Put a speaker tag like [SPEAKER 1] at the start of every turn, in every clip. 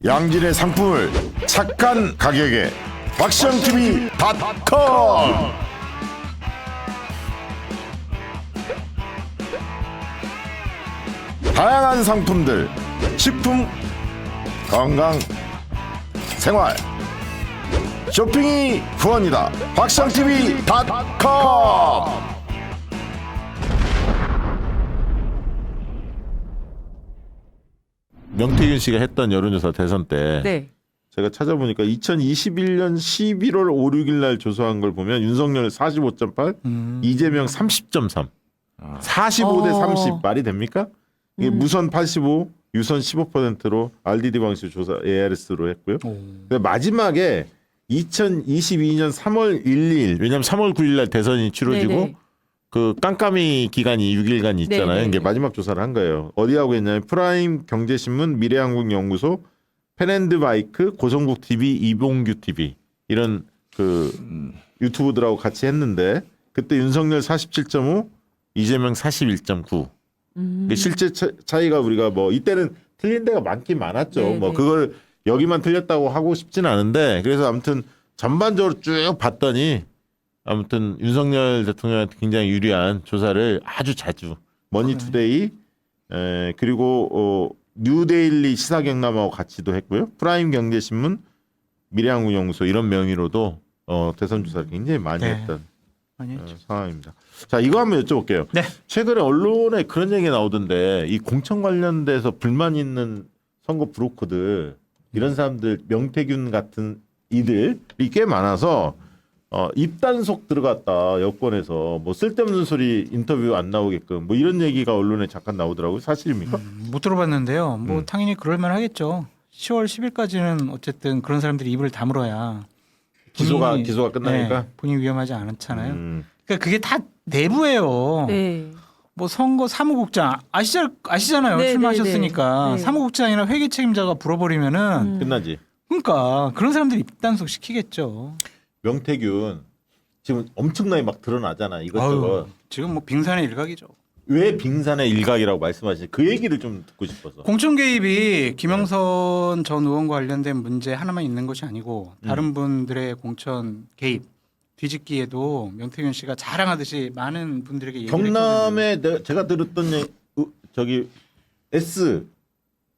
[SPEAKER 1] 양질의 상품을 착한 가격에 박시영TV.com. 다양한 상품들, 식품, 건강, 생활, 쇼핑이 후원이다. 박시영TV.com. 명태균 씨가 했던 여론조사 대선 때
[SPEAKER 2] 네.
[SPEAKER 1] 제가 찾아보니까 2021년 11월 5, 6일 날 조사한 걸 보면 윤석열 45.8, 이재명 30.3. 45대 30 말이 됩니까? 이게 무선 85, 유선 15%로 RDD 방식 조사 ARS로 했고요. 근데 마지막에 2022년 3월 1일, 왜냐면 3월 9일 날 대선이 치러지고
[SPEAKER 2] 네네.
[SPEAKER 1] 그 깜깜이 기간이 6일간 있잖아요.
[SPEAKER 2] 네네.
[SPEAKER 1] 이게 마지막 조사를 한 거예요. 어디 하고 했냐면 프라임 경제신문, 미래한국연구소, 펜앤드바이크, 고성국 TV, 이봉규 TV 이런 그 유튜브들하고 같이 했는데 그때 윤석열 47.5, 이재명 41.9. 실제 차이가 우리가 뭐 이때는 틀린 데가 많긴 많았죠.
[SPEAKER 2] 네네.
[SPEAKER 1] 뭐 그걸 여기만 틀렸다고 하고 싶진 않은데 그래서 아무튼 전반적으로 쭉 봤더니 아무튼 윤석열 대통령한테 굉장히 유리한 조사를 아주 자주 머니투데이 그리고 뉴데일리 시사경남하고 같이도 했고요. 프라임 경제신문, 미래한국연구소 이런 명의로도 대선 조사를 굉장히 많이 했던
[SPEAKER 3] 많이 했죠.
[SPEAKER 1] 상황입니다. 자, 이거 한번 여쭤볼게요.
[SPEAKER 3] 네.
[SPEAKER 1] 최근에 언론에 그런 얘기가 나오던데 이 공천 관련돼서 불만 있는 선거 브로커들 이런 사람들 명태균 같은 이들이 꽤 많아서 입단속 들어갔다 여권에서 뭐 쓸데없는 소리 인터뷰 안 나오게끔 뭐 이런 얘기가 언론에 잠깐 나오더라고요. 사실입니까?
[SPEAKER 3] 못 들어봤는데요. 뭐 당연히 그럴만 하겠죠. 10월 10일까지는 어쨌든 그런 사람들이 입을 다물어야
[SPEAKER 1] 기소가
[SPEAKER 3] 본인이,
[SPEAKER 1] 끝나니까.
[SPEAKER 3] 네, 본인이 위험하지 않잖아요. 그러니까 그게 다 내부예요.
[SPEAKER 2] 네.
[SPEAKER 3] 뭐 선거 사무국장 아시잖아요.
[SPEAKER 2] 네,
[SPEAKER 3] 출마하셨으니까
[SPEAKER 2] 네, 네.
[SPEAKER 3] 사무국장이나 회계 책임자가 불어버리면은
[SPEAKER 1] 끝나지.
[SPEAKER 3] 그러니까 그런 사람들이 입단속 시키겠죠.
[SPEAKER 1] 명태균 지금 엄청나게 막 드러나잖아 이것저것.
[SPEAKER 3] 아유, 지금 뭐 빙산의 일각이죠.
[SPEAKER 1] 왜 빙산의 일각이라고 말씀하시지? 그 얘기를 좀 듣고 싶어서.
[SPEAKER 3] 공천 개입이 김영선 전 의원과 관련된 문제 하나만 있는 것이 아니고 다른 분들의 공천 개입 뒤집기에도 명태균 씨가 자랑하듯이 많은 분들에게 얘기를
[SPEAKER 1] 경남에 제가 들었던 저기 S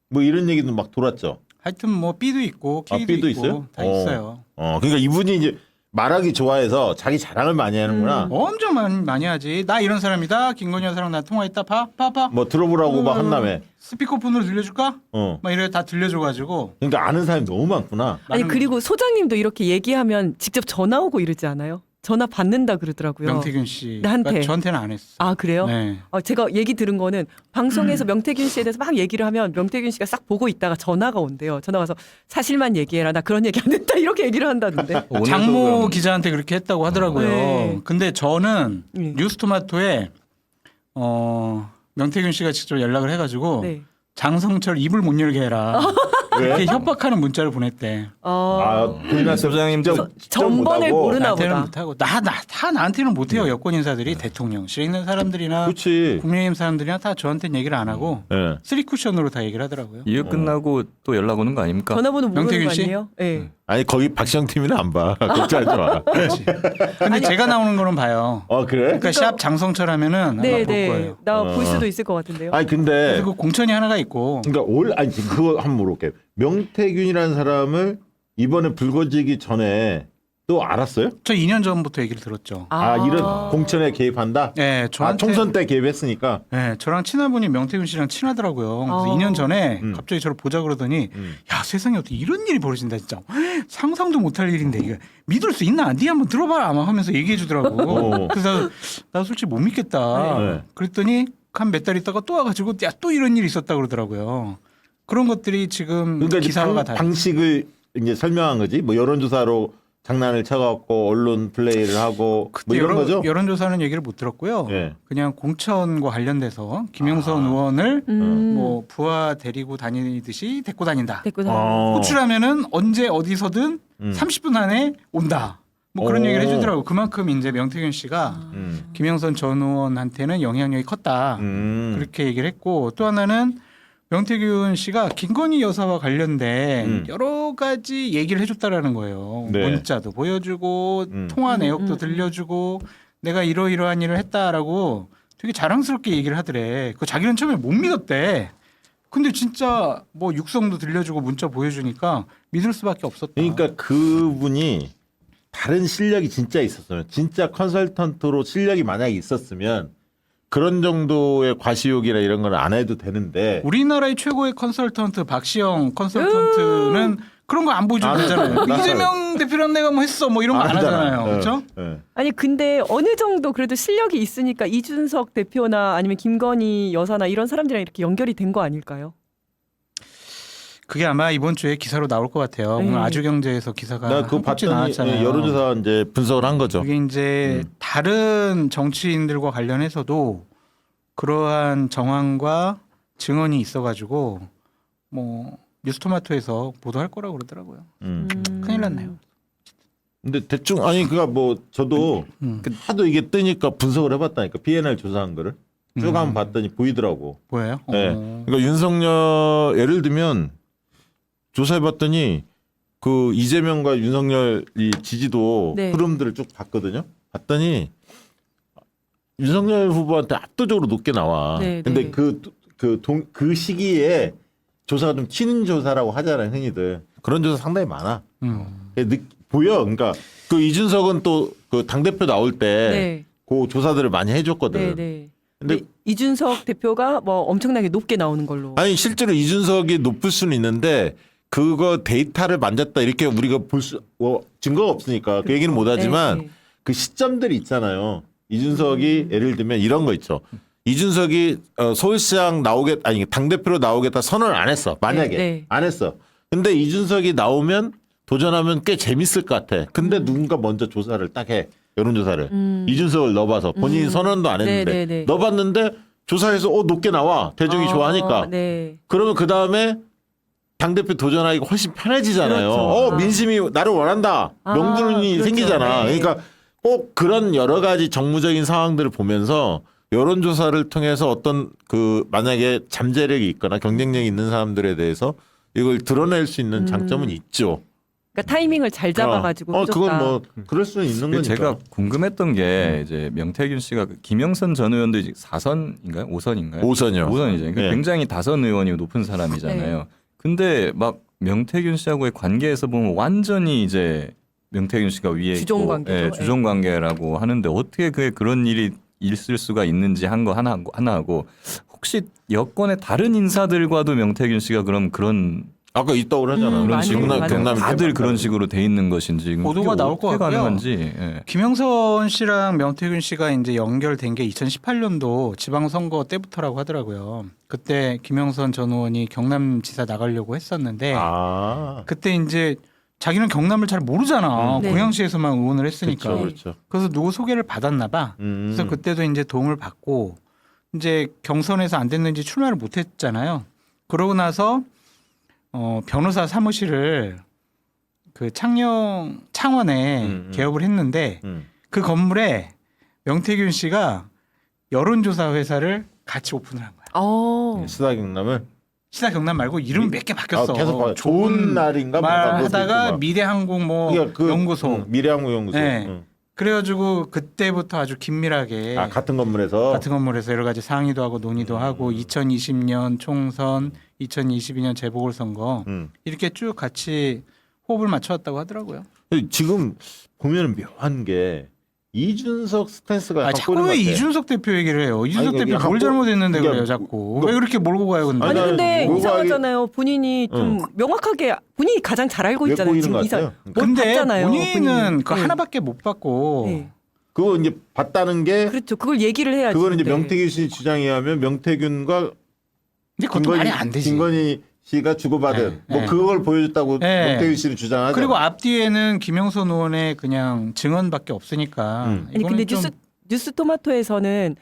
[SPEAKER 1] 뭐 이런 얘기도 막 돌았죠.
[SPEAKER 3] 하여튼 뭐 B도 있고 K도
[SPEAKER 1] B도
[SPEAKER 3] 있고
[SPEAKER 1] 있어요?
[SPEAKER 3] 다 있어요.
[SPEAKER 1] 그러니까 이분이 이제 말하기 좋아해서 자기 자랑을 많이 하는구나.
[SPEAKER 3] 엄청 많이 하지. 나 이런 사람이다. 김건희 여사랑 나 통화했다. 봐.
[SPEAKER 1] 뭐 들어보라고 막 한다며.
[SPEAKER 3] 스피커폰으로 들려줄까? 막 이래 다 들려줘가지고.
[SPEAKER 1] 그러니까 아는 사람이 너무 많구나.
[SPEAKER 2] 아니
[SPEAKER 3] 나는
[SPEAKER 2] 그리고 소장님도 이렇게 얘기하면 직접 전화 오고 이러지 않아요? 전화 받는다 그러더라고요.
[SPEAKER 3] 명태균 씨.
[SPEAKER 2] 나한테.
[SPEAKER 3] 저한테는 안 했어.
[SPEAKER 2] 아 그래요?
[SPEAKER 3] 네.
[SPEAKER 2] 제가 얘기 들은 거는 방송에서 명태균 씨에 대해서 막 얘기를 하면 명태균 씨가 싹 보고 있다가 전화가 온대요. 전화 와서 사실만 얘기해라. 나 그런 얘기 안 했다. 이렇게 얘기를 한다던데.
[SPEAKER 3] 장모 기자한테 그렇게 했다고 하더라고요.
[SPEAKER 2] 네.
[SPEAKER 3] 근데 저는
[SPEAKER 2] 네.
[SPEAKER 3] 뉴스토마토에 명태균 씨가 직접 연락을 해가지고
[SPEAKER 2] 네.
[SPEAKER 3] 장성철 입을 못 열게 해라.
[SPEAKER 1] 왜?
[SPEAKER 3] 이렇게 협박하는 문자를 보냈대.
[SPEAKER 1] 본인한테
[SPEAKER 4] 소장님
[SPEAKER 1] 직접
[SPEAKER 2] 전번을
[SPEAKER 1] 못하고.
[SPEAKER 2] 모르나
[SPEAKER 3] 나한테는
[SPEAKER 2] 보다.
[SPEAKER 3] 못하고 다 나한테는 못해요. 여권 인사들이 대통령실에 있는 사람들이나
[SPEAKER 1] 그렇지.
[SPEAKER 3] 국민의힘 사람들이나 다 저한테는 얘기를 안 하고
[SPEAKER 1] 네.
[SPEAKER 3] 쓰리 쿠션으로 다 얘기를 하더라고요.
[SPEAKER 4] 이거 끝나고 또 연락 오는 거 아닙니까?
[SPEAKER 2] 전화번호 모르는
[SPEAKER 3] 명태균
[SPEAKER 2] 거
[SPEAKER 3] 씨?
[SPEAKER 2] 아니에요? 네.
[SPEAKER 1] 아니 거기 박시영 TV는 안 봐. 걱정하지 마.
[SPEAKER 3] 근데 제가 나오는 거는 봐요.
[SPEAKER 1] 그래?
[SPEAKER 3] 그러니까 샵 장성철 하면은 아마 볼
[SPEAKER 2] 네네.
[SPEAKER 3] 거예요.
[SPEAKER 2] 나 볼 수도 있을 것 같은데요.
[SPEAKER 1] 아니 근데
[SPEAKER 3] 그리고 공천이 하나가 있고
[SPEAKER 1] 그러니까 아니 그거 한번 물어볼게요. 명태균이라는 사람을 이번에 불거지기 전에 또 알았어요?
[SPEAKER 3] 저 2년 전부터 얘기를 들었죠.
[SPEAKER 1] 이런 공천에 개입한다?
[SPEAKER 3] 네, 저한테
[SPEAKER 1] 총선 때 개입했으니까.
[SPEAKER 3] 네, 저랑 친한 분이 명태균 씨랑 친하더라고요. 그래서 2년 전에 갑자기 저를 보자 그러더니 야 세상에 어떻게 이런 일이 벌어진다 진짜 상상도 못할 일인데 이게 믿을 수 있나? 네 한번 들어봐라 아마 하면서 얘기해 주더라고. 그래서 나 솔직히 못 믿겠다.
[SPEAKER 1] 네.
[SPEAKER 3] 그랬더니 한 몇 달 있다가 또 와가지고 야 또 이런 일이 있었다 그러더라고요. 그런 것들이 지금
[SPEAKER 1] 그러니까 이제
[SPEAKER 3] 기사가 다
[SPEAKER 1] 방식을 이제 설명한 거지. 뭐 여론조사로 장난을 쳐갖고 언론 플레이를 하고 뭐 이런 거죠.
[SPEAKER 3] 여론조사는 얘기를 못 들었고요.
[SPEAKER 1] 예.
[SPEAKER 3] 그냥 공천과 관련돼서 김영선 의원을 뭐 부하 데리고 다니듯이 데리고 다닌다.
[SPEAKER 2] 됐고 다.
[SPEAKER 3] 호출하면은 언제 어디서든 30분 안에 온다. 뭐 그런 얘기를 해주더라고. 그만큼 이제 명태균 씨가 김영선 전 의원한테는 영향력이 컸다. 그렇게 얘기를 했고 또 하나는 명태균 씨가 김건희 여사와 관련된 여러 가지 얘기를 해줬다라는 거예요.
[SPEAKER 1] 네.
[SPEAKER 3] 문자도 보여주고 통화 내역도 들려주고 내가 이러이러한 일을 했다라고 되게 자랑스럽게 얘기를 하더래. 그 자기는 처음에 못 믿었대. 근데 진짜 뭐 육성도 들려주고 문자 보여주니까 믿을 수밖에 없었다.
[SPEAKER 1] 그러니까 그분이 다른 실력이 진짜 있었으면 진짜 컨설턴트로 실력이 만약에 있었으면 그런 정도의 과시욕이나 이런 건 안 해도 되는데
[SPEAKER 3] 우리나라의 최고의 컨설턴트 박시영 컨설턴트는 그런 거 안 보여주고 그러잖아요. 이재명 대표랑 내가 뭐 했어 뭐 이런 거 안 하잖아요. 그렇죠?
[SPEAKER 1] 네.
[SPEAKER 2] 아니 근데 어느 정도 그래도 실력이 있으니까 이준석 대표나 아니면 김건희 여사나 이런 사람들이랑 이렇게 연결이 된 거 아닐까요?
[SPEAKER 3] 그게 아마 이번 주에 기사로 나올 것 같아요. 오늘 아주경제에서 기사가
[SPEAKER 1] 나 그거
[SPEAKER 3] 한 꼭지
[SPEAKER 1] 봤더니
[SPEAKER 3] 나왔잖아요.
[SPEAKER 1] 여론조사 이제 분석을 한 거죠.
[SPEAKER 3] 그게 이제 다른 정치인들과 관련해서도 그러한 정황과 증언이 있어가지고 뭐 뉴스토마토에서 보도할 거라고 그러더라고요. 큰일 났네요.
[SPEAKER 1] 근데 대충 아니 그니까 뭐 저도 하도 이게 뜨니까 분석을 해봤다니까 BNR 조사한 거를 쭉 한번 봤더니 보이더라고.
[SPEAKER 3] 뭐예요?
[SPEAKER 1] 네. 그러니까 윤석열 예를 들면 조사해봤더니 그 이재명과 윤석열 이 지지도
[SPEAKER 2] 네.
[SPEAKER 1] 흐름들을 쭉 봤거든요. 봤더니 윤석열 후보한테 압도적으로 높게 나와.
[SPEAKER 2] 네,
[SPEAKER 1] 근데
[SPEAKER 2] 네.
[SPEAKER 1] 그 시기에 조사가 좀 튀는 조사라고 하잖아요, 흔히들. 그런 조사 상당히 많아. 보여. 그러니까 그 이준석은 또 그 당대표 나올 때
[SPEAKER 2] 네.
[SPEAKER 1] 그 조사들을 많이 해줬거든.
[SPEAKER 2] 네, 네.
[SPEAKER 1] 근데
[SPEAKER 2] 이준석 대표가 뭐 엄청나게 높게 나오는 걸로.
[SPEAKER 1] 아니 실제로 이준석이 높을 수는 있는데 그거 데이터를 만졌다 이렇게 우리가 볼 수 증거가 없으니까 그 얘기는 못 하지만
[SPEAKER 2] 네, 네.
[SPEAKER 1] 그 시점들이 있잖아요. 이준석이 예를 들면 이런 거 있죠. 이준석이 서울시장 아니 당대표로 나오겠다 선언을 안 했어. 만약에
[SPEAKER 2] 네, 네.
[SPEAKER 1] 안 했어. 근데 이준석이 나오면 도전하면 꽤 재밌을 것 같아. 근데 누군가 먼저 조사를 딱 해. 여론조사를. 이준석을 넣어봐서 본인이 선언도 안 했는데
[SPEAKER 2] 네, 네, 네.
[SPEAKER 1] 넣어봤는데 조사해서 높게 나와. 대중이 좋아하니까.
[SPEAKER 2] 네.
[SPEAKER 1] 그러면 그 다음에 당대표 도전하기가 훨씬 편해지잖아요.
[SPEAKER 2] 그렇죠.
[SPEAKER 1] 민심이 나를 원한다. 명분이
[SPEAKER 2] 그렇죠.
[SPEAKER 1] 생기잖아.
[SPEAKER 2] 네.
[SPEAKER 1] 그러니까 꼭 그런 여러 가지 정무적인 상황들을 보면서 여론조사를 통해서 어떤 그 만약에 잠재력이 있거나 경쟁력이 있는 사람들에 대해서 이걸 드러낼 수 있는 장점은 있죠.
[SPEAKER 2] 그러니까 타이밍을 잘 잡아가지고.
[SPEAKER 1] 그건 뭐 그럴 수는 있는 거니까.
[SPEAKER 4] 제가 궁금했던 게 이제 명태균 씨가 그 김영선 전 의원도 이제 4선인가요? 5선인가요?
[SPEAKER 1] 5선이요.
[SPEAKER 4] 5선이죠.
[SPEAKER 1] 네.
[SPEAKER 4] 굉장히 다선 의원이 높은 사람이잖아요.
[SPEAKER 2] 네.
[SPEAKER 4] 근데 막 명태균 씨하고의 관계에서 보면 완전히 이제 명태균 씨가 위에
[SPEAKER 2] 주종
[SPEAKER 4] 있고,
[SPEAKER 2] 관계죠.
[SPEAKER 4] 예, 주종 관계라고 하는데 어떻게 그런 일이 있을 수가 있는지 한 거 하나 하고 혹시 여권의 다른 인사들과도 명태균 씨가 그런
[SPEAKER 1] 아까 있다고 그러잖아.
[SPEAKER 2] 많이
[SPEAKER 1] 그런 식으로
[SPEAKER 2] 맞아요.
[SPEAKER 1] 경남이
[SPEAKER 4] 다들
[SPEAKER 1] 꽤
[SPEAKER 4] 그런
[SPEAKER 1] 많다고.
[SPEAKER 4] 식으로 돼 있는 것인지
[SPEAKER 3] 보도가
[SPEAKER 4] 그게
[SPEAKER 3] 나올 것
[SPEAKER 4] 어떻게
[SPEAKER 3] 같고요.
[SPEAKER 4] 가능한지. 예.
[SPEAKER 3] 김영선 씨랑 명태균 씨가 이제 연결된 게 2018년도 지방선거 때부터라고 하더라고요. 그때 김영선 전 의원이 경남지사 나가려고 했었는데 그때 이제 자기는 경남을 잘 모르잖아.
[SPEAKER 2] 네.
[SPEAKER 3] 고양시에서만 의원을 했으니까.
[SPEAKER 1] 그렇죠.
[SPEAKER 3] 그래서 누구 소개를 받았나 봐. 그래서 그때도 이제 도움을 받고 이제 경선에서 안 됐는지 출마를 못 했잖아요. 그러고 나서 변호사 사무실을 그 창원에 개업을 했는데 그 건물에 명태균 씨가 여론조사 회사를 같이 오픈을 한 거야.
[SPEAKER 1] 시사 경남을
[SPEAKER 3] 시사 경남 말고 이름 몇 개 바뀌었어.
[SPEAKER 1] 계속 봐. 좋은 날인가
[SPEAKER 3] 말
[SPEAKER 1] 뭔가
[SPEAKER 3] 하다가
[SPEAKER 1] 그것도
[SPEAKER 3] 미래항공 뭐
[SPEAKER 1] 그러니까
[SPEAKER 3] 연구소.
[SPEAKER 1] 미래항공 연구소.
[SPEAKER 3] 네. 그래가지고 그때부터 아주 긴밀하게
[SPEAKER 1] 같은 건물에서
[SPEAKER 3] 같은 건물에서 여러 가지 상의도 하고 논의도 하고 2020년 총선, 2022년 재보궐선거 이렇게 쭉 같이 호흡을 맞춰왔다고 하더라고요.
[SPEAKER 1] 지금 보면은 묘한 게 이준석 스탠스가 약간
[SPEAKER 3] 자꾸
[SPEAKER 1] 꼬이는
[SPEAKER 3] 왜
[SPEAKER 1] 것 같아.
[SPEAKER 3] 이준석 대표 얘기를 해요? 이준석
[SPEAKER 1] 아니,
[SPEAKER 3] 대표
[SPEAKER 1] 약간
[SPEAKER 3] 뭘 잘못했는데
[SPEAKER 1] 그러니까
[SPEAKER 3] 그래요 자꾸.
[SPEAKER 1] 이거-
[SPEAKER 3] 왜 그렇게 몰고 가요 근데?
[SPEAKER 2] 아니 근데
[SPEAKER 1] 뭐가
[SPEAKER 2] 이상하잖아요. 본인이 좀 명확하게 본인이 가장 잘 알고
[SPEAKER 1] 왜
[SPEAKER 2] 있잖아요.
[SPEAKER 1] 꼬이는
[SPEAKER 2] 지금
[SPEAKER 1] 것
[SPEAKER 2] 이상.
[SPEAKER 1] 같아요?
[SPEAKER 2] 뭘
[SPEAKER 3] 근데
[SPEAKER 2] 봤잖아요,
[SPEAKER 3] 본인은
[SPEAKER 2] 본인이.
[SPEAKER 3] 그
[SPEAKER 2] 네.
[SPEAKER 3] 하나밖에 못 받고
[SPEAKER 2] 네.
[SPEAKER 1] 그거 이제 봤다는 게
[SPEAKER 2] 그렇죠. 그걸 얘기를 해야지.
[SPEAKER 1] 그거는 이제
[SPEAKER 2] 근데.
[SPEAKER 1] 명태균 씨 주장에 의하면 명태균과
[SPEAKER 3] 근데 그것도 말이 안 되지.
[SPEAKER 1] 김건희 씨가 주고받은
[SPEAKER 3] 네,
[SPEAKER 1] 뭐
[SPEAKER 3] 네.
[SPEAKER 1] 그걸 보여줬다고
[SPEAKER 3] 네.
[SPEAKER 1] 명태균 씨는 주장하죠.
[SPEAKER 3] 그리고 앞뒤에는 김영선 의원의 그냥 증언밖에 없으니까.
[SPEAKER 2] 아니
[SPEAKER 3] 이거는
[SPEAKER 2] 근데
[SPEAKER 3] 좀
[SPEAKER 2] 뉴스 토마토에서는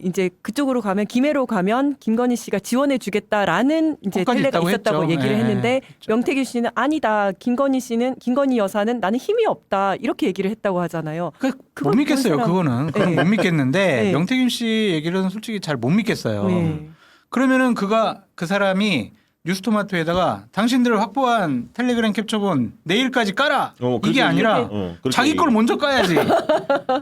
[SPEAKER 2] 이제 그쪽으로 가면 김해로 가면 김건희 씨가 지원해 주겠다라는 이제
[SPEAKER 3] 것까지
[SPEAKER 2] 텔레가
[SPEAKER 3] 있다고
[SPEAKER 2] 있었다고
[SPEAKER 3] 했죠.
[SPEAKER 2] 얘기를
[SPEAKER 3] 네,
[SPEAKER 2] 했는데
[SPEAKER 3] 그렇죠.
[SPEAKER 2] 명태균 씨는 아니다. 김건희 여사는 나는 힘이 없다. 이렇게 얘기를 했다고 하잖아요.
[SPEAKER 3] 못
[SPEAKER 2] 그건
[SPEAKER 3] 믿겠어요.
[SPEAKER 2] 그런 사람-
[SPEAKER 3] 그거는
[SPEAKER 2] 네.
[SPEAKER 3] 못 믿겠는데
[SPEAKER 2] 네.
[SPEAKER 3] 명태균 씨 얘기는 솔직히 잘 못 믿겠어요.
[SPEAKER 2] 네.
[SPEAKER 3] 그러면은 그 사람이 뉴스토마토에다가 당신들 확보한 텔레그램 캡처본 내일까지 깔아.
[SPEAKER 1] 그렇게
[SPEAKER 3] 이게 아니라
[SPEAKER 1] 그렇게
[SPEAKER 3] 자기 걸 먼저 까야지.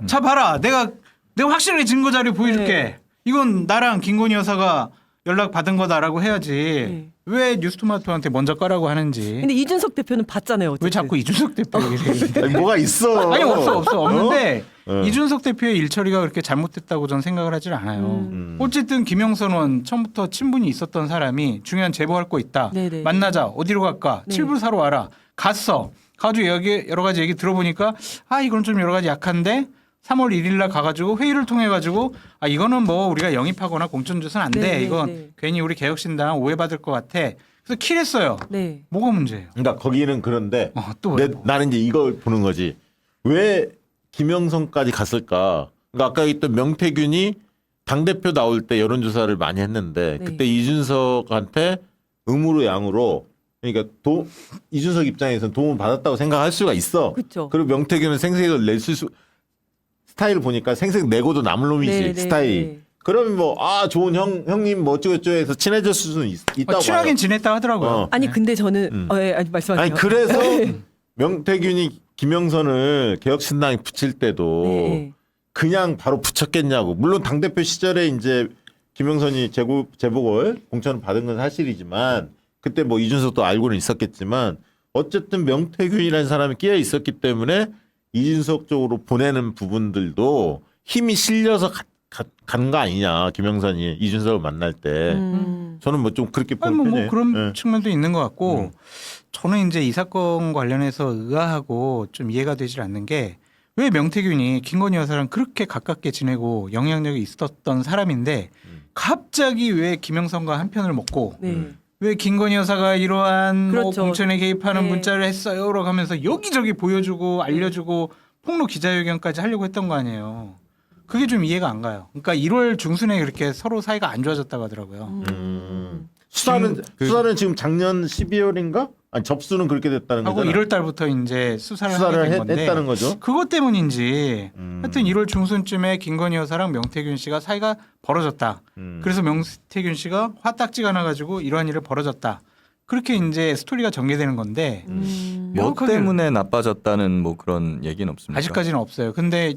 [SPEAKER 3] 자 봐라. 내가 확실하게 증거 자료 보여줄게.
[SPEAKER 2] 네.
[SPEAKER 3] 이건 나랑 김건희 여사가 연락 받은 거다라고 해야지.
[SPEAKER 2] 네.
[SPEAKER 3] 왜 뉴스토마토한테 먼저 까라고 하는지.
[SPEAKER 2] 근데 이준석 대표는 봤잖아요. 어쨌든.
[SPEAKER 3] 왜 자꾸 이준석 대표 얘기를 해?
[SPEAKER 1] 아니, 뭐가 있어?
[SPEAKER 3] 아니 없는데
[SPEAKER 1] 어?
[SPEAKER 3] 이준석 대표의 일처리가 그렇게 잘못됐다고 저는 생각을 하질 않아요. 어쨌든 김영선 의원 처음부터 친분이 있었던 사람이 중요한 제보할 거 있다.
[SPEAKER 2] 네네.
[SPEAKER 3] 만나자. 어디로 갈까?
[SPEAKER 2] 네.
[SPEAKER 3] 칠불 사러 와라. 갔어. 가지고 여러 가지 얘기 들어보니까 이건 좀 여러 가지 약한데 3월 1일 날 가가지고 회의를 통해 가지고 이거는 뭐 우리가 영입하거나 공천 줘서는 안 돼.
[SPEAKER 2] 네네.
[SPEAKER 3] 이건
[SPEAKER 2] 네.
[SPEAKER 3] 괜히 우리 개혁신당 오해받을 것 같아. 그래서 킬했어요.
[SPEAKER 2] 네.
[SPEAKER 3] 뭐가 문제예요?
[SPEAKER 1] 그러니까 거기는 그런데
[SPEAKER 3] 또 왜?
[SPEAKER 1] 나는 이제 이걸 보는 거지. 왜 김영선까지 갔을까? 그러니까 아까 있던 명태균이 당대표 나올 때 여론조사를 많이 했는데
[SPEAKER 2] 네.
[SPEAKER 1] 그때 이준석한테 음으로 양으로 그러니까 이준석 입장에서는 도움을 받았다고 생각할 수가 있어.
[SPEAKER 2] 그렇죠.
[SPEAKER 1] 그리고 명태균은 생색을 낼 스타일을 보니까 생색 내고도 남을 놈이지
[SPEAKER 2] 네, 네,
[SPEAKER 1] 스타일이.
[SPEAKER 2] 네.
[SPEAKER 1] 그러면 뭐 좋은 형님 뭐 어쩌고저쩌고 해서 친해졌을 수는 있다고
[SPEAKER 3] 친하긴
[SPEAKER 1] 봐요.
[SPEAKER 3] 지냈다 하더라고요.
[SPEAKER 2] 아니 근데 저는 아니 말씀하세요.
[SPEAKER 1] 아니 그래서 명태균이 김영선을 개혁신당에 붙일 때도
[SPEAKER 2] 네.
[SPEAKER 1] 그냥 바로 붙였겠냐고. 물론 당대표 시절에 이제 김영선이 재보궐 공천을 받은 건 사실이지만 그때 뭐 이준석도 알고는 있었겠지만 어쨌든 명태균이라는 사람이 끼어 있었기 때문에 이준석 쪽으로 보내는 부분들도 힘이 실려서 간 거 아니냐. 김영선이 이준석을 만날 때. 저는 뭐 좀 그렇게 보는
[SPEAKER 3] 뭐
[SPEAKER 1] 편이에요.
[SPEAKER 3] 그런
[SPEAKER 1] 네.
[SPEAKER 3] 측면도 있는 것 같고 저는 이제 이 사건 관련해서 의아하고 좀 이해가 되질 않는 게 왜 명태균이 김건희 여사랑 그렇게 가깝게 지내고 영향력이 있었던 사람인데 갑자기 왜 김영선과 한 편을 먹고
[SPEAKER 2] 네.
[SPEAKER 3] 왜 김건희 여사가 이러한
[SPEAKER 2] 그렇죠.
[SPEAKER 3] 뭐 공천에 개입하는
[SPEAKER 2] 네.
[SPEAKER 3] 문자를 했어요라고 하면서 여기저기 보여주고 알려주고 폭로 기자회견까지 하려고 했던 거 아니에요. 그게 좀 이해가 안 가요. 그러니까 1월 중순에 그렇게 서로 사이가 안 좋아졌다고 하더라고요.
[SPEAKER 1] 수사는 지금 작년 12월인가? 아니 접수는 그렇게 됐다는
[SPEAKER 3] 하고
[SPEAKER 1] 거잖아.
[SPEAKER 3] 1월 달부터 이제 수사를 하게 된 건데
[SPEAKER 1] 했다는 거죠.
[SPEAKER 3] 그것 때문인지 하여튼 1월 중순쯤에 김건희 여사랑 명태균 씨가 사이가 벌어졌다. 그래서 명태균 씨가 화딱지가 나가지고 이러한 일을 벌어졌다. 그렇게 이제 스토리가 전개되는 건데
[SPEAKER 4] 뭐
[SPEAKER 3] 명확하게-
[SPEAKER 4] 때문에 나빠졌다는 뭐 그런 얘기는 없습니까?
[SPEAKER 3] 아직까지는 없어요. 근데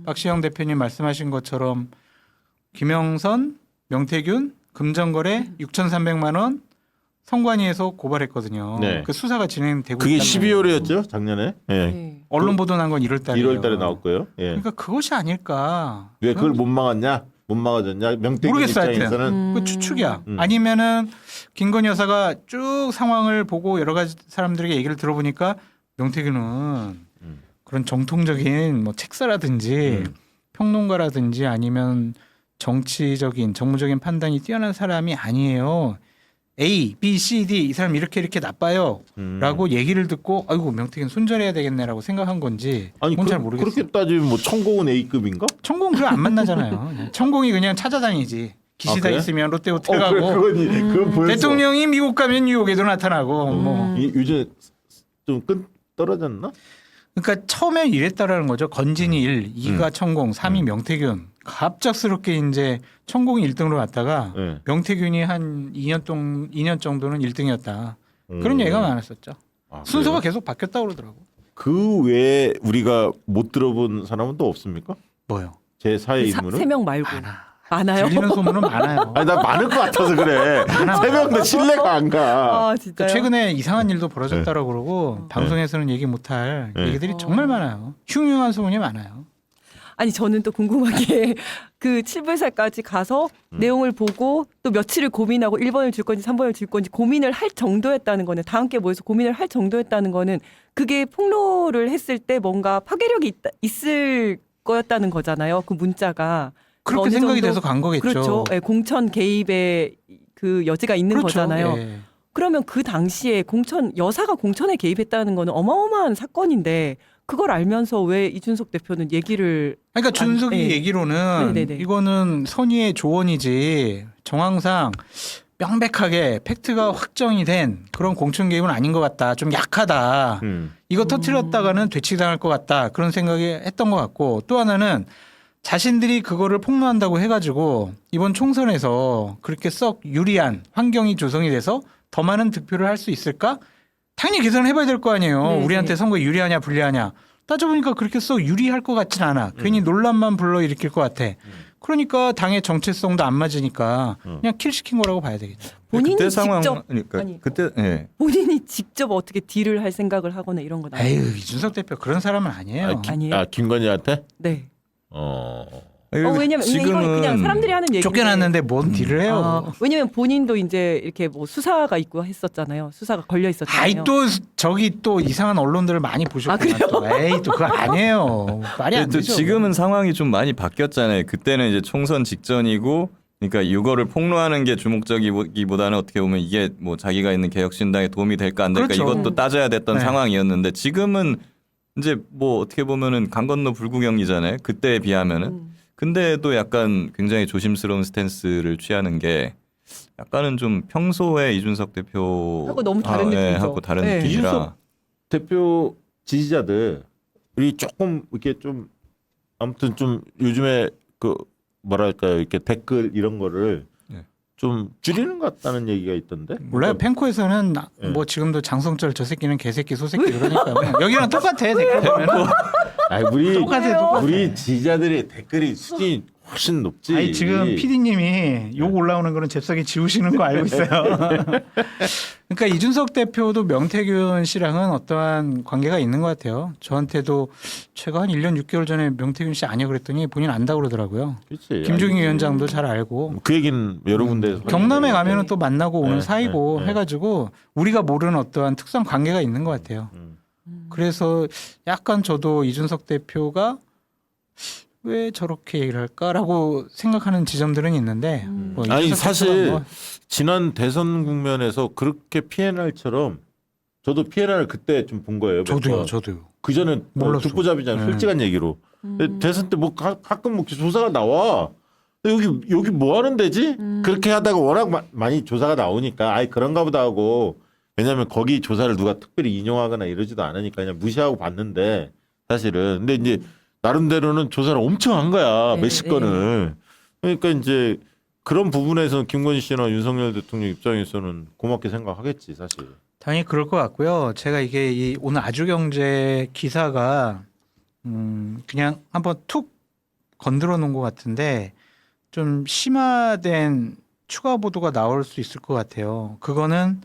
[SPEAKER 3] 박시영 대표님 말씀하신 것처럼 김영선, 명태균 금전거래 6,300만 원 성관위에서 고발했거든요.
[SPEAKER 1] 네.
[SPEAKER 3] 그 수사가 진행되고
[SPEAKER 1] 그게
[SPEAKER 3] 있다는
[SPEAKER 1] 12월이었죠, 작년에. 예.
[SPEAKER 2] 네.
[SPEAKER 3] 언론 보도 난 건 1월 달이에요.
[SPEAKER 1] 1월 달에 나왔고요. 예.
[SPEAKER 3] 그러니까 그것이 아닐까.
[SPEAKER 1] 왜 그걸 못 막았냐? 못 막아줬냐? 명태균
[SPEAKER 3] 모르겠어요, 하여튼.
[SPEAKER 1] 입장에서는
[SPEAKER 3] 그 추측이야. 아니면은 김건희 여사가 쭉 상황을 보고 여러 가지 사람들에게 얘기를 들어보니까 명태균은 그런 정통적인 뭐 책사라든지 평론가라든지 아니면 정치적인 정무적인 판단이 뛰어난 사람이 아니에요. A, B, C, D 이 사람 이렇게 나빠요. 라고 얘기를 듣고 아이고 명태균 손절해야 되겠네라고 생각한 건지
[SPEAKER 1] 아니
[SPEAKER 3] 그건 잘 모르겠어요.
[SPEAKER 1] 그렇게 따지면 뭐 천공은 A급인가?
[SPEAKER 3] 천공 그거 안 만나잖아요. 천공이 그냥 찾아다니지. 기시다
[SPEAKER 1] 그래요?
[SPEAKER 3] 있으면 롯데호텔 가고
[SPEAKER 1] 그건 보였어.
[SPEAKER 3] 대통령이 미국 가면 뉴욕에도 나타나고 뭐
[SPEAKER 1] 요즘 좀 떨어졌나?
[SPEAKER 3] 그러니까 처음에 이랬다라는 거죠. 건진이 1, 2가 천공, 3이 명태균. 갑작스럽게 이제 천공이 1등으로 갔다가
[SPEAKER 1] 네.
[SPEAKER 3] 명태균이 한 2년 정도는 1등이었다. 그런 얘기가 많았었죠. 순서가 계속 바뀌었다고 그러더라고.
[SPEAKER 1] 그 외에 우리가 못 들어본 사람은 또 없습니까?
[SPEAKER 3] 뭐요?
[SPEAKER 1] 제 사의 인물은?
[SPEAKER 2] 3명 말고 많아요?
[SPEAKER 3] 들리는 소문은 많아요.
[SPEAKER 1] 아니 나 많을 것 같아서 그래. 세 명도 신뢰가 안 가.
[SPEAKER 2] 아 진짜요?
[SPEAKER 3] 최근에 이상한 일도 벌어졌다고 그러고 방송에서는 얘기 못할 얘기들이 정말 많아요. 흉흉한 소문이 많아요.
[SPEAKER 2] 아니 저는 또 궁금한 게 그 7불사까지 가서 내용을 보고 또 며칠을 고민하고 1번을 줄 건지 3번을 줄 건지 고민을 할 정도였다는 거는 다 함께 모여서 고민을 할 정도였다는 거는 그게 폭로를 했을 때 뭔가 파괴력이 있을 거였다는 거잖아요. 그 문자가.
[SPEAKER 3] 그렇게
[SPEAKER 2] 어느
[SPEAKER 3] 생각이
[SPEAKER 2] 정도-
[SPEAKER 3] 돼서 간 거겠죠.
[SPEAKER 2] 그렇죠. 예, 공천 개입의 그 여지가 있는
[SPEAKER 3] 그렇죠.
[SPEAKER 2] 거잖아요.
[SPEAKER 3] 예.
[SPEAKER 2] 그러면 그 당시에 여사가 공천에 개입했다는 거는 어마어마한 사건인데 그걸 알면서 왜 이준석 대표는 얘기를
[SPEAKER 3] 그러니까 준석이
[SPEAKER 2] 예.
[SPEAKER 3] 얘기로는
[SPEAKER 2] 네네네.
[SPEAKER 3] 이거는 선의의 조언이지 정황상 명백하게 팩트가 확정이 된 그런 공천 개입은 아닌 것 같다. 좀 약하다. 이거 터트렸다가는 되치당할 것 같다. 그런 생각이 했던 것 같고 또 하나는 자신들이 그거를 폭로한다고 해가지고 이번 총선에서 그렇게 썩 유리한 환경이 조성이 돼서 더 많은 득표를 할 수 있을까? 당연히 계산을 해봐야 될 거 아니에요.
[SPEAKER 2] 네,
[SPEAKER 3] 우리한테
[SPEAKER 2] 네.
[SPEAKER 3] 선거에 유리하냐 불리하냐. 따져보니까 그렇게 썩 유리할 것 같진 않아. 괜히 논란만 불러일으킬 것 같아. 그러니까 당의 정체성도 안 맞으니까 그냥 킬 시킨 거라고 봐야 되겠죠.
[SPEAKER 2] 본인이
[SPEAKER 4] 그때 상황
[SPEAKER 2] 직접
[SPEAKER 4] 그러니까
[SPEAKER 2] 아니,
[SPEAKER 4] 그때 예.
[SPEAKER 2] 본인이 직접 어떻게 딜을 할 생각을 하거나 이런 건 아니에요.
[SPEAKER 3] 에휴 이준석 대표 그런 사람은 아니에요.
[SPEAKER 2] 아니에요?
[SPEAKER 1] 김건희한테?
[SPEAKER 2] 네. 왜냐면 이건 그냥 사람들이 하는 얘기.
[SPEAKER 3] 쫓겨났는데 뭔 딜을 해요.
[SPEAKER 2] 왜냐면 본인도 이제 이렇게 뭐 수사가 있고 했었잖아요. 수사가 걸려 있었잖아요.
[SPEAKER 3] 아이 또 저기 또 이상한 언론들을 많이 보셨구나.
[SPEAKER 2] 그래요?
[SPEAKER 3] 또. 에이 또 그거 아니에요. 말이 안
[SPEAKER 4] 또
[SPEAKER 3] 되죠.
[SPEAKER 4] 지금은 상황이 좀 많이 바뀌었잖아요. 그때는 이제 총선 직전이고, 그러니까 이거를 폭로하는 게 주목적이기보다는 어떻게 보면 이게 뭐 자기가 있는 개혁신당에 도움이 될까 안 될까
[SPEAKER 3] 그렇죠.
[SPEAKER 4] 이것도 따져야 됐던
[SPEAKER 3] 네.
[SPEAKER 4] 상황이었는데 지금은 이제 뭐 어떻게 보면은 강 건너 불구경이잖아요. 그때에 비하면은. 근데도 약간 굉장히 조심스러운 스탠스를 취하는 게 약간은 좀 평소에 이준석 대표
[SPEAKER 2] 하고 너무 다른 느낌이죠.
[SPEAKER 4] 하고 다른
[SPEAKER 2] 네.
[SPEAKER 4] 느낌이라.
[SPEAKER 1] 이준석 대표 지지자들이 조금 이렇게 좀 아무튼 좀 요즘에 그 뭐랄까요 이렇게 댓글 이런 거를
[SPEAKER 4] 네.
[SPEAKER 1] 좀 줄이는 것 같다는 얘기가 있던데.
[SPEAKER 3] 몰라요. 펜코에서는
[SPEAKER 1] 네.
[SPEAKER 3] 뭐 지금도 장성철 저 새끼는 개새끼 소새끼 그러니까요. 여기랑 똑같아 댓글 보면.
[SPEAKER 1] 우리
[SPEAKER 3] 똑같아.
[SPEAKER 1] 우리 지지자들의 댓글이 수준이 훨씬 높지.
[SPEAKER 3] 아니 지금 PD님이 욕 올라오는 거는 잽싸게 지우시는 거 알고 있어요. 그러니까 이준석 대표도 명태균 씨랑은 어떠한 관계가 있는 것 같아요. 저한테도 최근 한 1년 6개월 전에 명태균 씨 아니야 그랬더니 본인 안다고 그러더라고요.
[SPEAKER 1] 그렇지.
[SPEAKER 3] 김종인 위원장도 잘 알고.
[SPEAKER 1] 그 얘기는 여러 군데에서
[SPEAKER 3] 경남에
[SPEAKER 1] 확인되니까.
[SPEAKER 3] 가면은 또 만나고 오는
[SPEAKER 1] 네,
[SPEAKER 3] 사이고
[SPEAKER 1] 네, 네.
[SPEAKER 3] 해가지고 우리가 모르는 어떠한 특수한 관계가 있는 것 같아요. 그래서 약간 저도 이준석 대표가 왜 저렇게 얘기를 할까라고 생각하는 지점들은 있는데 뭐
[SPEAKER 1] 아니
[SPEAKER 3] 이준석
[SPEAKER 1] 사실
[SPEAKER 3] 대표가 뭐
[SPEAKER 1] 지난 대선 국면에서 그렇게 PNR처럼 저도 PNR 그때 좀 본 거예요.
[SPEAKER 3] 저도요.
[SPEAKER 1] 그 전에
[SPEAKER 3] 몰랐어.
[SPEAKER 1] 듣보잡이잖아요.
[SPEAKER 3] 네.
[SPEAKER 1] 솔직한 얘기로. 근데 대선 때 뭐 가끔 뭐 조사가 나와. 근데 여기 뭐 하는 데지? 그렇게 하다가 워낙 많이 조사가 나오니까 아이 그런가 보다 하고 왜냐하면 거기 조사를 누가 특별히 인용하거나 이러지도 않으니까 그냥 무시하고 봤는데 사실은 근데 이제 나름대로는 조사를 엄청 한 거야.
[SPEAKER 2] 네,
[SPEAKER 1] 몇십 건을. 그러니까 이제 그런 부분에서는 김건희 씨나 윤석열 대통령 입장에서는 고맙게 생각하겠지 사실.
[SPEAKER 3] 당연히 그럴 것 같고요. 제가 이게 이 오늘 아주경제 기사가 그냥 한번 툭 건드려 놓은 것 같은데 좀 심화된 추가 보도가 나올 수 있을 것 같아요. 그거는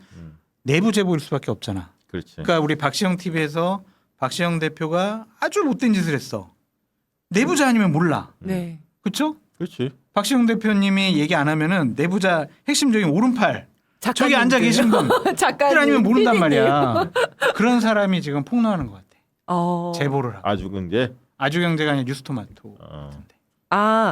[SPEAKER 3] 내부 제보일 수밖에 없잖아.
[SPEAKER 1] 그렇지.
[SPEAKER 3] 그러니까 우리 박시영 TV에서 박시영 대표가 아주 못된 짓을 했어. 내부자 아니면 몰라.
[SPEAKER 2] 네.
[SPEAKER 3] 그렇죠?
[SPEAKER 1] 그렇지.
[SPEAKER 3] 박시영 대표님이 얘기 안 하면은 내부자 핵심적인 오른팔 저기 앉아 계신 분
[SPEAKER 2] 작가님
[SPEAKER 3] 아니면 모른단
[SPEAKER 2] PD님.
[SPEAKER 3] 말이야. 그런 사람이 지금 폭로하는 것 같아. 제보를 하고.
[SPEAKER 1] 아주 근데
[SPEAKER 3] 아주경제가 아니라 뉴스토마토.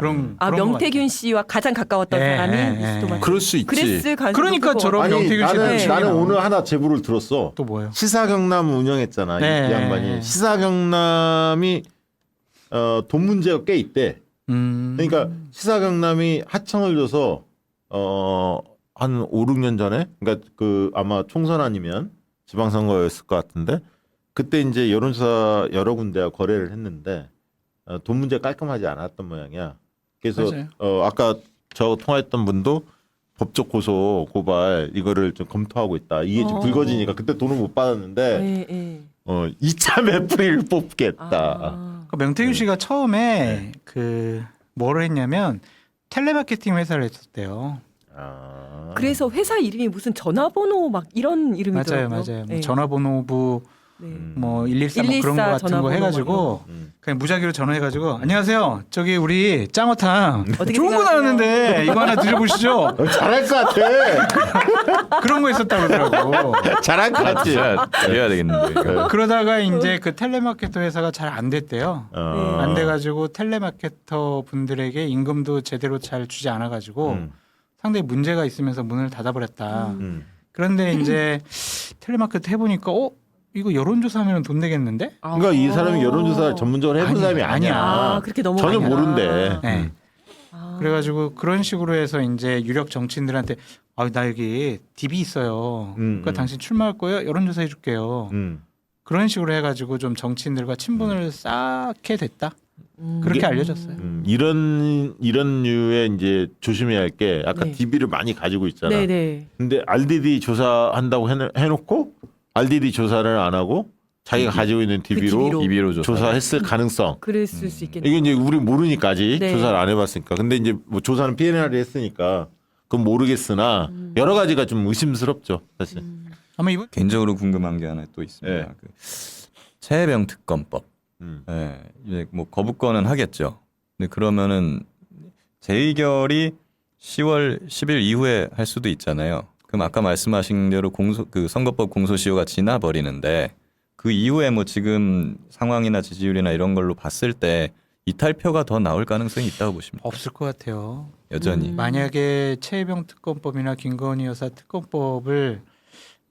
[SPEAKER 3] 그런 것
[SPEAKER 2] 명태균 씨와 가장 가까웠던
[SPEAKER 3] 예,
[SPEAKER 2] 사람이
[SPEAKER 3] 예,
[SPEAKER 2] 뉴스토마토.
[SPEAKER 4] 그럴 수 있지.
[SPEAKER 2] 그랬을 가능성이
[SPEAKER 3] 그러니까
[SPEAKER 2] 높을 것
[SPEAKER 3] 저런
[SPEAKER 2] 같아요.
[SPEAKER 1] 아니
[SPEAKER 3] 명태균 씨는
[SPEAKER 1] 나는
[SPEAKER 3] 지금 나오고.
[SPEAKER 1] 오늘 하나 제보를 들었어.
[SPEAKER 3] 또 뭐예요?
[SPEAKER 1] 시사경남 운영했잖아
[SPEAKER 3] 네.
[SPEAKER 1] 이 양반이. 시사경남이 돈 문제가 꽤 있대. 그러니까 시사경남이 하청을 줘서 한 5, 6년 전에 그러니까 그 아마 총선 아니면 지방선거였을 것 같은데 그때 이제 여론조사 여러 군데와 거래를 했는데 돈 문제 깔끔하지 않았던 모양이야. 그래서
[SPEAKER 3] 맞아요.
[SPEAKER 1] 아까 저 통화했던 분도 법적 고소 고발 이거를 좀 검토하고 있다. 이게 좀 불거지니까 그때 돈을 못 받았는데
[SPEAKER 2] 네, 네.
[SPEAKER 1] 이참에 뿌리를 뽑겠다.
[SPEAKER 3] 그러니까 명태균 씨가 처음에 그 뭐를 했냐면 텔레마케팅 회사를 했었대요.
[SPEAKER 2] 그래서 회사 이름이 무슨 전화번호 막 이런 이름이더라고요.
[SPEAKER 3] 맞아요.
[SPEAKER 2] 네.
[SPEAKER 3] 전화번호부
[SPEAKER 2] 네.
[SPEAKER 3] 뭐 114 뭐 그런 거
[SPEAKER 2] 114
[SPEAKER 3] 같은 거
[SPEAKER 2] 전화번호
[SPEAKER 3] 해가지고 그냥 무작위로 전화해가지고 안녕하세요. 저기 우리 짱어탕
[SPEAKER 2] 어떻게
[SPEAKER 3] 좋은 거
[SPEAKER 2] 생각하세요?
[SPEAKER 3] 나왔는데 이거 하나 드셔보시죠.
[SPEAKER 1] 잘할 것 같아.
[SPEAKER 3] 그런 거 했었다고 그러더라고.
[SPEAKER 1] 잘할 것 같지.
[SPEAKER 4] 그래야 되겠는데. 이거.
[SPEAKER 3] 그러다가 이제 그 텔레마케터 회사가 잘 안 됐대요. 안 돼가지고 텔레마케터 분들에게 임금도 제대로 잘 주지 않아가지고 상당히 문제가 있으면서 문을 닫아버렸다. 그런데 이제 텔레마케터 해보니까 이거 여론조사하면 돈 되겠는데?
[SPEAKER 1] 그러니까 이 사람이 여론조사 전문적으로 해본
[SPEAKER 3] 아니야,
[SPEAKER 1] 사람이 아니야.
[SPEAKER 2] 그렇게 너무
[SPEAKER 1] 전혀
[SPEAKER 2] 많이
[SPEAKER 1] 모른대.
[SPEAKER 3] 네. 그래가지고 그런 식으로 해서 이제 유력 정치인들한테 나 여기 DB 있어요. 그러니까 당신 출마할 거예요? 여론조사 해줄게요. 그런 식으로 해가지고 좀 정치인들과 친분을 쌓게 됐다. 그렇게
[SPEAKER 1] 이게-
[SPEAKER 3] 알려졌어요.
[SPEAKER 1] 이런 류의 이제 조심해야 할 게 아까
[SPEAKER 2] 네.
[SPEAKER 1] DB를 많이 가지고 있잖아.
[SPEAKER 2] 네네.
[SPEAKER 1] 근데 RDD 조사한다고 해놓고 RDD 조사를 안 하고 자기가 가지고 있는 DB로
[SPEAKER 2] DB로.
[SPEAKER 4] 이비로
[SPEAKER 1] 조사했을 가능성.
[SPEAKER 2] 그랬을 수 있겠네요.
[SPEAKER 1] 이게 이제 우리 모르니까 아직
[SPEAKER 2] 네.
[SPEAKER 1] 조사를 안 해봤으니까. 근데 이제 뭐 조사는 PNR이 했으니까 그건 모르겠으나 여러 가지가 좀 의심스럽죠, 사실.
[SPEAKER 3] 아마 이번
[SPEAKER 4] 개인적으로 궁금한 게 하나 또 있습니다.
[SPEAKER 1] 네.
[SPEAKER 4] 그 최혜병 특검법.
[SPEAKER 1] 음.
[SPEAKER 4] 예, 이제 뭐 거부권은 하겠죠. 근데 그러면은 재의결이 10월 10일 이후에 할 수도 있잖아요. 그럼 아까 말씀하신 대로 그 선거법 공소시효가 지나 버리는데 그 이후에 뭐 지금 상황이나 지지율이나 이런 걸로 봤을 때 이탈표가 더 나올 가능성이 있다고 보십니까?
[SPEAKER 3] 없을 것 같아요.
[SPEAKER 4] 여전히.
[SPEAKER 3] 만약에 최혜병 특검법이나 김건희 여사 특검법을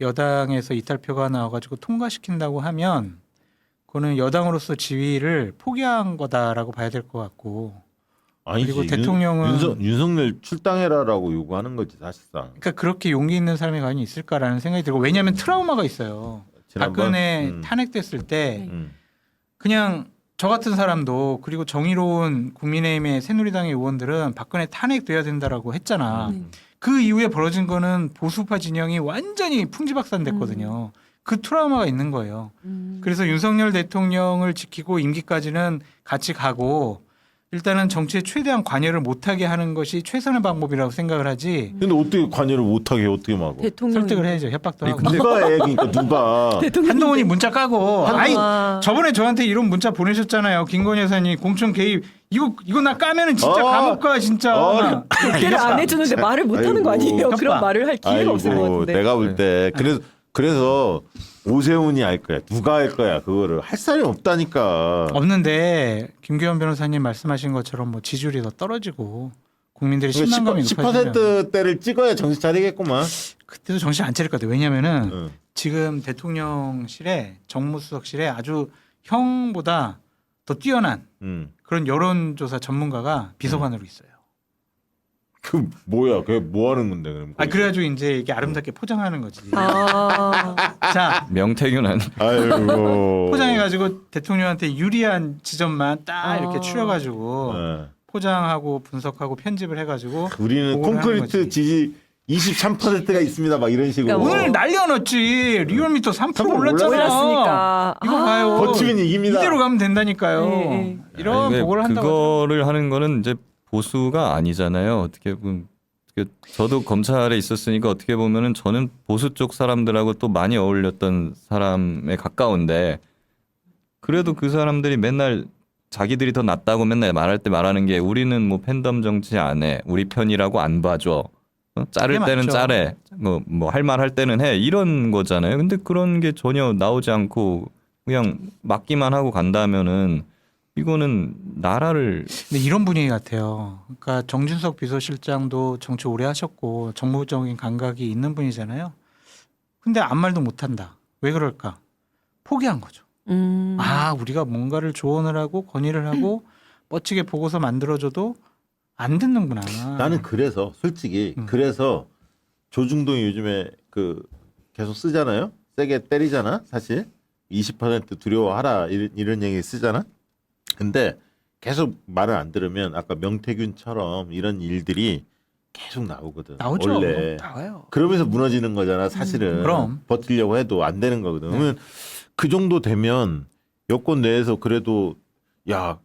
[SPEAKER 3] 여당에서 이탈표가 나와가지고 통과시킨다고 하면 그거는 여당으로서 지위를 포기한 거다라고 봐야 될 것 같고.
[SPEAKER 1] 아니지.
[SPEAKER 3] 그리고 대통령은-
[SPEAKER 1] 윤석열 출당해라라고 요구하는 거지 사실상.
[SPEAKER 3] 그러니까 그렇게 용기 있는 사람이 과연 있을까라는 생각이 들고 왜냐하면 트라우마가 있어요.
[SPEAKER 1] 지난번?
[SPEAKER 3] 박근혜 탄핵됐을 때
[SPEAKER 1] 음.
[SPEAKER 3] 그냥 저 같은 사람도 그리고 정의로운 국민의힘의 새누리당의 의원들은 박근혜 탄핵돼야 된다라고 했잖아. 그 이후에 벌어진 거는 보수파 진영이 완전히 풍지박산됐거든요. 그 트라우마가 있는 거예요. 그래서 윤석열 대통령을 지키고 임기까지는 같이 가고 일단은 정치에 최대한 관여를 못하게 하는 것이 최선의 방법이라고 생각을 하지.
[SPEAKER 1] 근데 어떻게 관여를 못하게 어떻게 막어?
[SPEAKER 2] 대통령
[SPEAKER 3] 설득을 해야죠. 협박도
[SPEAKER 4] 아니,
[SPEAKER 3] 하고.
[SPEAKER 4] 근데
[SPEAKER 1] 누가 해? 그러니까 누가?
[SPEAKER 3] 한동훈이 문자 까고 아이
[SPEAKER 2] 아.
[SPEAKER 3] 저번에 저한테 이런 문자 보내셨잖아요. 김건희 여사님 공천 개입 이거 나 까면은 진짜 감옥 가 진짜.
[SPEAKER 2] 대를 안 해주는데 말을 못하는 거 아니에요?
[SPEAKER 3] 아이고.
[SPEAKER 2] 그런 말을 할 기회가 없을 것 같은데.
[SPEAKER 1] 내가 볼 때 그래서 오세훈이 할 거야. 누가 할 거야? 그거를 할 사람이 없다니까.
[SPEAKER 3] 없는데 김규현 변호사님 말씀하신 것처럼 뭐 지지율이 더 떨어지고 국민들의 신망감이 높아지면
[SPEAKER 1] 10%대를 찍어야 정신 차리겠구만.
[SPEAKER 3] 그때도 정신 안 차릴 것 같아요. 왜냐면은
[SPEAKER 1] 응.
[SPEAKER 3] 지금 대통령실에 정무수석실에 아주 형보다 더 뛰어난 그런 여론조사 전문가가 비서관으로 있어요.
[SPEAKER 1] 그 뭐야? 그게 뭐 하는 건데 그럼?
[SPEAKER 3] 아 그래가지고 이제 이게 아름답게 포장하는 거지.
[SPEAKER 2] 아,
[SPEAKER 3] 자
[SPEAKER 4] 명태균은
[SPEAKER 1] 아이고.
[SPEAKER 3] 포장해가지고 대통령한테 유리한 지점만 딱 이렇게 추려가지고
[SPEAKER 1] 네.
[SPEAKER 3] 포장하고 분석하고 편집을 해가지고
[SPEAKER 1] 우리는
[SPEAKER 3] 보고를 하는
[SPEAKER 1] 콘크리트
[SPEAKER 3] 거지.
[SPEAKER 1] 지지 23%가 있습니다. 막 이런 식으로.
[SPEAKER 2] 그러니까
[SPEAKER 3] 오늘 난리가 났지. 리얼미터 3%
[SPEAKER 1] 3%
[SPEAKER 3] 올랐잖아요.
[SPEAKER 2] 올랐으니까.
[SPEAKER 3] 이거
[SPEAKER 2] 아.
[SPEAKER 3] 봐요.
[SPEAKER 1] 버티면 이깁니다.
[SPEAKER 3] 이대로 가면 된다니까요.
[SPEAKER 2] 네.
[SPEAKER 3] 이런
[SPEAKER 4] 아니, 왜
[SPEAKER 3] 보고를 한다고. 하더라고요.
[SPEAKER 4] 그거를 하는 거는 이제 보수가 아니잖아요. 어떻게 보면 저도 검찰에 있었으니까 어떻게 보면은 저는 보수 쪽 사람들하고 또 많이 어울렸던 사람에 가까운데 그래도 그 사람들이 맨날 자기들이 더 낫다고 맨날 말할 때 말하는 게 우리는 뭐 팬덤 정치 안 해. 우리 편이라고 안 봐줘. 자를
[SPEAKER 3] 그게
[SPEAKER 4] 때는
[SPEAKER 3] 맞죠.
[SPEAKER 4] 짜래. 뭐 할 말 할 때는 해. 이런 거잖아요. 근데 그런 게 전혀 나오지 않고 그냥 맡기만 하고 간다면은 이거는 나라를
[SPEAKER 3] 근데 이런 분위기 같아요. 그러니까 정진석 비서실장도 정치 오래 하셨고 정무적인 감각이 있는 분이잖아요. 근데 아무 말도 못한다. 왜 그럴까? 포기한 거죠. 아 우리가 뭔가를 조언을 하고 건의를 하고 멋지게 보고서 만들어줘도 안 듣는구나.
[SPEAKER 1] 나는 그래서 솔직히
[SPEAKER 3] 음.
[SPEAKER 1] 그래서 조중동이 요즘에 그 계속 쓰잖아요. 세게 때리잖아. 사실 20% 두려워하라 이런 얘기 쓰잖아. 근데 계속 말을 안 들으면 아까 명태균처럼 이런 일들이 계속 나오거든.
[SPEAKER 3] 나오죠.
[SPEAKER 1] 원래.
[SPEAKER 3] 나와요.
[SPEAKER 1] 그러면서 무너지는 거잖아. 사실은.
[SPEAKER 3] 그럼.
[SPEAKER 1] 버티려고 해도 안 되는 거거든.
[SPEAKER 3] 네.
[SPEAKER 1] 그러면 그 정도 되면 여권 내에서 그래도 야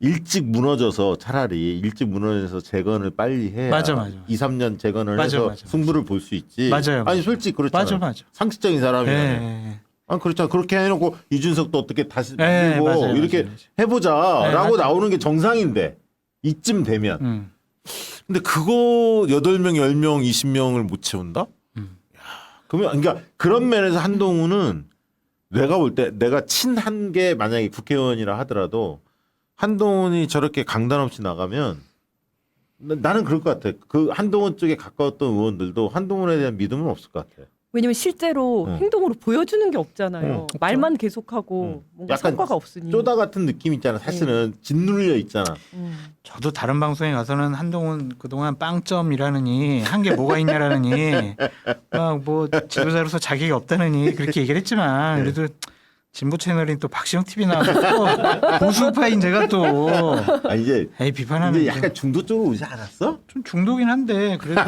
[SPEAKER 1] 일찍 무너져서 차라리 일찍 무너져서 재건을 빨리 해야
[SPEAKER 3] 맞아.
[SPEAKER 1] 2, 3년 재건을
[SPEAKER 3] 맞아,
[SPEAKER 1] 해서
[SPEAKER 3] 맞아.
[SPEAKER 1] 승부를 볼 수 있지.
[SPEAKER 3] 맞아요,
[SPEAKER 1] 아니
[SPEAKER 3] 맞아요.
[SPEAKER 1] 솔직히 그렇잖아.
[SPEAKER 3] 맞아.
[SPEAKER 1] 상식적인 사람이네.
[SPEAKER 3] 네.
[SPEAKER 1] 아니 그렇잖아. 그렇게 해놓고 이준석도 어떻게 다시
[SPEAKER 3] 네,
[SPEAKER 1] 만들고
[SPEAKER 3] 맞아요,
[SPEAKER 1] 이렇게
[SPEAKER 3] 맞아요.
[SPEAKER 1] 해보자라고
[SPEAKER 3] 네,
[SPEAKER 1] 나오는 게 정상인데 이쯤 되면. 근데 그거 8명, 10명, 20명을 못 채운다? 그러면 그러니까 그런 면에서 한동훈은 내가 볼 때 내가 친한 게 만약에 국회의원이라 하더라도 한동훈이 저렇게 강단 없이 나가면 나는 그럴 것 같아. 그 한동훈 쪽에 가까웠던 의원들도 한동훈에 대한 믿음은 없을 것 같아.
[SPEAKER 2] 왜냐면 실제로
[SPEAKER 1] 응.
[SPEAKER 2] 행동으로 보여주는 게 없잖아요.
[SPEAKER 1] 응.
[SPEAKER 2] 말만 계속하고 뭔가
[SPEAKER 1] 약간
[SPEAKER 2] 성과가 없으니.
[SPEAKER 1] 쪼다 같은 느낌 있잖아. 사실은 짓눌려 있잖아.
[SPEAKER 3] 저도 다른 방송에 가서는 한동훈 그동안 빵점이라느니 한 게 뭐가 있냐라느니 막 뭐 지도자로서 자격이 없다느니 그렇게 얘기를 했지만 그래도 진보 채널인 또 박시영 TV 나와서 또 보수파인 제가 또
[SPEAKER 1] 아 이제
[SPEAKER 3] 에이 비판하는
[SPEAKER 1] 이제 약간 중도 쪽으로 오지 않았어?
[SPEAKER 3] 좀 중독이긴 한데 그래도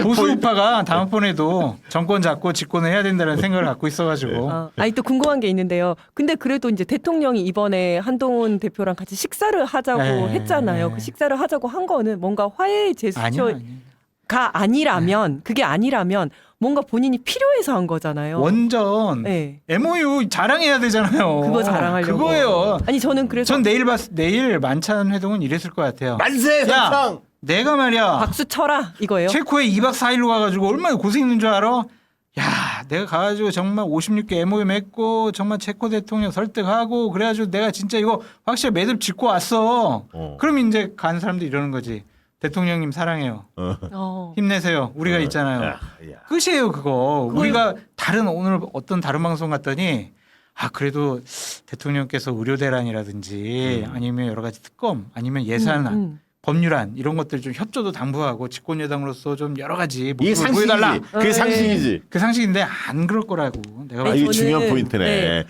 [SPEAKER 3] 보수파가 다음번에도 정권 잡고 집권을 해야 된다는 생각을 갖고 있어가지고
[SPEAKER 2] 아니 또 궁금한 게 있는데요. 근데 그래도 이제 대통령이 이번에 한동훈 대표랑 같이 식사를 하자고
[SPEAKER 3] 네.
[SPEAKER 2] 했잖아요. 그 식사를 하자고 한 거는 뭔가 화해의 제스처가
[SPEAKER 3] 아니야.
[SPEAKER 2] 아니라면 그게 아니라면 뭔가 본인이 필요해서 한 거잖아요.
[SPEAKER 3] 원전
[SPEAKER 2] 네.
[SPEAKER 3] MOU 자랑해야 되잖아요.
[SPEAKER 2] 그거 자랑하려고.
[SPEAKER 3] 그거예요.
[SPEAKER 2] 아니 저는 그래서
[SPEAKER 3] 전 내일 만찬 회동은 이랬을 것 같아요.
[SPEAKER 1] 만세
[SPEAKER 3] 야,
[SPEAKER 1] 삼성.
[SPEAKER 3] 내가 말이야
[SPEAKER 2] 박수 쳐라 이거예요.
[SPEAKER 3] 체코에 2박 4일로 가가지고 얼마나 고생했는 줄 알아? 야, 내가 가가지고 정말 56개 MOU 맺고 정말 체코 대통령 설득하고 그래가지고 내가 진짜 이거 확실히 매듭 짓고 왔어. 그럼 이제 간 사람들이 이러는 거지. 대통령님 사랑해요. 힘내세요. 우리가 있잖아요.
[SPEAKER 1] 야.
[SPEAKER 3] 끝이에요 그거. 우리가 오늘 어떤 다른 방송 갔더니 그래도 대통령께서 의료 대란이라든지 아니면 여러 가지 특검 아니면 예산안 법률안 이런 것들 좀 협조도 당부하고 집권 여당으로서 좀 여러 가지
[SPEAKER 1] 이게
[SPEAKER 3] 모습을 보여달라.
[SPEAKER 1] 상식이지. 그게 상식이지.
[SPEAKER 3] 그 상식인데 안 그럴 거라고 내가
[SPEAKER 1] 아,
[SPEAKER 3] 봤을
[SPEAKER 1] 이게
[SPEAKER 2] 저는-
[SPEAKER 1] 중요한 포인트네.
[SPEAKER 2] 네.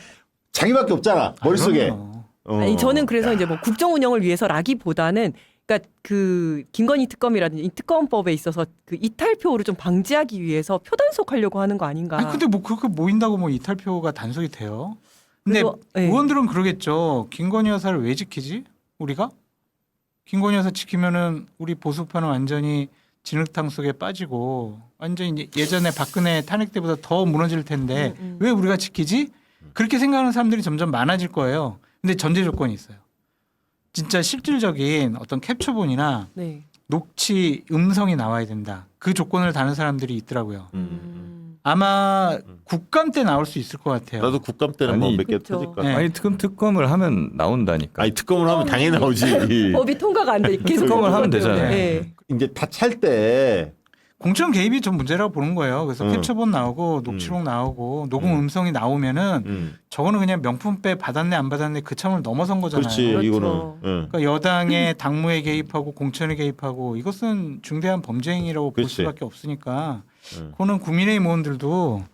[SPEAKER 1] 자기밖에 없잖아 머릿속에.
[SPEAKER 3] 그럼요.
[SPEAKER 2] 아니 저는 그래서 이제 뭐 국정 운영을 위해서라기보다는 그러니까 그 김건희 특검이라든지 이 특검법에 있어서 그 이탈표를 좀 방지하기 위해서 표 단속하려고 하는 거 아닌가.
[SPEAKER 3] 아니 근데 뭐 그렇게 모인다고 뭐 이탈표가 단속이 돼요? 근데
[SPEAKER 2] 그리고, 네.
[SPEAKER 3] 의원들은 그러겠죠. 김건희 여사를 왜 지키지? 우리가? 김건희 여사 지키면은 우리 보수파는 완전히 진흙탕 속에 빠지고 완전히 예전에 박근혜 탄핵 때보다 더 무너질 텐데 왜 우리가 지키지? 그렇게 생각하는 사람들이 점점 많아질 거예요. 근데 전제 조건이 있어요. 진짜 실질적인 어떤 캡처본이나
[SPEAKER 2] 네.
[SPEAKER 3] 녹취 음성이 나와야 된다. 그 조건을 다는 사람들이 있더라고요. 아마 국감 때 나올 수 있을 것 같아요.
[SPEAKER 1] 나도 국감 때는 뭐
[SPEAKER 4] 아니,
[SPEAKER 1] 몇 개
[SPEAKER 2] 그쵸.
[SPEAKER 1] 터질 것
[SPEAKER 3] 네.
[SPEAKER 1] 같아.
[SPEAKER 4] 아니 특검을 하면 나온다니까.
[SPEAKER 1] 아니 특검을 하면 당연히 나오지.
[SPEAKER 2] 법이 통과가 안 돼. 계속
[SPEAKER 4] 특검을 하면 되잖아요.
[SPEAKER 2] 네.
[SPEAKER 1] 이제 다 찰 때
[SPEAKER 3] 공천 개입이 좀 문제라고 보는 거예요. 그래서
[SPEAKER 1] 음.
[SPEAKER 3] 캡처본 나오고 녹취록 나오고 녹음 음성이 나오면은 저거는 그냥 명품배 받았네 안 받았네 그 참을 넘어선 거잖아요.
[SPEAKER 1] 그렇지
[SPEAKER 2] 그렇죠.
[SPEAKER 1] 이거는.
[SPEAKER 3] 그러니까 여당의 당무에 개입하고 공천에 개입하고 이것은 중대한 범죄 행위라고 볼
[SPEAKER 1] 그렇지.
[SPEAKER 3] 수밖에 없으니까
[SPEAKER 1] 응.
[SPEAKER 3] 그거는 국민의힘 의원들도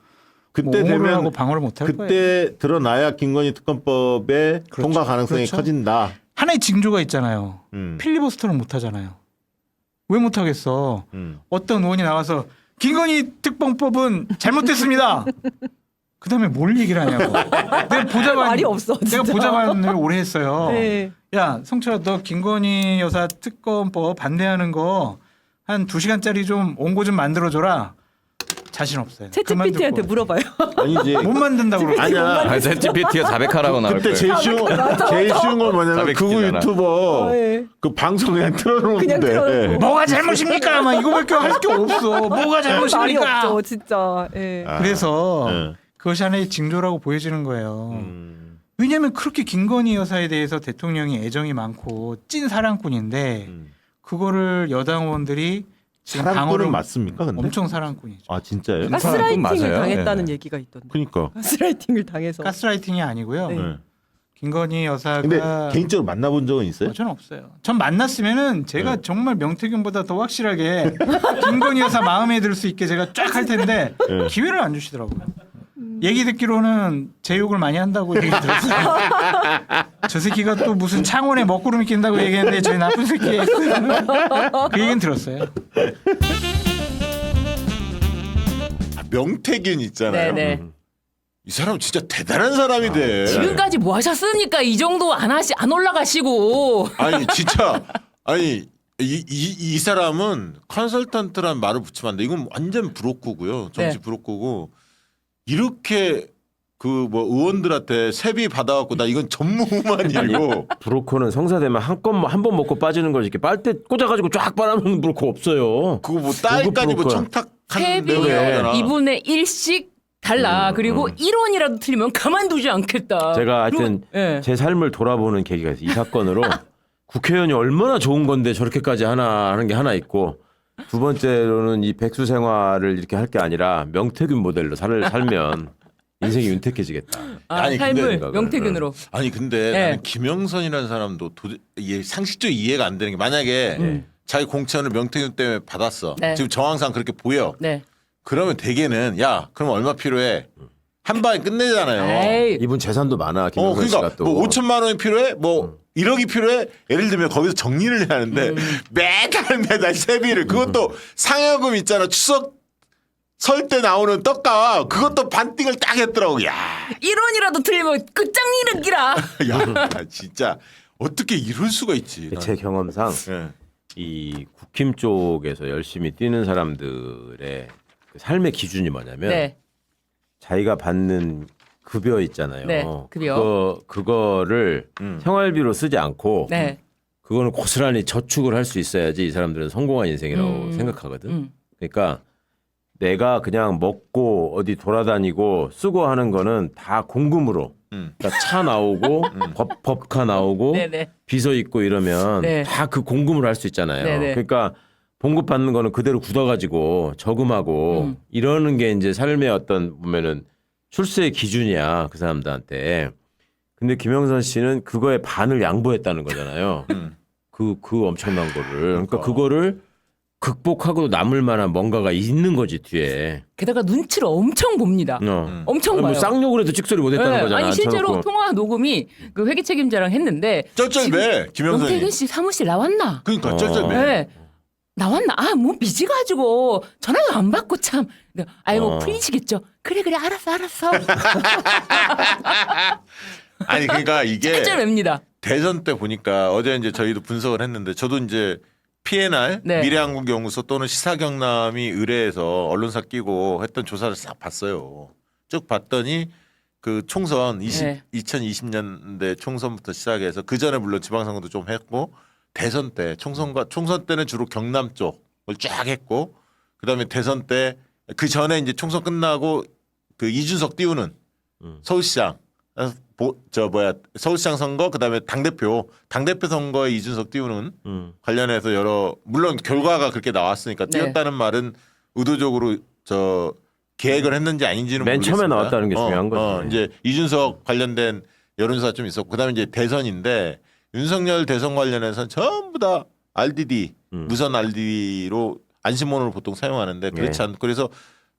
[SPEAKER 1] 그때
[SPEAKER 3] 옹호를
[SPEAKER 1] 되면
[SPEAKER 3] 하고 방어를 못할 거예요.
[SPEAKER 1] 그때 드러나야 김건희 특검법의
[SPEAKER 3] 그렇죠.
[SPEAKER 1] 통과 가능성이
[SPEAKER 3] 그렇죠.
[SPEAKER 1] 커진다.
[SPEAKER 3] 하나의 징조가 있잖아요.
[SPEAKER 1] 음.
[SPEAKER 3] 필리버스터는 못 하잖아요. 왜 못 하겠어? 어떤 의원이 나와서 김건희 특검법은 잘못됐습니다. 그다음에 뭘 얘기를 하냐고. 내가 보좌관
[SPEAKER 2] 말이 없어,
[SPEAKER 3] 내가
[SPEAKER 2] 진짜.
[SPEAKER 3] 보좌관을 오래 했어요.
[SPEAKER 2] 네.
[SPEAKER 3] 야 성철아 너 김건희 여사 특검법 반대하는 거 한 2시간짜리 좀 원고 좀 만들어줘라. 자신 없어요.
[SPEAKER 2] 챗GPT한테 물어봐요.
[SPEAKER 1] 아니지.
[SPEAKER 3] 못 만든다고 그러고.
[SPEAKER 1] 아니야.
[SPEAKER 4] 챗GPT가 400하라고 나올
[SPEAKER 1] 그때
[SPEAKER 4] 거예요.
[SPEAKER 1] 제일 쉬운 건 뭐냐면
[SPEAKER 4] 자백
[SPEAKER 1] 그거
[SPEAKER 4] 기잖아.
[SPEAKER 1] 유튜버
[SPEAKER 2] 네.
[SPEAKER 1] 그 방송 그냥 틀어놓으면
[SPEAKER 2] 그냥
[SPEAKER 1] 돼.
[SPEAKER 2] 틀어놓고.
[SPEAKER 3] 뭐가 잘못입니까? 막 이거밖에 할 게 없어. 뭐가
[SPEAKER 2] 말이
[SPEAKER 3] 잘못입니까?
[SPEAKER 2] 없죠, 진짜. 예.
[SPEAKER 1] 아,
[SPEAKER 3] 그래서
[SPEAKER 1] 네.
[SPEAKER 3] 그것이 하나의 징조라고 보여지는 거예요.
[SPEAKER 1] 음.
[SPEAKER 3] 왜냐하면 그렇게 김건희 여사에 대해서 대통령이 애정이 많고 찐 사랑꾼인데 그거를 여당 의원들이 지금
[SPEAKER 1] 사랑꾼은
[SPEAKER 3] 방어를
[SPEAKER 1] 맞습니까? 근데?
[SPEAKER 3] 엄청 사랑꾼이죠.
[SPEAKER 1] 아 진짜요?
[SPEAKER 4] 그러니까
[SPEAKER 2] 가스라이팅을
[SPEAKER 4] 맞아요.
[SPEAKER 2] 당했다는
[SPEAKER 4] 네.
[SPEAKER 2] 얘기가 있던데.
[SPEAKER 1] 그러니까.
[SPEAKER 2] 가스라이팅을 당해서.
[SPEAKER 3] 가스라이팅이 아니고요.
[SPEAKER 2] 네.
[SPEAKER 1] 네.
[SPEAKER 3] 김건희 여사가
[SPEAKER 1] 근데 개인적으로 만나본 적은 있어요?
[SPEAKER 3] 저는 없어요. 전 만났으면은 제가 정말 명태균보다 더 확실하게 김건희 여사 마음에 들 수 있게 제가 쫙 할 텐데
[SPEAKER 1] 네.
[SPEAKER 3] 기회를 안 주시더라고요. 얘기 듣기로는 제 욕을 많이 한다고 얘기 들었어요. 저 새끼가 또 무슨 창원에 먹구름이 낀다고 얘기했는데 저 나쁜 새끼. 그 얘기는 들었어요.
[SPEAKER 1] 명태균 있잖아요.
[SPEAKER 5] 네네.
[SPEAKER 1] 이 사람 진짜 대단한 사람이 돼.
[SPEAKER 5] 지금까지 뭐 하셨습니까? 이 정도 안 올라가시고.
[SPEAKER 1] 아니 진짜 아니 이 사람은 컨설턴트란 말을 붙이면 안 돼. 이건 완전 브로커고요. 정치
[SPEAKER 5] 네.
[SPEAKER 1] 브로커고 이렇게 그 뭐 의원들한테 세비 받아갖고 나 이건 전무후무한 일이고
[SPEAKER 6] 브로커는 성사되면 한 번 먹고 빠지는 거지. 이렇게 빨대 꽂아가지고 쫙 빨아먹는 브로커 없어요.
[SPEAKER 1] 그거 뭐 딸까지 뭐
[SPEAKER 6] 브로커야.
[SPEAKER 1] 청탁한
[SPEAKER 5] 세비
[SPEAKER 1] 내용이 나오잖아.
[SPEAKER 5] 2분의 1씩 달라. 그리고 1원이라도 틀리면 가만두지 않겠다.
[SPEAKER 6] 제가 하여튼
[SPEAKER 5] 예.
[SPEAKER 6] 제 삶을 돌아보는 계기가 있어요. 이 사건으로 국회의원이 얼마나 좋은 건데 저렇게까지 하는 게 하나 있고 두 번째로는 이 백수 생활을 이렇게 할 게 아니라 명태균 모델로 살면 인생이 윤택해지겠다.
[SPEAKER 1] 아니,
[SPEAKER 5] 삶을
[SPEAKER 1] 근데-
[SPEAKER 5] 명태균으로.
[SPEAKER 1] 아니 근데
[SPEAKER 5] 네.
[SPEAKER 1] 나는 김영선이라는 사람도 이게 상식적으로 이해가 안 되는 게 만약에 자기 공천을 명태균 때문에 받았어.
[SPEAKER 5] 네.
[SPEAKER 1] 지금 정황상 그렇게 보여.
[SPEAKER 5] 네.
[SPEAKER 1] 그러면 대개는 야 그럼 얼마 필요해? 한 방에 끝내잖아요.
[SPEAKER 5] 에이.
[SPEAKER 6] 이분 재산도 많아. 김영선
[SPEAKER 1] 그러니까
[SPEAKER 6] 씨가 또.
[SPEAKER 1] 뭐 5천만 원이 필요해? 뭐 1억이 필요해? 예를 들면 거기서 정리를 해야 하는데 매달 세비를 그것도 상여금 있잖아. 추석 설 때 나오는 떡값 그것도 반띵을 딱 했더라고. 야,
[SPEAKER 5] 1원이라도 틀리면 끝장이는 기라.
[SPEAKER 1] 야 진짜 어떻게 이럴 수가 있지.
[SPEAKER 6] 제 경험상
[SPEAKER 1] 예.
[SPEAKER 6] 이 국힘 쪽에서 열심히 뛰는 사람들의 그 삶의 기준이 뭐냐면
[SPEAKER 5] 네.
[SPEAKER 6] 자기가 받는 급여 있잖아요.
[SPEAKER 5] 네, 급여.
[SPEAKER 6] 그거를 생활비로 쓰지 않고
[SPEAKER 5] 네.
[SPEAKER 6] 그거는 고스란히 저축을 할 수 있어야지 이 사람들은 성공한 인생이라고 생각하거든. 그러니까 내가 그냥 먹고 어디 돌아다니고 쓰고 하는 거는 다 공금으로. 그러니까 차 나오고 법카 나오고
[SPEAKER 5] 네네.
[SPEAKER 6] 비서 있고 이러면
[SPEAKER 5] 네.
[SPEAKER 6] 다 그 공금으로 할 수 있잖아요.
[SPEAKER 5] 네네.
[SPEAKER 6] 그러니까 봉급 받는 거는 그대로 굳어가지고 저금하고 이러는 게 이제 삶의 어떤 보면은 출세의 기준이야 그 사람들한테. 근데 김영선 씨는 그거에 반을 양보했다는 거잖아요. 그 엄청난 거를. 그러니까 그거를 극복하고 남을 만한 뭔가가 있는 거지 뒤에.
[SPEAKER 5] 게다가 눈치를 엄청 봅니다. 엄청
[SPEAKER 6] 아니,
[SPEAKER 5] 봐요.
[SPEAKER 6] 뭐 쌍욕을 해도 찍소리 못했다는
[SPEAKER 5] 네,
[SPEAKER 6] 거잖아.
[SPEAKER 5] 아니 실제로
[SPEAKER 6] 앉혀놓고.
[SPEAKER 5] 통화 녹음이 그 회계 책임자랑 했는데
[SPEAKER 1] 쩔쩔매 김영선이.
[SPEAKER 5] 명태균 씨 사무실 나왔나?
[SPEAKER 1] 그러니까 쩔쩔매.
[SPEAKER 5] 네. 나왔나? 아, 뭐 빚이가지고 전화도 안 받고 참. 아이고 풀리시겠죠. 그래 알았어.
[SPEAKER 1] 아니 그러니까 이게
[SPEAKER 5] 쩔쩔맵니다.
[SPEAKER 1] 대선 때 보니까 어제 이제 저희도 분석을 했는데 저도 이제 PNR
[SPEAKER 5] 네.
[SPEAKER 1] 미래한국연구소 또는 시사경남이 의뢰해서 언론사 끼고 했던 조사를 싹 봤어요. 쭉 봤더니 그 총선
[SPEAKER 5] 네.
[SPEAKER 1] 2020년대 총선부터 시작해서 그 전에 물론 지방선거도 좀 했고 대선 때 총선 때는 주로 경남 쪽을 쫙 했고 그다음에 대선 때 그 전에 이제 총선 끝나고 그 이준석 띄우는 서울시장 서울시장 선거 그다음에 당대표 선거에 이준석 띄우는 관련해서 여러 물론 결과가 그렇게 나왔으니까
[SPEAKER 5] 네.
[SPEAKER 1] 띄웠다는 말은 의도적으로 계획을 했는지 아닌지는
[SPEAKER 6] 맨
[SPEAKER 1] 모르겠습니다.
[SPEAKER 6] 처음에 나왔다는 게 중요한 거지.
[SPEAKER 1] 이제 이준석 관련된 여론조사 좀 있었고 그다음에 이제 대선인데 윤석열 대선 관련해서는 전부 다 RDD 무선 RDD로 안심번호를 보통 사용하는데 그렇지
[SPEAKER 6] 네.
[SPEAKER 1] 않고 그래서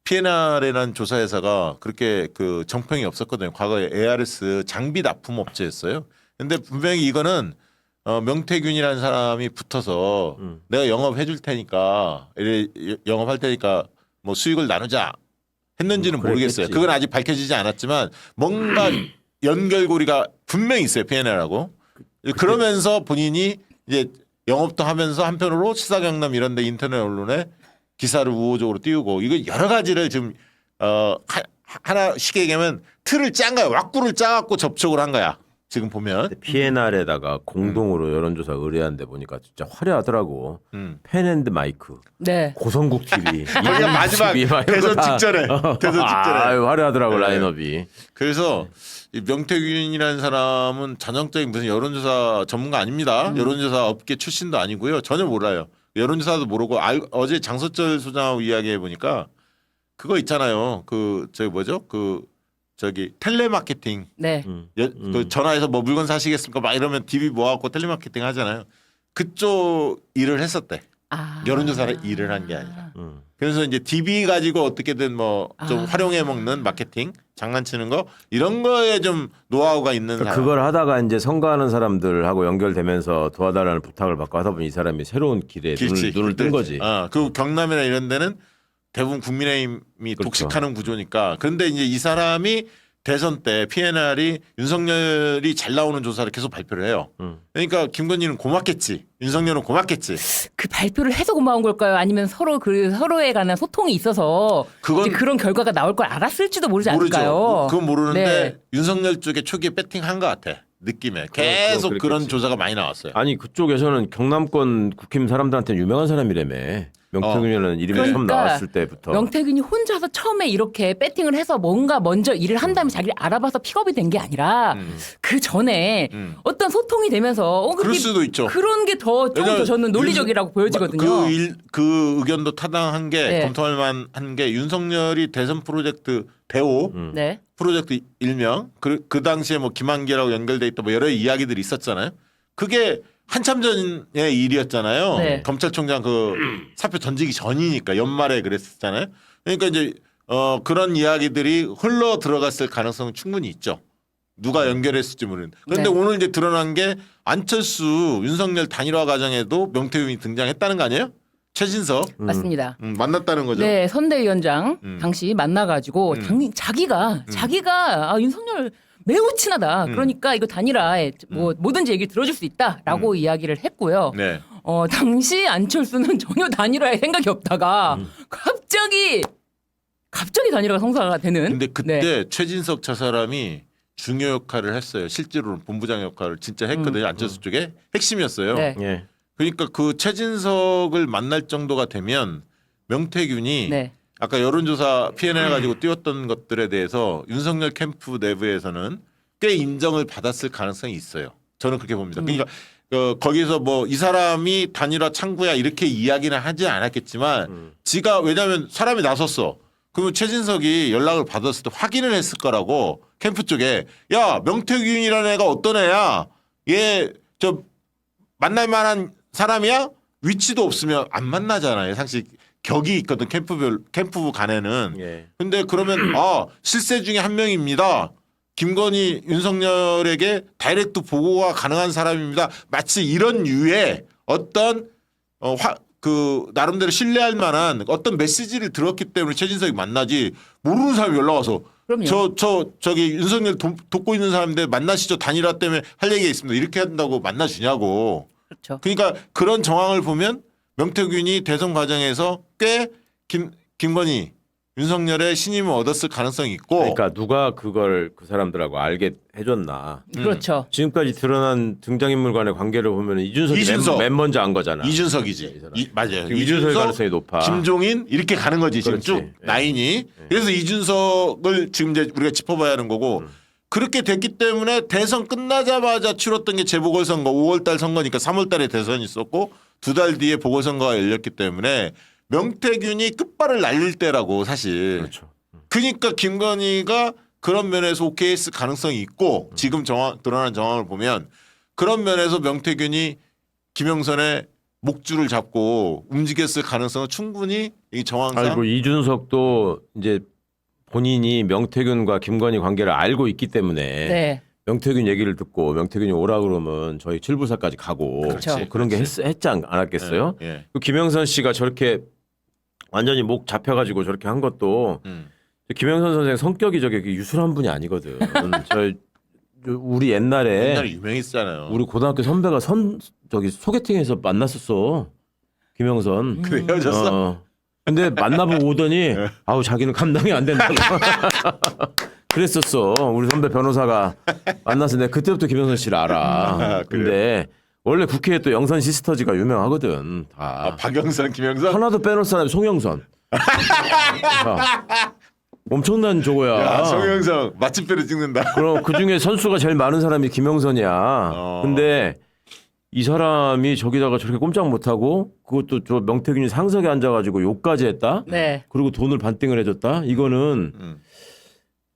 [SPEAKER 1] PNR이라는 조사회사가 그렇게 그 정평이 없었거든요. 과거에 ARS 장비 납품 업체였어요. 근데 분명히 이거는 명태균이라는 사람이 붙어서 내가 영업해 줄 테니까 영업할 테니까 뭐 수익을 나누자 했는지는 모르겠어요.
[SPEAKER 6] 그랬겠지.
[SPEAKER 1] 그건 아직 밝혀지지 않았지만 뭔가 연결고리가 분명히 있어요. PNR하고. 그러면서 본인이 이제 영업도 하면서 한편으로 시사경남 이런 데 인터넷 언론에 기사를 우호적으로 띄우고 이거 여러 가지를 지금 하나 쉽게 얘기하면 틀을 짠 거야. 왁구를 짜갖고 접촉을 한 거야. 지금 보면.
[SPEAKER 6] PNR에다가 공동으로 여론조사 의뢰한 데 보니까 진짜 화려하더라고. 펜앤드 마이크,
[SPEAKER 5] 네.
[SPEAKER 6] 고성국 TV,
[SPEAKER 1] 거기가 마지막
[SPEAKER 6] TV 막 이런
[SPEAKER 1] 대선
[SPEAKER 6] 거 다-
[SPEAKER 1] 직전에 대선 직전에.
[SPEAKER 6] 아유, 화려하더라고
[SPEAKER 1] 네.
[SPEAKER 6] 라인업이.
[SPEAKER 1] 그래서 이 명태균이라는 사람은 전형적인 무슨 여론조사 전문가 아닙니다. 여론조사 업계 출신도 아니고요. 전혀 몰라요. 여론조사도 모르고 어제 장소철 소장하고 이야기해 보니까 그거 있잖아요. 그 저기 뭐죠? 그 저기 텔레마케팅
[SPEAKER 5] 네.
[SPEAKER 1] 그 전화해서 뭐 물건 사시겠습니까? 막 이러면 DB 모아갖고 텔레마케팅 하잖아요. 그쪽 일을 했었대.
[SPEAKER 5] 아.
[SPEAKER 1] 여론조사를 일을 한 게 아니라. 그래서 이제 DB 가지고 어떻게든 뭐 좀 활용해 먹는 마케팅, 장난치는 거 이런 거에 좀 노하우가 있는
[SPEAKER 6] 그러니까
[SPEAKER 1] 사람.
[SPEAKER 6] 그걸 하다가 이제 선거하는 사람들하고 연결되면서 도와달라는 부탁을 받고 하다 보니 이 사람이 새로운 길에 눈을 뜬 거지.
[SPEAKER 1] 그 경남이나 이런 데는 대부분 국민의힘이
[SPEAKER 6] 그렇죠.
[SPEAKER 1] 독식하는 구조니까. 그런데 이제 이 사람이 대선 때 PNR이 윤석열이 잘 나오는 조사를 계속 발표를 해요. 그러니까 김건희는 고맙겠지. 윤석열은 고맙겠지.
[SPEAKER 5] 그 발표를 해서 고마운 걸까요? 아니면 서로에 관한 소통이 있어서
[SPEAKER 1] 그건
[SPEAKER 5] 이제 그런 결과가 나올 걸 알았을지도 모르지
[SPEAKER 1] 모르죠.
[SPEAKER 5] 않을까요?
[SPEAKER 1] 그건 모르는데
[SPEAKER 5] 네.
[SPEAKER 1] 윤석열 쪽에 초기에 배팅한 것 같아. 느낌에 계속
[SPEAKER 6] 그렇겠지.
[SPEAKER 1] 그런 조사가 많이 나왔어요.
[SPEAKER 6] 아니 그쪽에서는 경남권 국힘 사람들한테 유명한 사람이라며. 명태균이라는 이름이 처음
[SPEAKER 5] 그러니까
[SPEAKER 6] 나왔을 때부터.
[SPEAKER 5] 명태균이 혼자서 처음에 이렇게 배팅을 해서 뭔가 먼저 일을 한 다음에 자기를 알아봐서 픽업이 된 게 아니라 그 전에 어떤 소통이 되면서
[SPEAKER 1] 그럴
[SPEAKER 5] 그게
[SPEAKER 1] 수도 있죠.
[SPEAKER 5] 그런 게 더 저는 논리적이라고 보여지거든요.
[SPEAKER 1] 그 의견도 타당한 게
[SPEAKER 5] 네.
[SPEAKER 1] 검토할 만한 게 윤석열이 대선 프로젝트 대오
[SPEAKER 5] 네.
[SPEAKER 1] 프로젝트 일명 그 당시에 뭐 김한길하고 연결돼 있다 뭐 여러 이야기들이 있었잖아요. 그게 한참 전의 일이었잖아요.
[SPEAKER 5] 네.
[SPEAKER 1] 검찰총장 그 사표 던지기 전이니까 연말에 그랬었잖아요. 그러니까 이제 그런 이야기들이 흘러 들어갔을 가능성은 충분히 있죠. 누가 연결했을지 모르는. 그런데
[SPEAKER 5] 네.
[SPEAKER 1] 오늘 이제 드러난 게 안철수 윤석열 단일화 과정에도 명태균이 등장했다는 거 아니에요? 최진석
[SPEAKER 5] 맞습니다.
[SPEAKER 1] 만났다는 거죠.
[SPEAKER 5] 네, 선대위원장 당시 만나가지고
[SPEAKER 1] 음.
[SPEAKER 5] 자기가 윤석열 매우 친하다. 그러니까 이거 단일화에 뭐 뭐든지 얘기를 들어줄 수 있다라고 이야기를 했고요.
[SPEAKER 1] 네.
[SPEAKER 5] 당시 안철수는 전혀 단일화에 생각이 없다가 갑자기 단일화가 성사가 되는.
[SPEAKER 1] 근데 그때
[SPEAKER 5] 네.
[SPEAKER 1] 최진석 저 사람이 중요 역할을 했어요. 실제로는 본부장 역할을 진짜 했거든요. 안철수 쪽에 핵심이었어요.
[SPEAKER 5] 네.
[SPEAKER 6] 예.
[SPEAKER 1] 그러니까 그 최진석을 만날 정도가 되면 명태균이
[SPEAKER 5] 네.
[SPEAKER 1] 아까 여론조사 PNL 가지고 띄웠던 것들에 대해서 윤석열 캠프 내부에서는 꽤 인정을 받았을 가능성이 있어요. 저는 그렇게 봅니다. 그러니까 거기서 뭐 이 사람이 단일화 창구야 이렇게 이야기는 하지 않았겠지만 지가 왜냐하면 사람이 나섰어. 그러면 최진석이 연락을 받았을 때 확인을 했을 거라고 캠프 쪽에 야 명태균이라는 애가 어떤 애야? 얘 저 만날 만한 사람이야? 위치도 없으면 안 만나잖아요. 사실 격이 있거든 캠프 간에는.
[SPEAKER 6] 예.
[SPEAKER 1] 근데 그러면 실세 중에 한 명입니다. 김건희 윤석열에게 다이렉트 보고가 가능한 사람입니다. 마치 이런 류의 어떤 나름대로 신뢰할 만한 어떤 메시지를 들었기 때문에 최진석이 만나지 모르는 사람이 연락 와서
[SPEAKER 5] 그럼요.
[SPEAKER 1] 저기 윤석열 돕고 있는 사람인데 만나시죠. 단일화 때문에 할 얘기가 있습니다. 이렇게 한다고 만나주냐고.
[SPEAKER 5] 그렇죠.
[SPEAKER 1] 그러니까 그런 정황을 보면 명태균이 대선 과정에서 꽤 김건희 윤석열의 신임을 얻었을 가능성이 있고.
[SPEAKER 6] 그러니까 누가 그걸 그 사람들하고 알게 해줬나.
[SPEAKER 5] 그렇죠.
[SPEAKER 6] 지금까지 드러난 등장인물 간의 관계를 보면 이준석이 맨 먼저 안 거잖아.
[SPEAKER 1] 이준석이지. 맞아요.
[SPEAKER 6] 지금 이준석의 가능성이 높아.
[SPEAKER 1] 김종인 이렇게 가는 거지 지금
[SPEAKER 6] 그렇지.
[SPEAKER 1] 쭉
[SPEAKER 6] 예.
[SPEAKER 1] 라인이. 그래서 이준석을 지금 이제 우리가 짚어봐야 하는 거고 그렇게 됐기 때문에 대선 끝나자마자 치렀던 게 재보궐선거 5월달 선거니까 3월달에 대선이 있었고 2달 뒤에 보궐선거가 열렸기 때문에 명태균이 끝발을 날릴 때라고 사실.
[SPEAKER 6] 그렇죠.
[SPEAKER 1] 그러니까 김건희가 그런 면에서 오케이 했을 가능성이 있고 지금 드러난 정황을 보면 그런 면에서 명태균이 김영선의 목줄을 잡고 움직였을 가능성은 충분히 이 정황상
[SPEAKER 6] 그리고 이준석도 이제 본인이 명태균과 김건희 관계를 알고 있기 때문에
[SPEAKER 5] 네.
[SPEAKER 6] 명태균 얘기를 듣고 명태균이 오라 그러면 저희 칠부사까지 가고
[SPEAKER 5] 그렇죠.
[SPEAKER 6] 뭐 그런 게 했지 않았겠어요?
[SPEAKER 1] 예.
[SPEAKER 6] 그 김영선 씨가 저렇게 완전히 목 잡혀가지고 저렇게 한 것도 김영선 선생 성격이 저게 유술한 분이 아니거든. 우리 옛날에
[SPEAKER 1] 유명했잖아요.
[SPEAKER 6] 우리 고등학교 선배가 소개팅에서 만났었어. 김영선.
[SPEAKER 1] 근데 헤어졌어?
[SPEAKER 6] 근데 만나보고 오더니 아우 자기는 감당이 안 된다고. 그랬었어. 우리 선배 변호사가 만나서 내가 그때부터 김영선 씨를 알아. 근데 원래 국회에 또 영선 시스터즈가 유명하거든. 다.
[SPEAKER 1] 박영선, 김영선?
[SPEAKER 6] 하나도 빼놓을 사람이 송영선. 엄청난 저거야.
[SPEAKER 1] 야, 송영선 맛집배를 찍는다.
[SPEAKER 6] 그럼 그 중에 선수가 제일 많은 사람이 김영선이야. 근데 이 사람이 저기다가 저렇게 꼼짝 못하고 그것도 저 명태균이 상석에 앉아가지고 욕까지 했다.
[SPEAKER 5] 네.
[SPEAKER 6] 그리고 돈을 반띵을 해줬다. 이거는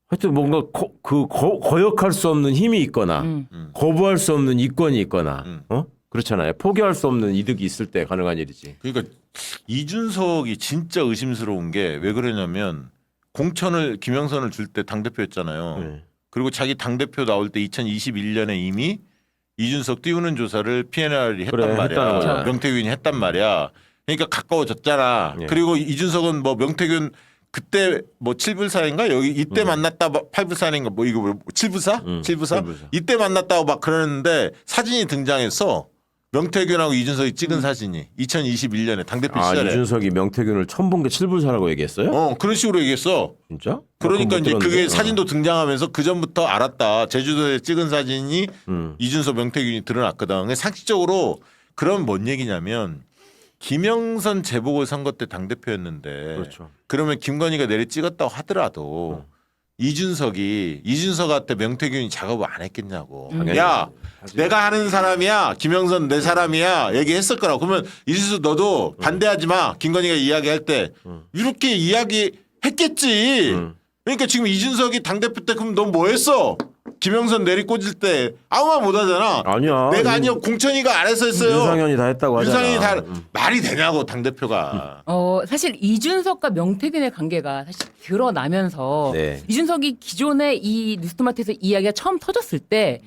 [SPEAKER 6] 하여튼 뭔가 거역할 수 없는 힘이 있거나 거부할 수 없는 이권이 있거나 그렇잖아요. 포기할 수 없는 이득이 있을 때 가능한 일이지.
[SPEAKER 1] 그러니까 이준석이 진짜 의심스러운 게 왜 그러냐면 공천을 김영선을 줄 때 당대표였잖아요.
[SPEAKER 6] 네.
[SPEAKER 1] 그리고 자기 당대표 나올 때 2021년에 이미 이준석 띄우는 조사를 PNR이 했단
[SPEAKER 6] 그래,
[SPEAKER 1] 말이야.
[SPEAKER 6] 했다는 거잖아.
[SPEAKER 1] 명태균이 했단 말이야. 그러니까 가까워졌잖아.
[SPEAKER 6] 네.
[SPEAKER 1] 그리고 이준석은 뭐 명태균 그때 뭐 7불사인가 여기 이때 만났다 8불사인가 뭐 이거 7불사? 7불사? 이때 만났다고 막 그러는데 사진이 등장해서 명태균하고 이준석이 찍은 사진이 2021년에 당대표 시절에.
[SPEAKER 6] 이준석이 명태균을 처음 본 게 7불사라고 얘기했어요?
[SPEAKER 1] 그런 식으로 얘기했어.
[SPEAKER 6] 진짜?
[SPEAKER 1] 그러니까
[SPEAKER 6] 못
[SPEAKER 1] 이제 그게
[SPEAKER 6] 들었는데.
[SPEAKER 1] 사진도 등장하면서 그 전부터 알았다. 제주도에 찍은 사진이 이준석 명태균이 드러났거든. 근데 상식적으로 그럼 뭔 얘기냐면 김영선 재보궐 선거 때 당대표였는데
[SPEAKER 6] 그렇죠.
[SPEAKER 1] 그러면 김건희가 내리 찍었다고 하더라도 이준석한테 명태균이 작업을 안 했겠냐고. 야, 내가 하는 사람이야. 김영선 내 사람이야. 얘기했을 거라고. 그러면 이준석 너도 반대하지 마. 김건희가 이야기할 때 이렇게 이야기했겠지. 그러니까 지금 이준석이 당대표 때 그럼 너 뭐 했어? 김영선 내리꽂을 때 아무 말 못하잖아.
[SPEAKER 6] 아니야.
[SPEAKER 1] 내가 아니요 공천이가 알아서 했어요.
[SPEAKER 6] 윤상현이 다 했다고 하잖아.
[SPEAKER 1] 윤상현이 다 말이 되냐고 당 대표가.
[SPEAKER 5] 사실 이준석과 명태균의 관계가 사실 드러나면서
[SPEAKER 6] 네.
[SPEAKER 5] 이준석이 기존에 이 뉴스토마토에서 이야기가 처음 터졌을 때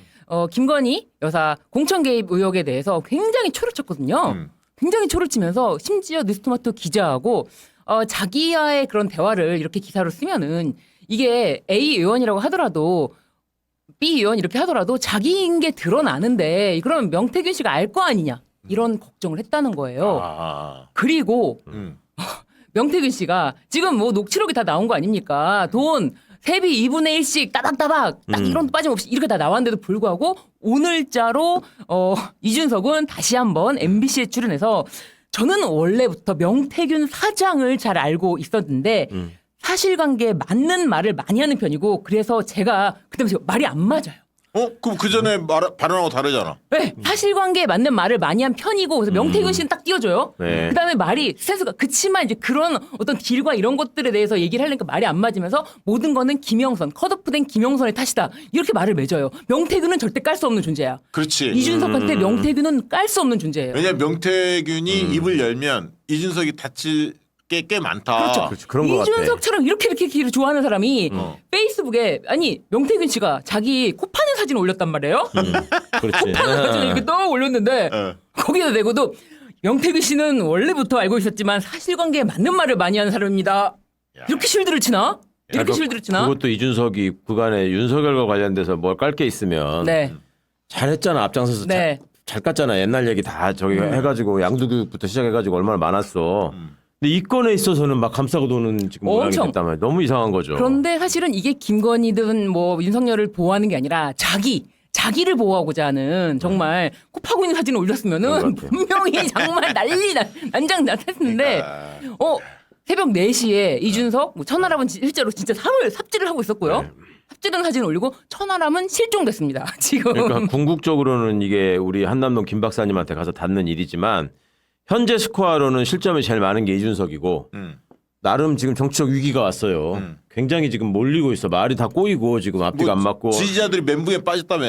[SPEAKER 5] 김건희 여사 공천 개입 의혹에 대해서 굉장히 초를 쳤거든요. 굉장히 초를 치면서 심지어 뉴스토마토 기자하고 자기와의 그런 대화를 이렇게 기사로 쓰면은 이게 A 의원이라고 하더라도 B 의원 이렇게 하더라도 자기인 게 드러나는데 그러면 명태균 씨가 알 거 아니냐 이런 걱정을 했다는 거예요. 그리고 명태균 씨가 지금 뭐 녹취록이 다 나온 거 아닙니까? 돈 세비 2분의 1씩 따박따박 딱 이런 도 빠짐없이 이렇게 다 나왔는데도 불구하고 오늘자로 이준석은 다시 한번 MBC에 출연해서 저는 원래부터 명태균 사장을 잘 알고 있었는데 사실관계에 맞는 말을 많이 하는 편이고 그래서 제가 그때 말이 안 맞아요.
[SPEAKER 1] 그럼 그 전에 발언하고 다르잖아.
[SPEAKER 5] 네, 사실관계에 맞는 말을 많이 한 편이고 그래서 명태균 씨는 딱 띄워줘요.
[SPEAKER 6] 네.
[SPEAKER 5] 그다음에 말이 센스가 그치만 이제 그런 어떤 딜과 이런 것들에 대해서 얘기를 하려니까 말이 안 맞으면서 모든 거는 김영선 컷오프된 김영선의 탓이다 이렇게 말을 맺어요. 명태균은 절대 깔 수 없는 존재야.
[SPEAKER 1] 그렇지.
[SPEAKER 5] 이준석한테 명태균은 깔 수 없는 존재예요.
[SPEAKER 1] 왜냐면 명태균이 입을 열면 이준석이 다칠 게 꽤 많다.
[SPEAKER 6] 그렇지, 그런 거 같아.
[SPEAKER 5] 이준석처럼 이렇게 길을 좋아하는 사람이 페이스북에 아니 명태균 씨가 자기 코 파는 사진을 올렸단 말이에요.
[SPEAKER 6] 그렇지.
[SPEAKER 5] 코 파는 사진을 이렇게 떠 올렸는데 거기다 대고도 명태균 씨는 원래부터 알고 있었지만 사실관계에 맞는 말을 많이 하는 사람입니다. 이렇게 실드를 치나? 이렇게 실드를 치나?
[SPEAKER 6] 그것도 이준석이 그간에 윤석열과 관련돼서 뭘 깔 게 있으면
[SPEAKER 5] 네.
[SPEAKER 6] 잘했잖아. 앞장서서
[SPEAKER 5] 네.
[SPEAKER 6] 잘 깠잖아. 옛날 얘기 다 저기 해가지고 양두교육부터 시작해가지고 얼마나 많았어. 근데 이 건에 있어서는 막 감싸고 도는 지금 모양이
[SPEAKER 5] 엄청.
[SPEAKER 6] 됐단 말이야. 너무 이상한 거죠.
[SPEAKER 5] 그런데 사실은 이게 김건희든 뭐 윤석열을 보호하는 게 아니라 자기를 보호하고자 하는 정말 코 파고 있는 사진을 올렸으면은
[SPEAKER 6] 그런 것 같아요.
[SPEAKER 5] 분명히 정말 난장났했는데 새벽 4시에 이준석 뭐 천하람은 실제로 진짜 삽질을 하고 있었고요. 삽질한 사진을 올리고 천하람은 실종됐습니다. 지금.
[SPEAKER 6] 그러니까 궁극적으로는 이게 우리 한남동 김 박사님한테 가서 닿는 일이지만 현재 스코어로는 실점이 제일 많은 게 이준석이고 나름 지금 정치적 위기가 왔어요. 굉장히 지금 몰리고 있어. 말이 다 꼬이고 지금 앞뒤가 안 맞고.
[SPEAKER 1] 지지자들이 멘붕에 빠졌다며.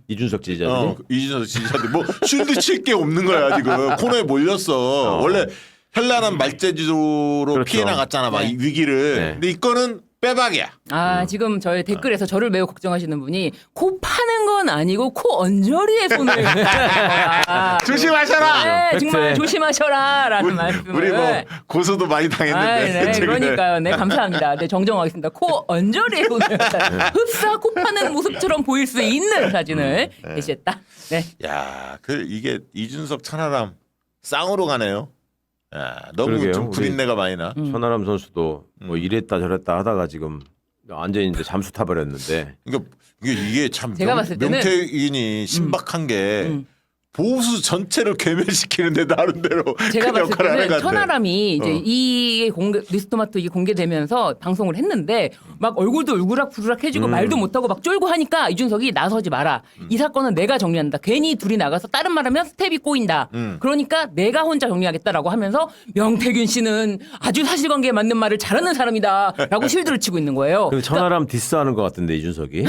[SPEAKER 6] 이준석 지지자들이.
[SPEAKER 1] 이준석 지지자들 뭐 쉴드 칠 게 없는 거야 지금. 코너에 몰렸어. 원래 현란한 말재주로
[SPEAKER 6] 그렇죠.
[SPEAKER 1] 피해 나갔잖아 막 이 위기를.
[SPEAKER 6] 네.
[SPEAKER 1] 근데 이거는 빼박이야.
[SPEAKER 5] 지금 저희 댓글에서 저를 매우 걱정하시는 분이 코 파는 건 아니고 코 언저리에 손을
[SPEAKER 1] 조심하셔라.
[SPEAKER 5] 네, 정말 조심하셔라라는 말씀을.
[SPEAKER 1] 우리 뭐 고소도 많이 당했는데.
[SPEAKER 5] 네,
[SPEAKER 1] 최근에.
[SPEAKER 5] 그러니까요. 네, 감사합니다. 네, 정정하겠습니다. 코 언저리에 손을 흡사 코 파는 모습처럼 보일 수 있는 사진을 게시했다. 네.
[SPEAKER 1] 야, 이게 이준석 천하람 쌍으로 가네요. 야, 너무
[SPEAKER 6] 그러게요.
[SPEAKER 1] 좀
[SPEAKER 6] 우리
[SPEAKER 1] 구린내가 많이 나.
[SPEAKER 6] 천하람 선수도 뭐 이랬다 저랬다 하다가 지금 완전히 이제 잠수 타버렸는데.
[SPEAKER 1] 그러니까 이게 참
[SPEAKER 5] 제가 봤을 때는
[SPEAKER 1] 명태균이 신박한 게 보수 전체를 괴멸시키는데 나름대로
[SPEAKER 5] 제가
[SPEAKER 1] 큰
[SPEAKER 5] 봤을
[SPEAKER 1] 역할을 하는 것
[SPEAKER 5] 때는
[SPEAKER 1] 같아.
[SPEAKER 5] 천하람이 이제 이 뉴스토마토 이게 공개되면서 방송을 했는데 막 얼굴도 울그락부르락 해지고 말도 못하고 막 쫄고 하니까 이준석이 나서지 마라. 이 사건은 내가 정리한다. 괜히 둘이 나가서 다른 말하면 스텝이 꼬인다. 그러니까 내가 혼자 정리하겠다라고 하면서 명태균 씨는 아주 사실관계에 맞는 말을 잘하는 사람이다라고 실드를 치고 있는 거예요.
[SPEAKER 6] 그 천하람 디스하는 것 같은데 이준석이.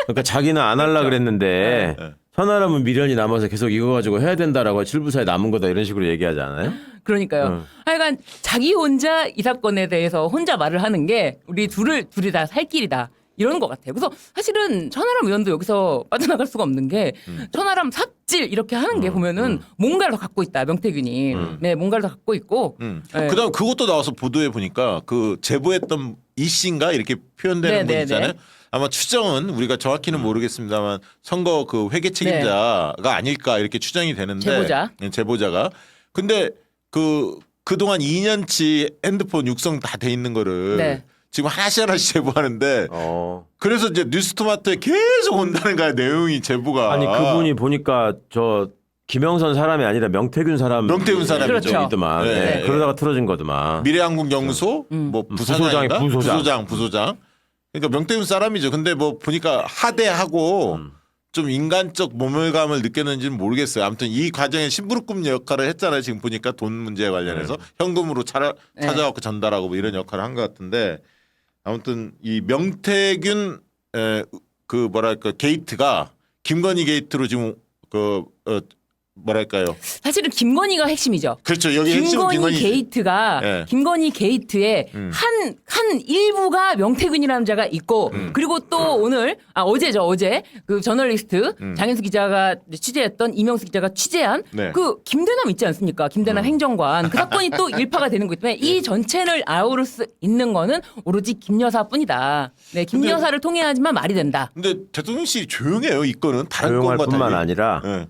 [SPEAKER 6] 그러니까 자기는 안 하려 그랬는데 천하람은 미련이 남아서 계속 이거 가지고 해야 된다라고 7부사에 남은 거다 이런 식으로 얘기하지 않아요?
[SPEAKER 5] 그러니까요. 하여간 자기 혼자 이 사건에 대해서 혼자 말을 하는 게 우리 둘이 다 살 길이다. 이러는 것 같아요. 그래서 사실은 천하람 의원도 여기서 빠져나갈 수가 없는 게 천하람 삽질 이렇게 하는 게 보면은 뭔가를 더 갖고 있다. 명태균이. 네, 뭔가를 더 갖고 있고. 네.
[SPEAKER 1] 그다음 그것도 나와서 보도해 보니까 그 제보했던 이 씨인가 이렇게 표현되는 분 있잖아요. 아마 추정은 우리가 정확히는 모르겠습니다만 선거 그 회계 책임자가 아닐까 이렇게 추정이 되는데
[SPEAKER 5] 제보자.
[SPEAKER 1] 제보자가 근데 그동안 2년치 핸드폰 육성 다 돼 있는 거를 지금 하나씩 제보하는데 그래서 이제 뉴스토마토에 계속 온다는 거야 내용이 제보가.
[SPEAKER 6] 아니 그분이 보니까 저 김영선 사람이 아니라 명태균 사람이죠.
[SPEAKER 5] 그렇죠.
[SPEAKER 6] 이더만.
[SPEAKER 1] 네.
[SPEAKER 6] 네. 그러다가 틀어진 거더만.
[SPEAKER 1] 미래항공연구소 뭐 부사장인가? 부소장. 그러니까 명태균 사람이죠. 근데 뭐 보니까 하대하고 좀 인간적 모멸감을 느꼈는지는 모르겠어요. 아무튼 이 과정에 심부름꾼 역할을 했잖아요. 지금 보니까 돈 문제에 관련해서 현금으로 찾아갖고 전달하고 뭐 이런 역할을 한 것 같은데 아무튼 이 명태균 그 뭐랄까 게이트가 김건희 게이트로 지금 그 뭐랄까요?
[SPEAKER 5] 사실은 김건희가 핵심이죠.
[SPEAKER 1] 그렇죠. 여기 핵심은
[SPEAKER 5] 김건희
[SPEAKER 1] 김건희
[SPEAKER 5] 게이트가
[SPEAKER 1] 예.
[SPEAKER 5] 김건희 게이트에 한 일부가 명태균이라는 자가 있고 그리고 또 오늘 어제 그 저널리스트 장현수 기자가 취재했던 이명수 기자가 취재한
[SPEAKER 1] 네.
[SPEAKER 5] 그 김대남 있지 않습니까? 김대남 행정관 그 사건이 또 일파가 되는 거기 때문에 이 전체를 아우를 수 있는 거는 오로지 김 여사뿐이다. 네, 김
[SPEAKER 1] 근데-
[SPEAKER 5] 여사를 통해야지만 말이 된다.
[SPEAKER 1] 근데 대통령실이 조용해요. 이 건은 다른
[SPEAKER 6] 조용할
[SPEAKER 1] 건과
[SPEAKER 6] 뿐만
[SPEAKER 1] 달리.
[SPEAKER 6] 아니라
[SPEAKER 1] 예.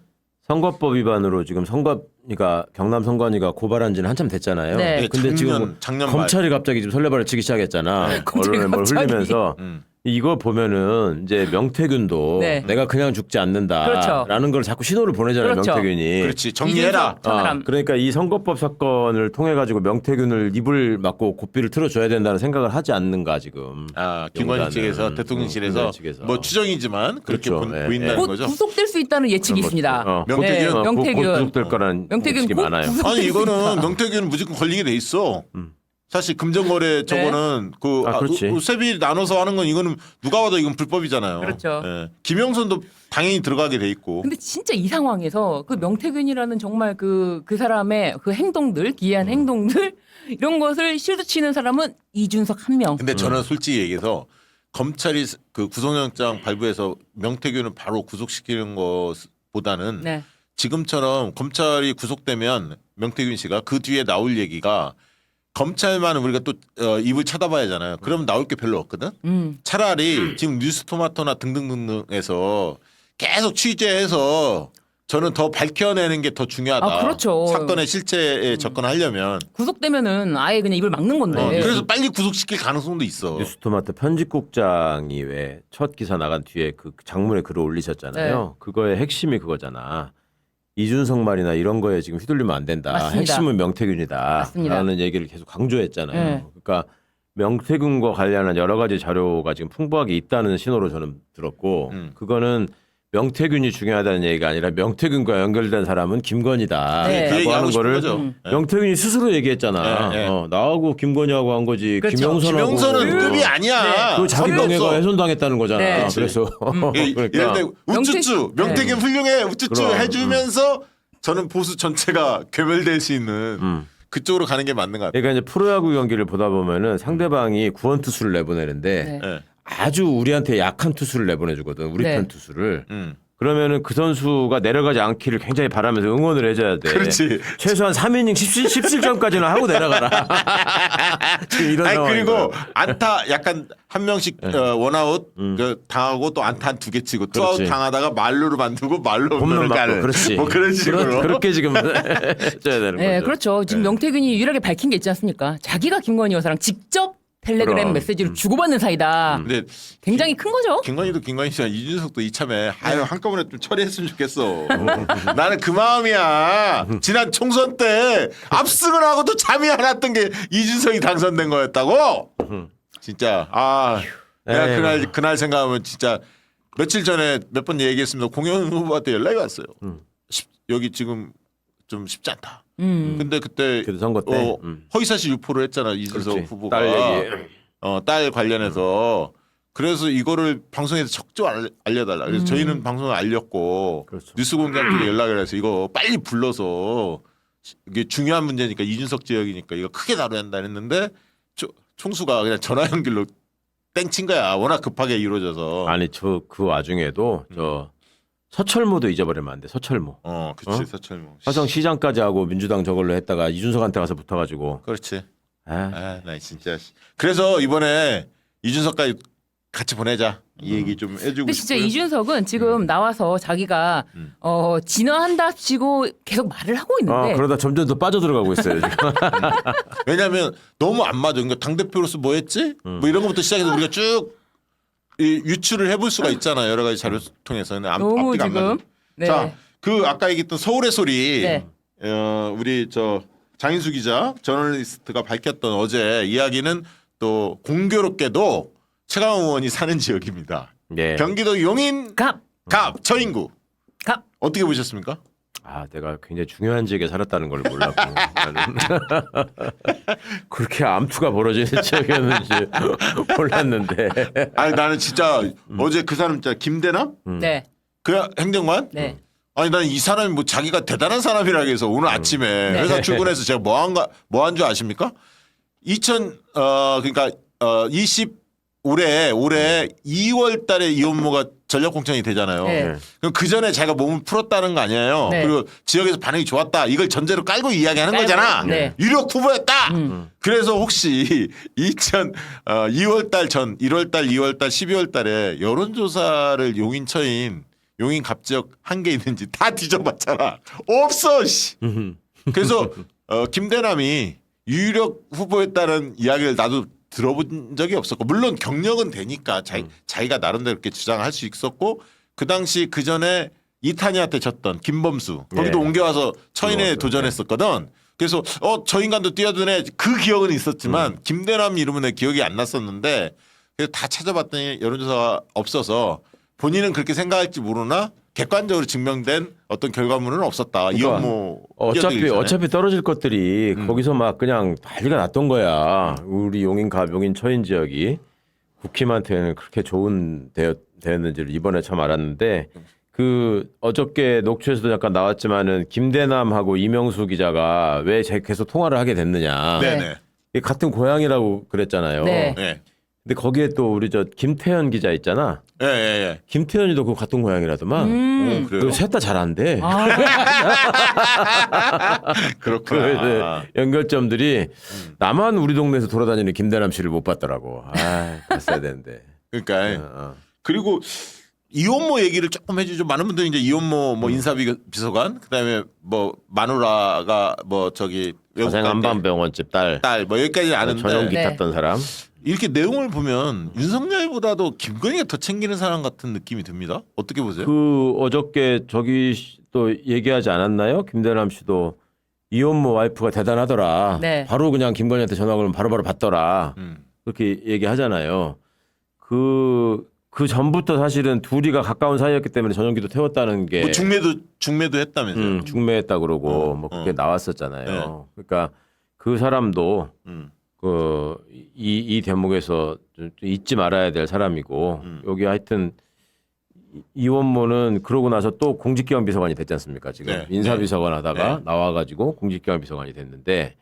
[SPEAKER 6] 선거법 위반으로 지금 선관위가 경남 선관위가 고발한 지는 한참 됐잖아요.
[SPEAKER 5] 네.
[SPEAKER 6] 근데 지금
[SPEAKER 1] 작년 말.
[SPEAKER 6] 검찰이 갑자기 지금 설레발을 치기 시작했잖아.
[SPEAKER 5] 검찰이
[SPEAKER 6] 언론에 뭘
[SPEAKER 5] 갑자기.
[SPEAKER 6] 흘리면서
[SPEAKER 1] 음.
[SPEAKER 6] 이거 보면은 이제 명태균도
[SPEAKER 5] 네.
[SPEAKER 6] 내가 그냥 죽지 않는다라는
[SPEAKER 5] 그렇죠.
[SPEAKER 6] 걸 자꾸 신호를 보내잖아요.
[SPEAKER 5] 그렇죠.
[SPEAKER 6] 명태균이.
[SPEAKER 1] 그렇지. 정리해라.
[SPEAKER 5] 이준석 천하람.
[SPEAKER 6] 그러니까 이 선거법 사건을 통해 가지고 명태균을 입을 막고 고삐를 틀어줘야 된다는 생각을 하지 않는가 지금.
[SPEAKER 1] 아, 김건희
[SPEAKER 6] 용단은.
[SPEAKER 1] 측에서 대통령실에서
[SPEAKER 6] 김건희 측에서.
[SPEAKER 1] 뭐 추정이지만 그렇게
[SPEAKER 6] 그렇죠. 예,
[SPEAKER 1] 보인다는
[SPEAKER 5] 곧
[SPEAKER 1] 거죠.
[SPEAKER 5] 구속될 수 있다는 예측이 있습니다.
[SPEAKER 1] 명태균?
[SPEAKER 5] 네, 명태균.
[SPEAKER 6] 곧 구속될 거라는
[SPEAKER 5] 명태균
[SPEAKER 6] 예측이
[SPEAKER 5] 곧
[SPEAKER 6] 많아요.
[SPEAKER 5] 구속-
[SPEAKER 1] 아니 이거는 명태균 무조건 걸리게 돼 있어. 사실 금전거래 저거는 그
[SPEAKER 6] 아, 그렇지.
[SPEAKER 1] 세비 나눠서 하는 건 이거는 누가 봐도 이건 불법이잖아요.
[SPEAKER 5] 그렇죠.
[SPEAKER 1] 예. 김영선도 당연히 들어가게 돼 있고.
[SPEAKER 5] 근데 진짜 이 상황에서 그 명태균이라는 정말 그 사람의 그 행동들, 기이한 행동들 이런 것을 실드치는 사람은 이준석 한 명.
[SPEAKER 1] 근데 저는 솔직히 얘기해서 검찰이 그 구속영장 발부해서 명태균을 바로 구속시키는 것보다는
[SPEAKER 5] 네.
[SPEAKER 1] 지금처럼 검찰이 구속되면 명태균 씨가 그 뒤에 나올 얘기가 검찰만 우리가 또 입을 쳐다봐야 하잖아요. 그러면 나올 게 별로 없거든. 차라리 지금 뉴스토마토나 등등등등에서 계속 취재해서 저는 더 밝혀내는 게 더 중요하다.
[SPEAKER 5] 아, 그렇죠.
[SPEAKER 1] 사건의 실체에 접근하려면.
[SPEAKER 5] 구속되면은 아예 그냥 입을 막는 건데.
[SPEAKER 1] 그래서 빨리 구속시킬 가능성도 있어.
[SPEAKER 6] 뉴스토마토 편집국장이 왜 첫 기사 나간 뒤에 그 장문에 글을 올리셨잖아요.
[SPEAKER 5] 네.
[SPEAKER 6] 그거의 핵심이 그거잖아. 이준석 말이나 이런 거에 지금 휘둘리면 안 된다.
[SPEAKER 5] 맞습니다.
[SPEAKER 6] 핵심은 명태균이다.
[SPEAKER 5] 맞습니다.
[SPEAKER 6] 라는 얘기를 계속 강조했잖아요.
[SPEAKER 5] 네.
[SPEAKER 6] 그러니까 명태균과 관련한 여러 가지 자료가 지금 풍부하게 있다는 신호로 저는 들었고 그거는 명태균이 중요하다는 얘기가 아니라 명태균과 연결된 사람은 김건희다.
[SPEAKER 5] 네.
[SPEAKER 1] 그
[SPEAKER 6] 라고
[SPEAKER 1] 얘기하고
[SPEAKER 6] 하는
[SPEAKER 1] 싶은
[SPEAKER 6] 거를
[SPEAKER 1] 거죠. 네.
[SPEAKER 6] 명태균이 스스로 얘기했잖아.
[SPEAKER 1] 네, 네.
[SPEAKER 6] 나하고 김건희하고 한 거지.
[SPEAKER 5] 그렇죠.
[SPEAKER 6] 김영선하고
[SPEAKER 1] 김영선은 급이 아니야.
[SPEAKER 6] 그 자기
[SPEAKER 1] 상관없어.
[SPEAKER 6] 명예가 훼손당했다는 거잖아.
[SPEAKER 5] 네.
[SPEAKER 6] 그래서
[SPEAKER 1] 예를
[SPEAKER 6] 그러니까
[SPEAKER 1] 들어 우쭈쭈 명태균 훌륭해 우쭈쭈
[SPEAKER 6] 그럼,
[SPEAKER 1] 해주면서 저는 보수 전체가 괴멸될 수 있는 그쪽으로 가는 게 맞는 것 같아요.
[SPEAKER 6] 그러니까 이제 프로야구 경기를 보다 보면은 상대방이 구원 투수를 내보내는데
[SPEAKER 5] 네.
[SPEAKER 1] 예.
[SPEAKER 6] 아주 우리한테 약한 투수를 내보내주거든. 우리
[SPEAKER 5] 네.
[SPEAKER 6] 편 투수를.
[SPEAKER 1] 음.
[SPEAKER 6] 그러면은 그 선수가 내려가지 않기를 굉장히 바라면서 응원을 해줘야 돼.
[SPEAKER 1] 그렇지.
[SPEAKER 6] 최소한 3이닝 17점까지는 하고 내려가라. 지금 이런
[SPEAKER 1] 아니
[SPEAKER 6] 상황인
[SPEAKER 1] 그리고
[SPEAKER 6] 거예요.
[SPEAKER 1] 안타 약간 한 명씩 원아웃 그 당하고 또 안타 한 두 개 치고 투아웃
[SPEAKER 6] 그렇지.
[SPEAKER 1] 당하다가 말루로 만들고 말로
[SPEAKER 6] 홈런
[SPEAKER 1] 홈런을
[SPEAKER 6] 맞고
[SPEAKER 1] 까는
[SPEAKER 6] 그렇지.
[SPEAKER 1] 뭐 그런 식으로.
[SPEAKER 6] 그렇게 지금 해줘야 되는
[SPEAKER 5] 네,
[SPEAKER 6] 거죠.
[SPEAKER 5] 그렇죠. 지금 명태균이 유일하게 밝힌 게 있지 않습니까? 자기가 김건희 여사랑 직접 텔레그램
[SPEAKER 6] 그럼.
[SPEAKER 5] 메시지를 주고받는 사이다.
[SPEAKER 1] 근데
[SPEAKER 5] 굉장히 큰 거죠.
[SPEAKER 1] 김건희도 김건희지만 이준석도 이참에 아유 한꺼번에 좀 처리했으면 좋겠어. 나는 그 마음이야. 지난 총선 때 압승을 하고도 잠이 안 왔던 게 이준석이 당선된 거였다고. 진짜 내가
[SPEAKER 6] 에휴.
[SPEAKER 1] 그날 생각하면 진짜 며칠 전에 몇 번 얘기했습니다. 공현 후보한테 연락이 왔어요. 여기 지금 좀 쉽지 않다. 근데 그때
[SPEAKER 6] 그래도 선거 때.
[SPEAKER 1] 허위사실 유포를 했잖아 이준석
[SPEAKER 6] 그렇지.
[SPEAKER 1] 후보가.
[SPEAKER 6] 딸 얘기.
[SPEAKER 1] 딸 관련해서 그래서 이거를 방송에서 적극 알려달라. 그래서 저희는 방송을 알렸고
[SPEAKER 6] 그렇죠.
[SPEAKER 1] 뉴스공장 쪽에 연락을 해서 이거 빨리 불러서 이게 중요한 문제니까 이준석 지역이니까 이거 크게 다뤄야 한다 했는데 총수가 그냥 전화 연결로 땡친 거야. 워낙 급하게 이루어져서.
[SPEAKER 6] 아니 저 그 와중에도 저 서철모도 잊어버리면 안 돼. 서철모.
[SPEAKER 1] 그렇지
[SPEAKER 6] 어?
[SPEAKER 1] 서철모.
[SPEAKER 6] 화성 시장까지 하고 민주당 저걸로 했다가 이준석한테 가서 붙어가지고.
[SPEAKER 1] 그렇지.
[SPEAKER 6] 아,
[SPEAKER 1] 나 진짜. 그래서 이번에 이준석까지 같이 보내자 이 얘기 좀 해주고
[SPEAKER 5] 근데 진짜
[SPEAKER 1] 싶고요.
[SPEAKER 5] 이준석은 지금 나와서 자기가 진화한답시고 계속 말을 하고 있는데
[SPEAKER 6] 그러다 점점 더 빠져들어가고 있어요 지금.
[SPEAKER 1] 왜냐하면 너무 안 맞아. 그러니까 당 대표로서 뭐 했지? 뭐 이런 것부터 시작해서 우리가 쭉 유추를 해볼 수가 있잖아요. 여러 가지 자료 통해서. 근데
[SPEAKER 5] 너무
[SPEAKER 1] 앞뒤가 안
[SPEAKER 5] 지금
[SPEAKER 1] 맞아.
[SPEAKER 5] 네.
[SPEAKER 1] 자, 그 아까 얘기했던 서울의 소리.
[SPEAKER 5] 네.
[SPEAKER 1] 우리 저 장인수 기자, 저널리스트가 밝혔던 어제 이야기는 또 공교롭게도 최강욱 의원이 사는 지역입니다.
[SPEAKER 6] 예.
[SPEAKER 1] 경기도 용인
[SPEAKER 5] 갑
[SPEAKER 1] 처인구.
[SPEAKER 5] 갑.
[SPEAKER 1] 어떻게 보셨습니까?
[SPEAKER 6] 아, 내가 굉장히 중요한 지역에 살았다는 걸 몰랐고 나는 그렇게 암투가 벌어지는 지역이었는지 몰랐는데.
[SPEAKER 1] 아니 나는 진짜 어제 그 사람 진짜 김대남
[SPEAKER 5] 네.
[SPEAKER 1] 그 행정관
[SPEAKER 5] 네.
[SPEAKER 1] 아니 나는 이 사람이 뭐 자기가 대단한 사람이라 해서 오늘 아침에 회사 출근해서 제가 뭐 한 줄 아십니까? 그러니까 올해 2월 달에 이혼모가 전력 공천이 되잖아요.
[SPEAKER 5] 네.
[SPEAKER 1] 그럼 그 전에 자기가 몸을 풀었다는 거 아니에요.
[SPEAKER 5] 네.
[SPEAKER 1] 그리고 지역에서 반응이 좋았다. 이걸 전제로 깔고 이야기하는 거잖아.
[SPEAKER 5] 네.
[SPEAKER 1] 유력 후보였다. 그래서 혹시 2월 달 전 1월 달, 2월 달, 12월 달에 여론조사를 용인 갑지역 한 게 있는지 다 뒤져봤잖아. 없어. 씨. 그래서 김대남이 유력 후보였다는 이야기를 나도 들어본 적이 없었고 물론 경력은 되니까 자기가 나름대로 이렇게 주장할 수 있었고 그 당시 그 전에 이탄희한테 졌던 김범수 거기도
[SPEAKER 6] 네.
[SPEAKER 1] 옮겨와서 처인에 도전했었거든. 그래서 저 인간도 뛰어드네 그 기억은 있었지만 김대남 이름은 내 기억이 안 났었는데 그래서 다 찾아봤더니 여론조사가 없어서 본인은 그렇게 생각할지 모르나 객관적으로 증명된 어떤 결과물은 없었다.
[SPEAKER 6] 그러니까
[SPEAKER 1] 이혼모
[SPEAKER 6] 어차피 떨어질 것들이 거기서 막 그냥 난리가 났던 거야. 우리 용인 처인 지역이 국힘한테는 그렇게 좋은 대였는지를 이번에 참 알았는데 그 어저께 녹취에서도 약간 나왔지만은 김대남하고 이명수 기자가 왜 계속 통화를 하게 됐느냐.
[SPEAKER 1] 네네.
[SPEAKER 6] 이게 같은 고향이라고 그랬잖아요.
[SPEAKER 5] 네.
[SPEAKER 1] 네.
[SPEAKER 6] 근데 거기에 또 우리 김태현 기자 있잖아.
[SPEAKER 1] 예.
[SPEAKER 6] 김태현이도 그 같은 고향이라더만.
[SPEAKER 1] 오, 그래요?
[SPEAKER 6] 셋 다 잘 안 돼.
[SPEAKER 1] 그렇구나.
[SPEAKER 6] 연결점들이 나만 우리 동네에서 돌아다니는 김대남 씨를 못 봤더라고. 아, 봤어야 되는데.
[SPEAKER 1] 그러니까 그리고 이혼모 얘기를 조금 해주죠. 많은 분들이 이제 이혼모 뭐 인사비서관 그다음에 뭐 마누라가 뭐 저기 외국
[SPEAKER 6] 가생 한방병원집 딸
[SPEAKER 1] 뭐 여기까지 아는데
[SPEAKER 6] 전용기
[SPEAKER 5] 네.
[SPEAKER 6] 탔던 사람.
[SPEAKER 1] 이렇게 내용을 보면 윤석열보다도 김건희가 더 챙기는 사람 같은 느낌이 듭니다. 어떻게 보세요?
[SPEAKER 6] 그 어저께 저기 또 얘기하지 않았나요? 김대남 씨도 이혼모 와이프가 대단하더라.
[SPEAKER 5] 네.
[SPEAKER 6] 바로 그냥 김건희한테 전화 걸면 바로바로 받더라. 그렇게 얘기하잖아요. 그 전부터 사실은 둘이가 가까운 사이였기 때문에 전용기도 태웠다는 게
[SPEAKER 1] 뭐 중매도 했다면서요?
[SPEAKER 6] 중매했다 그러고 뭐 그게 나왔었잖아요.
[SPEAKER 1] 네.
[SPEAKER 6] 그러니까 그 사람도
[SPEAKER 1] 음.
[SPEAKER 6] 이 대목에서 좀 잊지 말아야 될 사람이고 여기 하여튼 이원모는 그러고 나서 또 공직기관 비서관이 됐지 않습니까? 지금
[SPEAKER 1] 네.
[SPEAKER 6] 인사비서관 하다가
[SPEAKER 1] 네.
[SPEAKER 6] 나와가지고 공직기관 비서관이 됐는데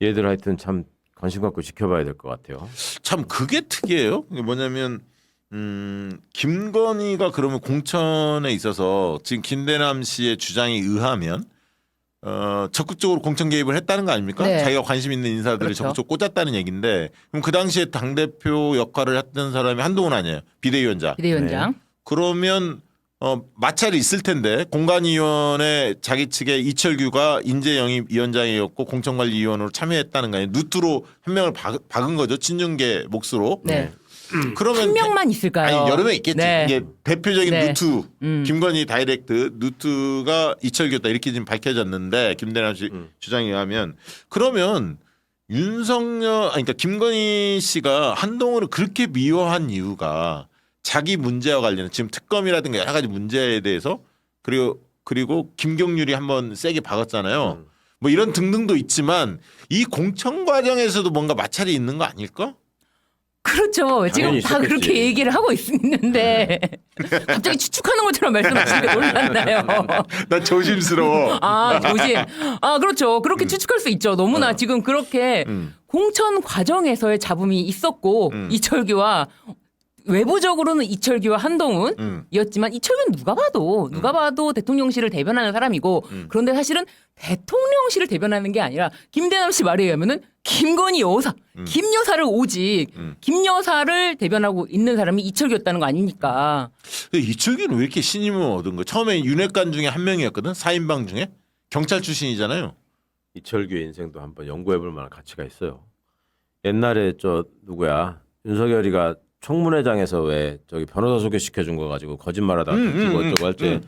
[SPEAKER 6] 얘들 하여튼 참 관심 갖고 지켜봐야 될 것 같아요.
[SPEAKER 1] 참 그게 특이해요. 이게 뭐냐면 김건희가 그러면 공천에 있어서 지금 김대남 씨의 주장에 의하면 적극적으로 공천 개입을 했다는 거 아닙니까?
[SPEAKER 5] 네.
[SPEAKER 1] 자기가 관심 있는 인사들을
[SPEAKER 5] 그렇죠.
[SPEAKER 1] 적극적으로 꽂았다는 얘기인데 그럼 그 당시에 당대표 역할을 했던 사람이 한동훈 아니에요? 비대위원장.
[SPEAKER 5] 비대위원장.
[SPEAKER 1] 그러면 마찰이 있을 텐데 공관위원회 자기 측에 이철규가 인재영입위원장이었고 공천관리위원으로 참여했다는 거 아니에요? 누트로 한 명을 박은 거죠. 친윤계 몫으로.
[SPEAKER 5] 네.
[SPEAKER 1] 그러면
[SPEAKER 5] 한 명만 있을까요?
[SPEAKER 1] 아니 여러 명 있겠지.
[SPEAKER 5] 네.
[SPEAKER 1] 이게 대표적인
[SPEAKER 5] 네.
[SPEAKER 1] 누트 김건희 다이렉트 누트가 이철규다 이렇게 지금 밝혀졌는데 김대남 씨 주장에 의하면 그러면 그러니까 김건희 씨가 한동훈을 그렇게 미워한 이유가 자기 문제와 관련해 지금 특검이라든가 여러 가지 문제에 대해서 그리고 김경률이 한번 세게 박았잖아요. 뭐 이런 등등도 있지만 이 공천 과정에서도 뭔가 마찰이 있는 거 아닐까?
[SPEAKER 5] 그렇죠. 지금
[SPEAKER 6] 당연히
[SPEAKER 5] 다
[SPEAKER 6] 있었겠지.
[SPEAKER 5] 그렇게 얘기를 하고 있는데 갑자기 추측하는 것처럼 말씀하시는데 놀랐나요?
[SPEAKER 1] 난 조심스러워.
[SPEAKER 5] 아, 조심. 아, 그렇죠. 그렇게 추측할 수 있죠. 너무나 지금 그렇게 공천 과정에서의 잡음이 있었고 이철규와 외부적으로는 이철규와 한동훈이었지만 이철규는 누가 봐도 대통령실을 대변하는 사람이고 그런데 사실은 대통령실을 대변하는 게 아니라 김대남 씨 말에 의하면은 김건희 여사, 김 여사를 오직 김 여사를 대변하고 있는 사람이 이철규였다는 거 아닙니까?
[SPEAKER 1] 이철규는 왜 이렇게 신임을 얻은 거야? 처음에 윤핵관 중에 한 명이었거든. 4인방 중에. 경찰 출신이잖아요.
[SPEAKER 6] 이철규의 인생도 한번 연구해볼 만한 가치가 있어요. 옛날에 윤석열이가 청문회장에서 왜 저기 변호사 소개시켜 준 거 가지고 거짓말하다가 듣고 어쩌고 할 때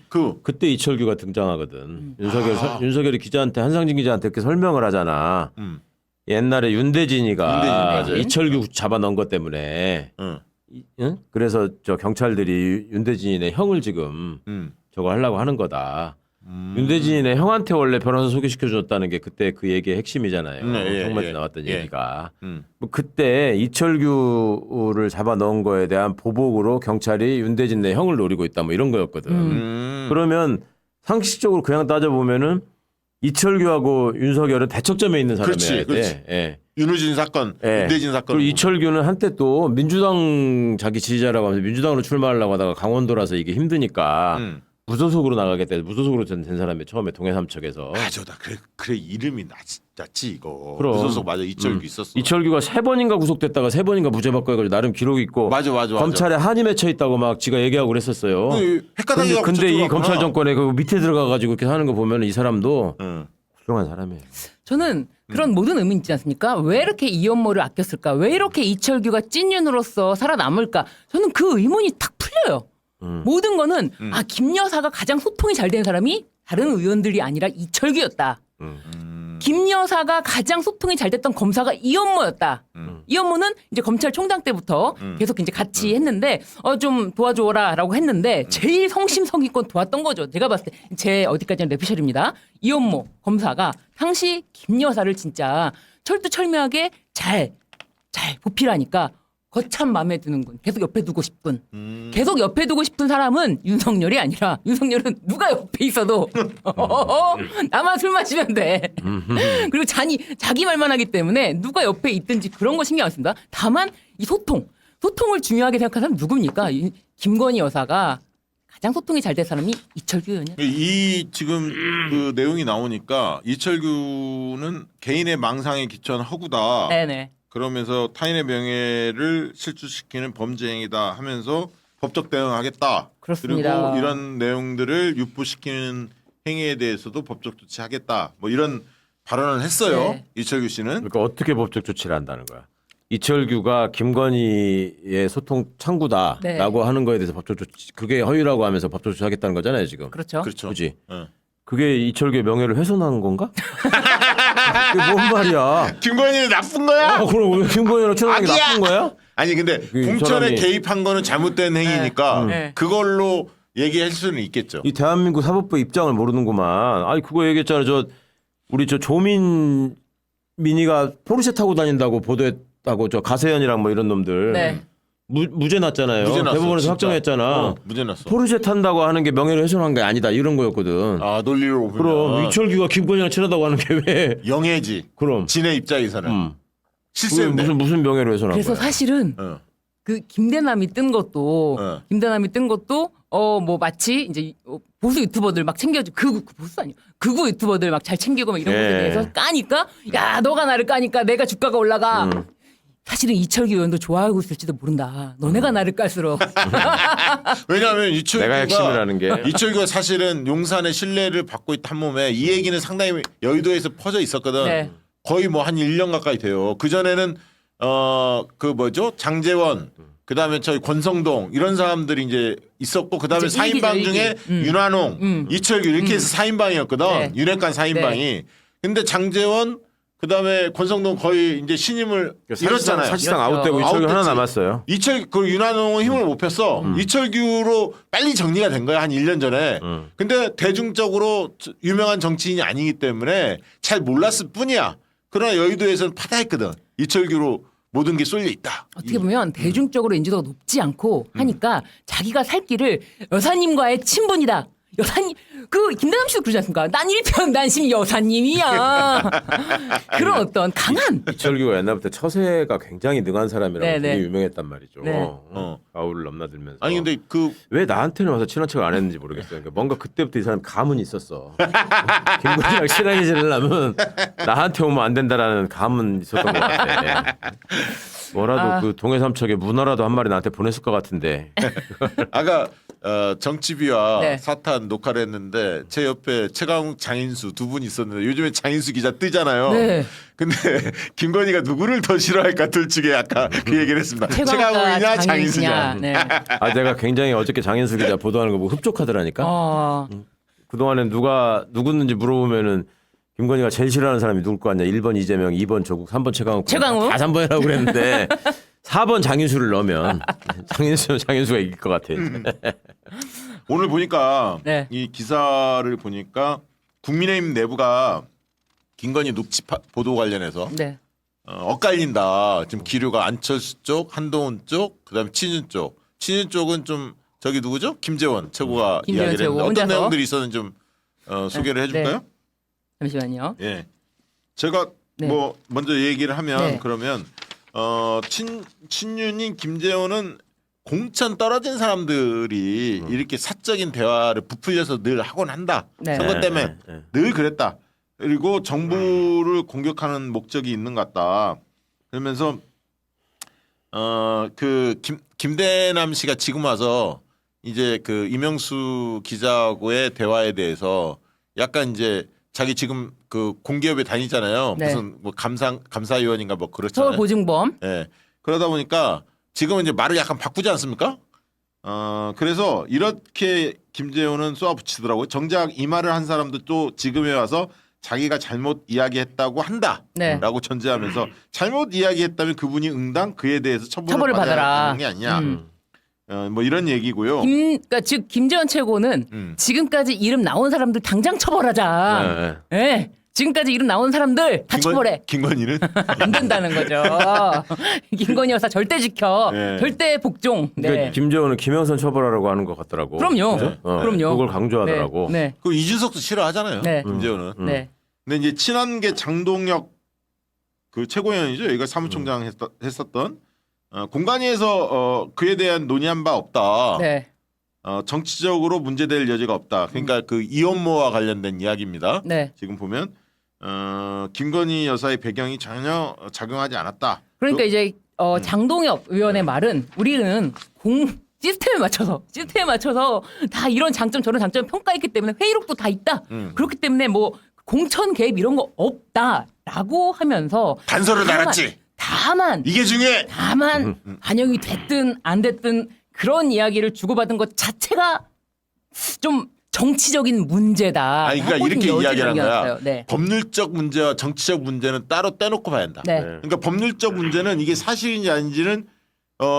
[SPEAKER 6] 그때 이철규가 등장하거든. 윤석열이 기자한테 한상진 기자한테 이렇게 설명을 하잖아. 옛날에 윤대진이가
[SPEAKER 1] 맞아요.
[SPEAKER 6] 이철규 잡아넣은 것 때문에 응? 그래서 저 경찰들이 윤대진이네 형을 지금 저거 하려고 하는 거다. 윤대진의 형한테 원래 변호사 소개시켜줬다는 게 그때 그 얘기의 핵심이잖아요.
[SPEAKER 1] 예,
[SPEAKER 6] 정말
[SPEAKER 1] 예.
[SPEAKER 6] 나왔던
[SPEAKER 1] 예.
[SPEAKER 6] 얘기가. 뭐 그때 이철규를 잡아 넣은 거에 대한 보복으로 경찰이 윤대진 내 형을 노리고 있다 뭐 이런 거였거든. 그러면 상식적으로 그냥 따져보면은 이철규하고 윤석열은 대척점에 있는 사람이야.
[SPEAKER 1] 그렇지, 그렇지.
[SPEAKER 6] 예.
[SPEAKER 1] 윤우진 사건,
[SPEAKER 6] 예.
[SPEAKER 1] 윤대진 사건.
[SPEAKER 6] 그리고 이철규는 한때 또 민주당 자기 지지자라고 하면서 민주당으로 출마하려고 하다가 강원도라서 이게 힘드니까 무소속으로 나가겠다 해서 무소속으로 된 사람이 처음에 동해삼척에서.
[SPEAKER 1] 맞아, 나 그래 이름이 낫지 이거.
[SPEAKER 6] 그럼.
[SPEAKER 1] 무소속 맞아, 이철규 있었어.
[SPEAKER 6] 이철규가 3번인가 구속됐다가 3번인가 무죄 받고 해가지고 나름 기록이 있고
[SPEAKER 1] 맞아.
[SPEAKER 6] 검찰에 한이 맺혀 있다고 막 지가 얘기하고 그랬었어요.
[SPEAKER 1] 헷갈리게
[SPEAKER 6] 근데 이 검찰 정권에 그 밑에 들어가가지고 이렇게 하는 거 보면 이 사람도 훌륭한 사람이에요.
[SPEAKER 5] 저는 그런 모든 의문 있지 않습니까? 왜 이렇게 이현모를 아꼈을까? 왜 이렇게 이철규가 찐윤으로서 살아남을까? 저는 그 의문이 탁 풀려요. 모든 거는 김 여사가 가장 소통이 잘 된 사람이 다른 의원들이 아니라 이철규였다. 김 여사가 가장 소통이 잘 됐던 검사가 이현모였다. 이현모는 이제 검찰총장 때부터 계속 이제 같이 했는데 좀 도와줘라라고 했는데 제일 성심성의껏 도왔던 거죠. 제가 봤을 때 제 어디까지는 뇌피셜입니다. 이현모 검사가 당시 김 여사를 진짜 철두철미하게 잘 보필하니까 거참 마음에 드는군. 계속 옆에 두고 싶군. 계속 옆에 두고 싶은 사람은 윤석열이 아니라 윤석열은 누가 옆에 있어도 나만 술 마시면 돼. 그리고 자기 말만 하기 때문에 누가 옆에 있든지 그런 거 신경 안 씁니다. 다만 이 소통을 중요하게 생각하는 사람은 누굽니까? 김건희 여사가 가장 소통이 잘 된 사람이 이철규 의원이야.
[SPEAKER 1] 이 지금 그 내용이 나오니까 이철규는 개인의 망상에 기초한 허구다.
[SPEAKER 5] 네네.
[SPEAKER 1] 그러면서 타인의 명예를 실추시키는 범죄 행위다 하면서 법적 대응하겠다.
[SPEAKER 5] 그렇습니다.
[SPEAKER 1] 그리고 이런 내용들을 유포시키는 행위에 대해서도 법적 조치하겠다. 뭐 이런 발언을 했어요.
[SPEAKER 5] 네.
[SPEAKER 1] 이철규 씨는.
[SPEAKER 6] 그러니까 어떻게 법적 조치를 한다는 거야? 이철규가 김건희의 소통 창구다라고
[SPEAKER 5] 네.
[SPEAKER 6] 하는 거에 대해서 법적 조치, 그게 허위라고 하면서 법적 조치하겠다는 거잖아요 지금.
[SPEAKER 5] 그렇죠.
[SPEAKER 1] 그렇죠.
[SPEAKER 6] 그지?
[SPEAKER 1] 어.
[SPEAKER 6] 그게 이철규의 명예를 훼손한 건가? 그게 뭔 말이야?
[SPEAKER 1] 김건희는 나쁜 거야?
[SPEAKER 6] 그럼 김건희랑 친하는 게
[SPEAKER 1] 악이야!
[SPEAKER 6] 나쁜 거야?
[SPEAKER 1] 아니 근데
[SPEAKER 6] 그
[SPEAKER 1] 공천에
[SPEAKER 6] 사람이-
[SPEAKER 1] 개입한 거는 잘못된 행위니까
[SPEAKER 5] 네.
[SPEAKER 1] 그걸로 얘기할 수는 있겠죠.
[SPEAKER 6] 이 대한민국 사법부 입장을 모르는구만. 아니 그거 얘기했잖아. 우리 조민 민이가 포르쉐 타고 다닌다고 보도했다고 가세현이랑 뭐 이런 놈들
[SPEAKER 5] 네.
[SPEAKER 6] 무죄 났잖아요.
[SPEAKER 1] 무죄 났어,
[SPEAKER 6] 대법원에서
[SPEAKER 1] 진짜.
[SPEAKER 6] 확정했잖아.
[SPEAKER 1] 무죄 났어.
[SPEAKER 6] 포르쉐 탄다고 하는 게 명예를 훼손한 게 아니다 이런 거였거든.
[SPEAKER 1] 아 논리로 보면
[SPEAKER 6] 그럼 이철규가 김건희랑 친하다고 하는 게 왜?
[SPEAKER 1] 영예지.
[SPEAKER 6] 그럼
[SPEAKER 1] 진의 입장에서는
[SPEAKER 6] 그게
[SPEAKER 1] 실세인데.
[SPEAKER 6] 무슨 명예를 훼손한
[SPEAKER 5] 그래서
[SPEAKER 6] 거야?
[SPEAKER 5] 사실은
[SPEAKER 1] 어.
[SPEAKER 5] 그 김대남이 뜬 것도
[SPEAKER 1] 어.
[SPEAKER 5] 뭐 마치 이제 보수 유튜버들 막 챙겨주 보수 아니야 극우 유튜버들 막 잘 챙기고 막 이런
[SPEAKER 6] 예.
[SPEAKER 5] 것에 대해서 까니까 야 너가 나를 까니까 내가 주가가 올라가. 사실은 이철규 의원도 좋아하고 있을지도 모른다. 너네가 나를 깔수록.
[SPEAKER 1] 왜냐하면
[SPEAKER 6] 내가 핵심이라는 게.
[SPEAKER 1] 이철규가 사실은 용산의 신뢰를 받고 있다 한 몸에 이 얘기는 상당히 여의도에서 퍼져 있었거든.
[SPEAKER 5] 네.
[SPEAKER 1] 거의 뭐 한 1년 가까이 돼요. 그 전에는 그 뭐죠 장재원 그다음에 저희 권성동 이런 사람들이 이제 있었고 그다음에
[SPEAKER 5] 이제
[SPEAKER 1] 4인방
[SPEAKER 5] 일기죠,
[SPEAKER 1] 중에
[SPEAKER 5] 일기.
[SPEAKER 1] 윤한홍, 이철규 이렇게 해서 4인방이었거든.
[SPEAKER 5] 네.
[SPEAKER 1] 윤핵관 4인방이. 근데 장재원 그다음에 권성동 거의 이제 신임을 잃었잖아요.
[SPEAKER 6] 사실상
[SPEAKER 5] 이렇죠.
[SPEAKER 6] 아웃되고 이철규 하나
[SPEAKER 1] 아웃됐지.
[SPEAKER 6] 남았어요.
[SPEAKER 1] 그 윤한홍은 힘을 못 폈어. 이철규로 빨리 정리가 된 거야 한 1년 전에. 근데 대중적으로 유명한 정치인이 아니기 때문에 잘 몰랐을 뿐이야. 그러나 여의도에서는 파다했거든. 이철규로 모든 게 쏠려 있다.
[SPEAKER 5] 어떻게 보면 대중적으로 인지도가 높지 않고 하니까 자기가 살 길을 여사님과의 친분이다. 여사님 김대남 씨도 그러지 않습니까? 난 일편단심 여사님이야. 그런 어떤 강한
[SPEAKER 6] 이철규가 옛날부터 처세가 굉장히 능한 사람이라고
[SPEAKER 5] 네,
[SPEAKER 6] 되게
[SPEAKER 5] 네.
[SPEAKER 6] 유명했단 말이죠.
[SPEAKER 5] 네.
[SPEAKER 6] 가오를 넘나들면서.
[SPEAKER 1] 아니 근데 그
[SPEAKER 6] 왜 나한테는 와서 친한 척을 안 했는지 모르겠어요. 그러니까 뭔가 그때부터 이 사람 감은 있었어. 김건희랑 친하게 지내려면 나한테 오면 안 된다라는 감은 있었던 것 같아. 뭐라도 그 동해삼척에 문어라도 한 마리 나한테 보냈을 것 같은데.
[SPEAKER 1] 아까 정치비와
[SPEAKER 5] 네.
[SPEAKER 1] 사탄 녹화를 했는데 제 옆에 최강욱 장인수 두 분 있었는데 요즘에 장인수 기자 뜨잖아요.
[SPEAKER 5] 네.
[SPEAKER 1] 근데 김건희가 누구를 더 싫어할까 둘 중에 아까 그 얘기를 했습니다. 최강욱이냐 장인수냐.
[SPEAKER 5] 네.
[SPEAKER 6] 내가 굉장히 어저께 장인수 기자 보도하는 거 보고 흡족하더라니까. 그동안에 누구는지 물어보면은 김건희가 제일 싫어하는 사람이 누굴 것 같냐. 1번 이재명, 2번 조국, 3번 최강욱.
[SPEAKER 5] 최강욱?
[SPEAKER 6] 다 3번이라고 그랬는데 4번 장인수를 넣으면 장인수가 이길 것 같아.
[SPEAKER 1] 오늘 보니까
[SPEAKER 5] 네.
[SPEAKER 1] 이 기사를 보니까 국민의힘 내부가 김건희 녹취 보도 관련해서
[SPEAKER 5] 네.
[SPEAKER 1] 엇갈린다. 지금 기류가 안철수 쪽, 한동훈 쪽, 그다음에 친윤 쪽. 친윤 쪽은 좀 저기 누구죠? 김재원 최고가
[SPEAKER 5] 김재원
[SPEAKER 1] 이야기를
[SPEAKER 5] 최고,
[SPEAKER 1] 했는데 어떤
[SPEAKER 5] 혼자서?
[SPEAKER 1] 내용들이 있었는지 좀 소개를 해줄까요?
[SPEAKER 5] 잠시만요.
[SPEAKER 1] 예. 제가
[SPEAKER 5] 네.
[SPEAKER 1] 뭐 먼저 얘기를 하면
[SPEAKER 5] 네.
[SPEAKER 1] 그러면 친윤인 김재원은 공천 떨어진 사람들이 이렇게 사적인 대화를 부풀려서 늘 하곤 한다.
[SPEAKER 5] 네.
[SPEAKER 1] 선거 때문에
[SPEAKER 6] 네.
[SPEAKER 1] 늘 그랬다. 그리고 정부를 공격하는 목적이 있는 것 같다. 그러면서 그 김대남 씨가 지금 와서 이제 그 이명수 기자하고의 대화에 대해서 약간 이제 자기 지금 그 공기업에 다니잖아요.
[SPEAKER 5] 네.
[SPEAKER 1] 무슨 뭐 감사위원인가 뭐 그렇잖아요.
[SPEAKER 5] 서울보증범.
[SPEAKER 1] 예. 그러다 보니까 지금은 이제 말을 약간 바꾸지 않습니까? 그래서 이렇게 김재훈은 쏘아붙이더라고요. 정작 이 말을 한 사람도 또 지금에 와서 자기가 잘못 이야기했다고 한다라고
[SPEAKER 5] 네.
[SPEAKER 1] 전제하면서 잘못 이야기했다면 그분이 응당 그에 대해서 처벌을
[SPEAKER 5] 처벌을 받아라.
[SPEAKER 1] 받아야 하는 게 아니냐. 뭐 이런 얘기고요.
[SPEAKER 5] 그러니까 즉 김재원 최고는 지금까지 이름 나온 사람들 당장 처벌하자.
[SPEAKER 6] 네.
[SPEAKER 5] 예. 지금까지 이름 나온 사람들 다 처벌해.
[SPEAKER 1] 김건희는
[SPEAKER 5] 안 된다는 거죠. 김건희 여사 절대 지켜.
[SPEAKER 1] 네.
[SPEAKER 5] 절대 복종.
[SPEAKER 6] 그러니까
[SPEAKER 5] 네.
[SPEAKER 6] 김재원은 김영선 처벌하라고 하는 것 같더라고.
[SPEAKER 5] 그럼요.
[SPEAKER 6] 그죠?
[SPEAKER 5] 그럼요.
[SPEAKER 6] 그걸 강조하더라고.
[SPEAKER 5] 네.
[SPEAKER 1] 그 이준석도 싫어하잖아요.
[SPEAKER 5] 네.
[SPEAKER 1] 김재훈은.
[SPEAKER 5] 네. 네.
[SPEAKER 1] 근데 이제 친한계 장동혁 그 최고위원이죠. 여기가 사무총장 했었던 공간위에서 그에 대한 논의한 바 없다.
[SPEAKER 5] 네.
[SPEAKER 1] 정치적으로 문제될 여지가 없다. 그러니까 그 이혼모와 관련된 이야기입니다.
[SPEAKER 5] 네.
[SPEAKER 1] 지금 보면 김건희 여사의 배경이 전혀 작용하지 않았다.
[SPEAKER 5] 그러니까 이제 장동혁 의원의 말은 우리는 시스템에 맞춰서 다 이런 장점 저런 장점 평가했기 때문에 회의록도 다 있다. 그렇기 때문에 뭐 공천 개입 이런 거 없다라고 하면서
[SPEAKER 1] 단서를 달았지.
[SPEAKER 5] 다만
[SPEAKER 1] 이게 중요해.
[SPEAKER 5] 반영이 됐든 안 됐든 그런 이야기를 주고받은 것 자체가 좀 정치적인 문제다.
[SPEAKER 1] 아니, 그러니까 이렇게 이야기하는 거야.
[SPEAKER 5] 네.
[SPEAKER 1] 법률적 문제와 정치적 문제는 따로 떼놓고 봐야 한다.
[SPEAKER 5] 네.
[SPEAKER 1] 그러니까 법률적 문제는 이게 사실인지 아닌지는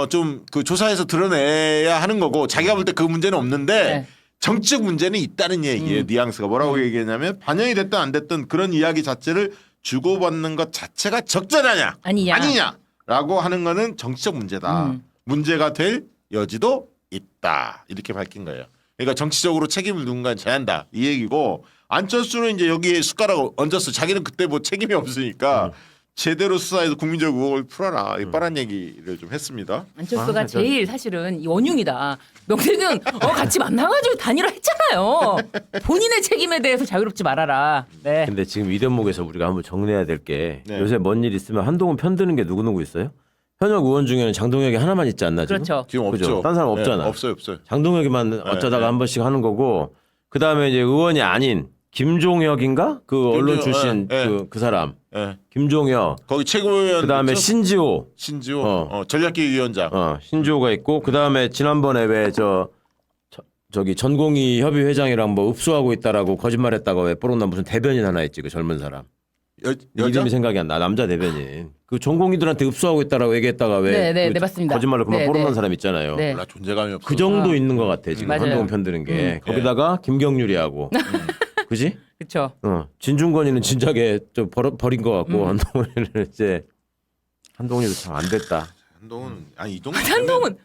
[SPEAKER 1] 좀 그 조사해서 드러내야 하는 거고 자기가 볼 때 그 문제는 없는데
[SPEAKER 5] 네.
[SPEAKER 1] 정치적 문제는 있다는 얘기예요. 뉘앙스가 뭐라고 얘기했냐면 반영이 됐든 안 됐든 그런 이야기 자체를 주고받는 것 자체가 적절하냐 아니냐라고 하는 거는 정치적 문제다. 문제가 될 여지도 있다. 이렇게 밝힌 거예요. 그러니까 정치적으로 책임을 누군가 져야 한다. 이 얘기고 안철수는 이제 여기에 숟가락을 얹었어. 자기는 그때 뭐 책임이 없으니까 제대로 수사해서 국민적 의혹을 풀어라. 이 뻔한 얘기를 좀 했습니다.
[SPEAKER 5] 안철수가 제일 사실은 이 원흉이다. 명태균 같이 만나가지고 단일화했잖아요. 본인의 책임에 대해서 자유롭지 말아라. 네.
[SPEAKER 6] 근데 지금 이 대목에서 우리가 한번 정리해야 될 게
[SPEAKER 1] 네.
[SPEAKER 6] 요새 뭔 일 있으면 한동훈 편드는 게 누구 있어요? 현역 의원 중에는 장동혁이 하나만 있지 않나 지금?
[SPEAKER 5] 그렇죠.
[SPEAKER 1] 지금
[SPEAKER 6] 그죠?
[SPEAKER 1] 없죠.
[SPEAKER 6] 딴 사람 없잖아.
[SPEAKER 1] 네, 없어요.
[SPEAKER 6] 장동혁이만 어쩌다가
[SPEAKER 1] 네.
[SPEAKER 6] 한 번씩 하는 거고 그다음에 이제 의원이 아닌 김종혁인가? 그 언론
[SPEAKER 1] 김종혁,
[SPEAKER 6] 출신
[SPEAKER 1] 네.
[SPEAKER 6] 그 사람.
[SPEAKER 1] 네.
[SPEAKER 6] 김종혁.
[SPEAKER 1] 거기 최고위원
[SPEAKER 6] 그다음에 신지호.
[SPEAKER 1] 신지호 전략기획위원장.
[SPEAKER 6] 신지호가 있고 그다음에 지난번에 왜 저기 전공의 협의 회장이랑 뭐 읍수하고 있다라고 거짓말했다가 왜 뽀록난 무슨 대변인 하나 있지 그 젊은 사람.
[SPEAKER 1] 여자?
[SPEAKER 6] 이름이 생각이 안 나. 남자 대변인. 그 전공의들한테 읍수하고 있다라고 얘기했다가 왜
[SPEAKER 5] 네,
[SPEAKER 6] 그
[SPEAKER 5] 맞습니다.
[SPEAKER 6] 거짓말로 그만
[SPEAKER 5] 네,
[SPEAKER 6] 뽀록난
[SPEAKER 5] 네.
[SPEAKER 6] 사람 있잖아요.
[SPEAKER 5] 네.
[SPEAKER 1] 몰라 존재감이 없어.
[SPEAKER 6] 그 정도 있는 것 같아 지금
[SPEAKER 5] 맞아요.
[SPEAKER 6] 한동훈 편드는 게. 거기다가 김경률이하고. 그지?
[SPEAKER 5] 그렇죠.
[SPEAKER 6] 진중권이는 진작에 좀 버린 것 같고 한동훈이는 이제 한동훈이도 참 안 됐다.
[SPEAKER 1] 한동훈 아니 이 정도
[SPEAKER 5] 한동훈.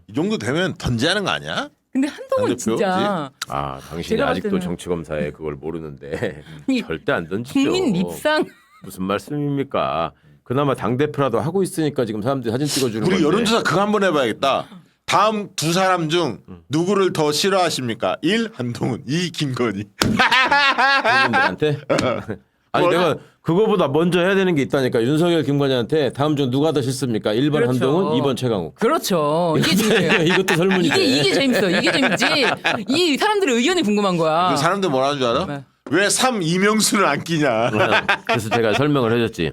[SPEAKER 1] 이 정도 되면 던지하는 거 아니야?
[SPEAKER 5] 근데 한동훈
[SPEAKER 1] 당 대표?
[SPEAKER 5] 진짜
[SPEAKER 6] 당신이
[SPEAKER 5] 제가 봤을
[SPEAKER 6] 아직도
[SPEAKER 5] 때는-
[SPEAKER 6] 정치검사에 그걸 모르는데
[SPEAKER 5] 이
[SPEAKER 6] 절대 안 던지죠.
[SPEAKER 5] 국민 립상
[SPEAKER 6] 무슨 말씀입니까? 그나마 당 대표라도 하고 있으니까 지금 사람들이 사진 찍어주는
[SPEAKER 1] 우리
[SPEAKER 6] 건데.
[SPEAKER 1] 여론조사 그거 한번 해봐야겠다. 다음 두 사람 중 누구를 더 싫어하십니까? 1. 한동훈 2. 김건희.
[SPEAKER 6] 국민들한테. 아니
[SPEAKER 1] 뭘?
[SPEAKER 6] 내가 그거보다 먼저 해야 되는 게 있다니까. 윤석열, 김건희한테 다음 중 누가 더 싫습니까? 1번
[SPEAKER 5] 그렇죠.
[SPEAKER 6] 한동훈, 2번 최강욱.
[SPEAKER 5] 그렇죠. 이게 중요해요.
[SPEAKER 6] 이것도 설문인데.
[SPEAKER 5] 이게 재밌어. 이게 재밌지. 이 사람들의 의견이 궁금한 거야.
[SPEAKER 1] 그 사람들 뭐라는 줄 알아?
[SPEAKER 5] 네.
[SPEAKER 1] 왜 3 이명수는 안 끼냐?
[SPEAKER 6] 그래서 제가 설명을 해줬지.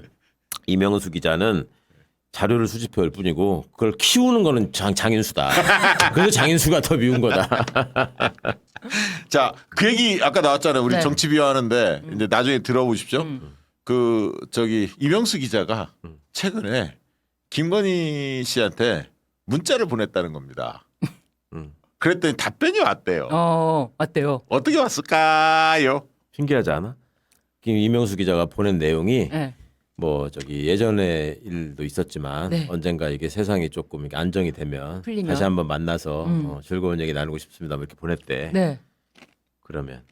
[SPEAKER 6] 이명수 기자는 자료를 수집해 올 뿐이고 그걸 키우는 거는 장인수다. 그래서 장인수가 더 미운 거다.
[SPEAKER 1] 자, 그 얘기 아까 나왔잖아요. 우리
[SPEAKER 5] 네.
[SPEAKER 1] 정치 비하하는데 이제 나중에 들어보십시오. 그 저기 이명수 기자가 최근에 김건희 씨한테 문자를 보냈다는 겁니다. 그랬더니 답변이 왔대요.
[SPEAKER 5] 어때요?
[SPEAKER 1] 어떻게 왔을까요?
[SPEAKER 6] 신기하지 않아? 이명수 기자가 보낸 내용이
[SPEAKER 5] 네.
[SPEAKER 6] 뭐 저기 예전의 일도 있었지만
[SPEAKER 5] 네.
[SPEAKER 6] 언젠가 이게 세상이 조금 이렇게 안정이 되면
[SPEAKER 5] 풀리면?
[SPEAKER 6] 다시 한번 만나서 즐거운 얘기 나누고 싶습니다. 뭐 이렇게 보냈대.
[SPEAKER 5] 네.
[SPEAKER 6] 그러면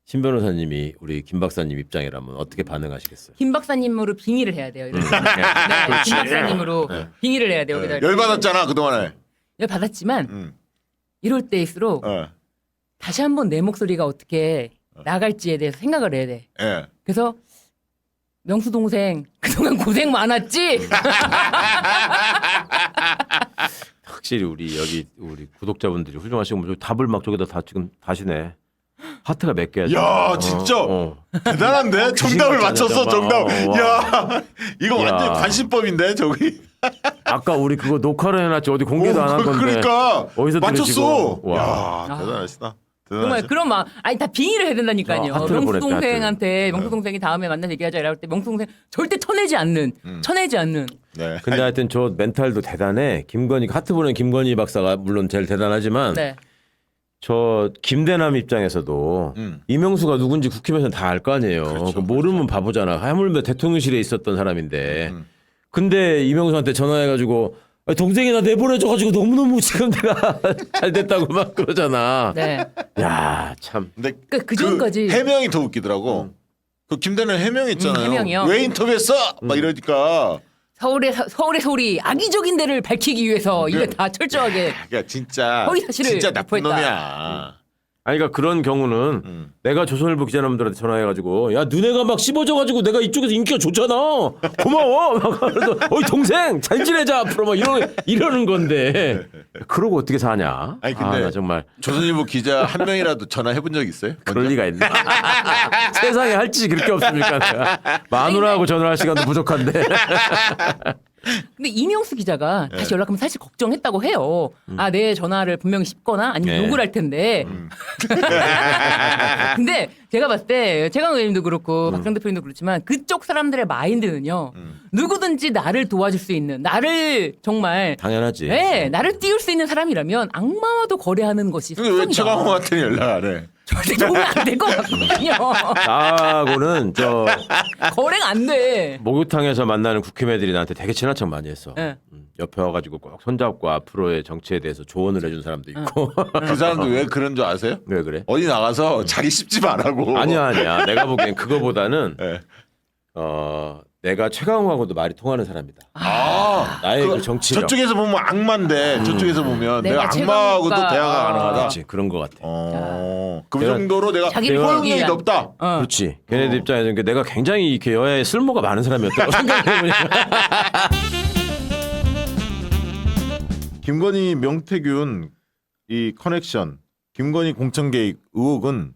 [SPEAKER 6] 신 변호사님이 우리 김 박사님 입장이라면 어떻게 반응하시겠어요?
[SPEAKER 5] 김 박사님으로 빙의를 해야 돼요. 이런 네, 김 박사님으로 빙의를 해야 돼요. 여기다
[SPEAKER 1] 열받았잖아 그동안에.
[SPEAKER 5] 열 받았지만 이럴 때일수록 다시 한번 내 목소리가 어떻게 나갈지에 대해서 생각을 해야 돼.
[SPEAKER 1] 예.
[SPEAKER 5] 그래서 명수 동생 그동안 고생 많았지.
[SPEAKER 6] 확실히 우리 여기 우리 구독자분들이 훌륭하시고 뭐 답을 막 저기다 다 지금 다시네. 하트가 몇 개야?
[SPEAKER 1] 야 진짜 대단한데 정답을 맞췄어 정답. 야 이거 완전 관심법인데 저기.
[SPEAKER 6] 아까 우리 그거 녹화를 해놨지 어디 공개도 안 한 건데.
[SPEAKER 1] 그러니까
[SPEAKER 6] 어디서
[SPEAKER 1] 맞췄어.
[SPEAKER 6] 들으시고. 와.
[SPEAKER 1] 야 대단하시다.
[SPEAKER 5] 정말 그런 막 아니 다 빙의를 해야 된다니까요.
[SPEAKER 6] 하트를
[SPEAKER 5] 명수
[SPEAKER 6] 보냈대,
[SPEAKER 5] 동생한테 명수 동생이 다음에 만나서 얘기하자 이럴 때 명수 동생 절대 쳐내지 않는.
[SPEAKER 1] 네.
[SPEAKER 6] 근데 하여튼 저 멘탈도 대단해. 김건희 하트 보낸 김건희 박사가 물론 제일 대단하지만
[SPEAKER 5] 네.
[SPEAKER 6] 저 김대남 입장에서도 이명수가 누군지 국힘에서는 다 알 거 아니에요.
[SPEAKER 1] 그렇죠,
[SPEAKER 6] 모르면 바보잖아. 하물며 대통령실에 있었던 사람인데. 근데 이명수한테 전화해가지고 동생이 나 내보내줘가지고 너무너무 지금 내가 잘 됐다고 막 그러잖아.
[SPEAKER 5] 네.
[SPEAKER 6] 야 참.
[SPEAKER 1] 근데
[SPEAKER 5] 그 전까지
[SPEAKER 1] 해명이 더 웃기더라고. 그 김대남 해명했잖아요.
[SPEAKER 5] 해명이요?
[SPEAKER 1] 왜 인터뷰했어? 막 이러니까.
[SPEAKER 5] 서울의 소리 악의적인 데를 밝히기 위해서 이게 다 철저하게
[SPEAKER 1] 그러니까 진짜
[SPEAKER 5] 허위 사실을
[SPEAKER 1] 진짜 나쁜
[SPEAKER 5] 유포했다.
[SPEAKER 1] 놈이야.
[SPEAKER 6] 아니 그러니까 그런 경우는 내가 조선일보 기자님들한테 전화해가지고 야 너네가 막 씹어져가지고 내가 이쪽에서 인기가 좋잖아 고마워 막 그래서 어이 동생 잘 지내자 앞으로 막 이러는 건데 그러고 어떻게 사냐?
[SPEAKER 1] 아니 근데
[SPEAKER 6] 나 정말
[SPEAKER 1] 조선일보 기자 한 명이라도 전화해본 적 있어요?
[SPEAKER 6] 그럴 리가 있나? 세상에 할 짓이 그렇게 없습니까? 내가? 마누라하고 전화할 시간도 부족한데.
[SPEAKER 5] 근데 이명수 기자가
[SPEAKER 1] 네.
[SPEAKER 5] 다시 연락하면 사실 걱정했다고 해요. 내 전화를 분명히 씹거나 아니면
[SPEAKER 6] 네.
[SPEAKER 5] 욕을 할 텐데. 근데 제가 봤을 때 최강 의원님도 그렇고 박정 대표님도 그렇지만 그쪽 사람들의 마인드는요. 누구든지 나를 도와줄 수 있는 나를 정말
[SPEAKER 6] 당연하지.
[SPEAKER 5] 네, 나를 띄울 수 있는 사람이라면 악마와도 거래하는 것이
[SPEAKER 1] 근데 왜
[SPEAKER 5] 속성이다.
[SPEAKER 1] 최강호한테는 연락 안 해?
[SPEAKER 5] 절대 도움이 안 될 것 같거든요.
[SPEAKER 6] 나하고는 저
[SPEAKER 5] 거래가 안 돼.
[SPEAKER 6] 목욕탕에서 만나는 국힘애들이 나한테 되게 친한 척 많이 했어.
[SPEAKER 5] 네.
[SPEAKER 6] 옆에 와가지고 꼭 손잡고 앞으로의 정치에 대해서 조언을 해준 사람도 있고.
[SPEAKER 1] 그 사람도 왜 그런 줄 아세요?
[SPEAKER 6] 왜 그래?
[SPEAKER 1] 어디 나가서 자기 씹지 말라고.
[SPEAKER 6] 아니야. 내가 보기엔 그거보다는
[SPEAKER 1] 네.
[SPEAKER 6] 내가 최강호하고도 말이 통하는 사람이다. 나의 그 정치력.
[SPEAKER 1] 저쪽에서 보면 악마인데 저쪽에서 보면
[SPEAKER 5] 내가
[SPEAKER 1] 내가 악마하고도
[SPEAKER 5] 최강호가-
[SPEAKER 1] 대화가 가능하다.
[SPEAKER 6] 그렇지 그런 것 같아.
[SPEAKER 1] 그
[SPEAKER 6] 내가-
[SPEAKER 1] 정도로 내가
[SPEAKER 5] 자기를
[SPEAKER 1] 포용력이
[SPEAKER 5] 위한-
[SPEAKER 1] 높다.
[SPEAKER 6] 그렇지. 걔네들 입장에서는 내가 굉장히 이렇게 여야에 쓸모가 많은 사람이었다고 생각해보니까.
[SPEAKER 1] 김건희 명태균 이 커넥션, 김건희 공천 개입 의혹은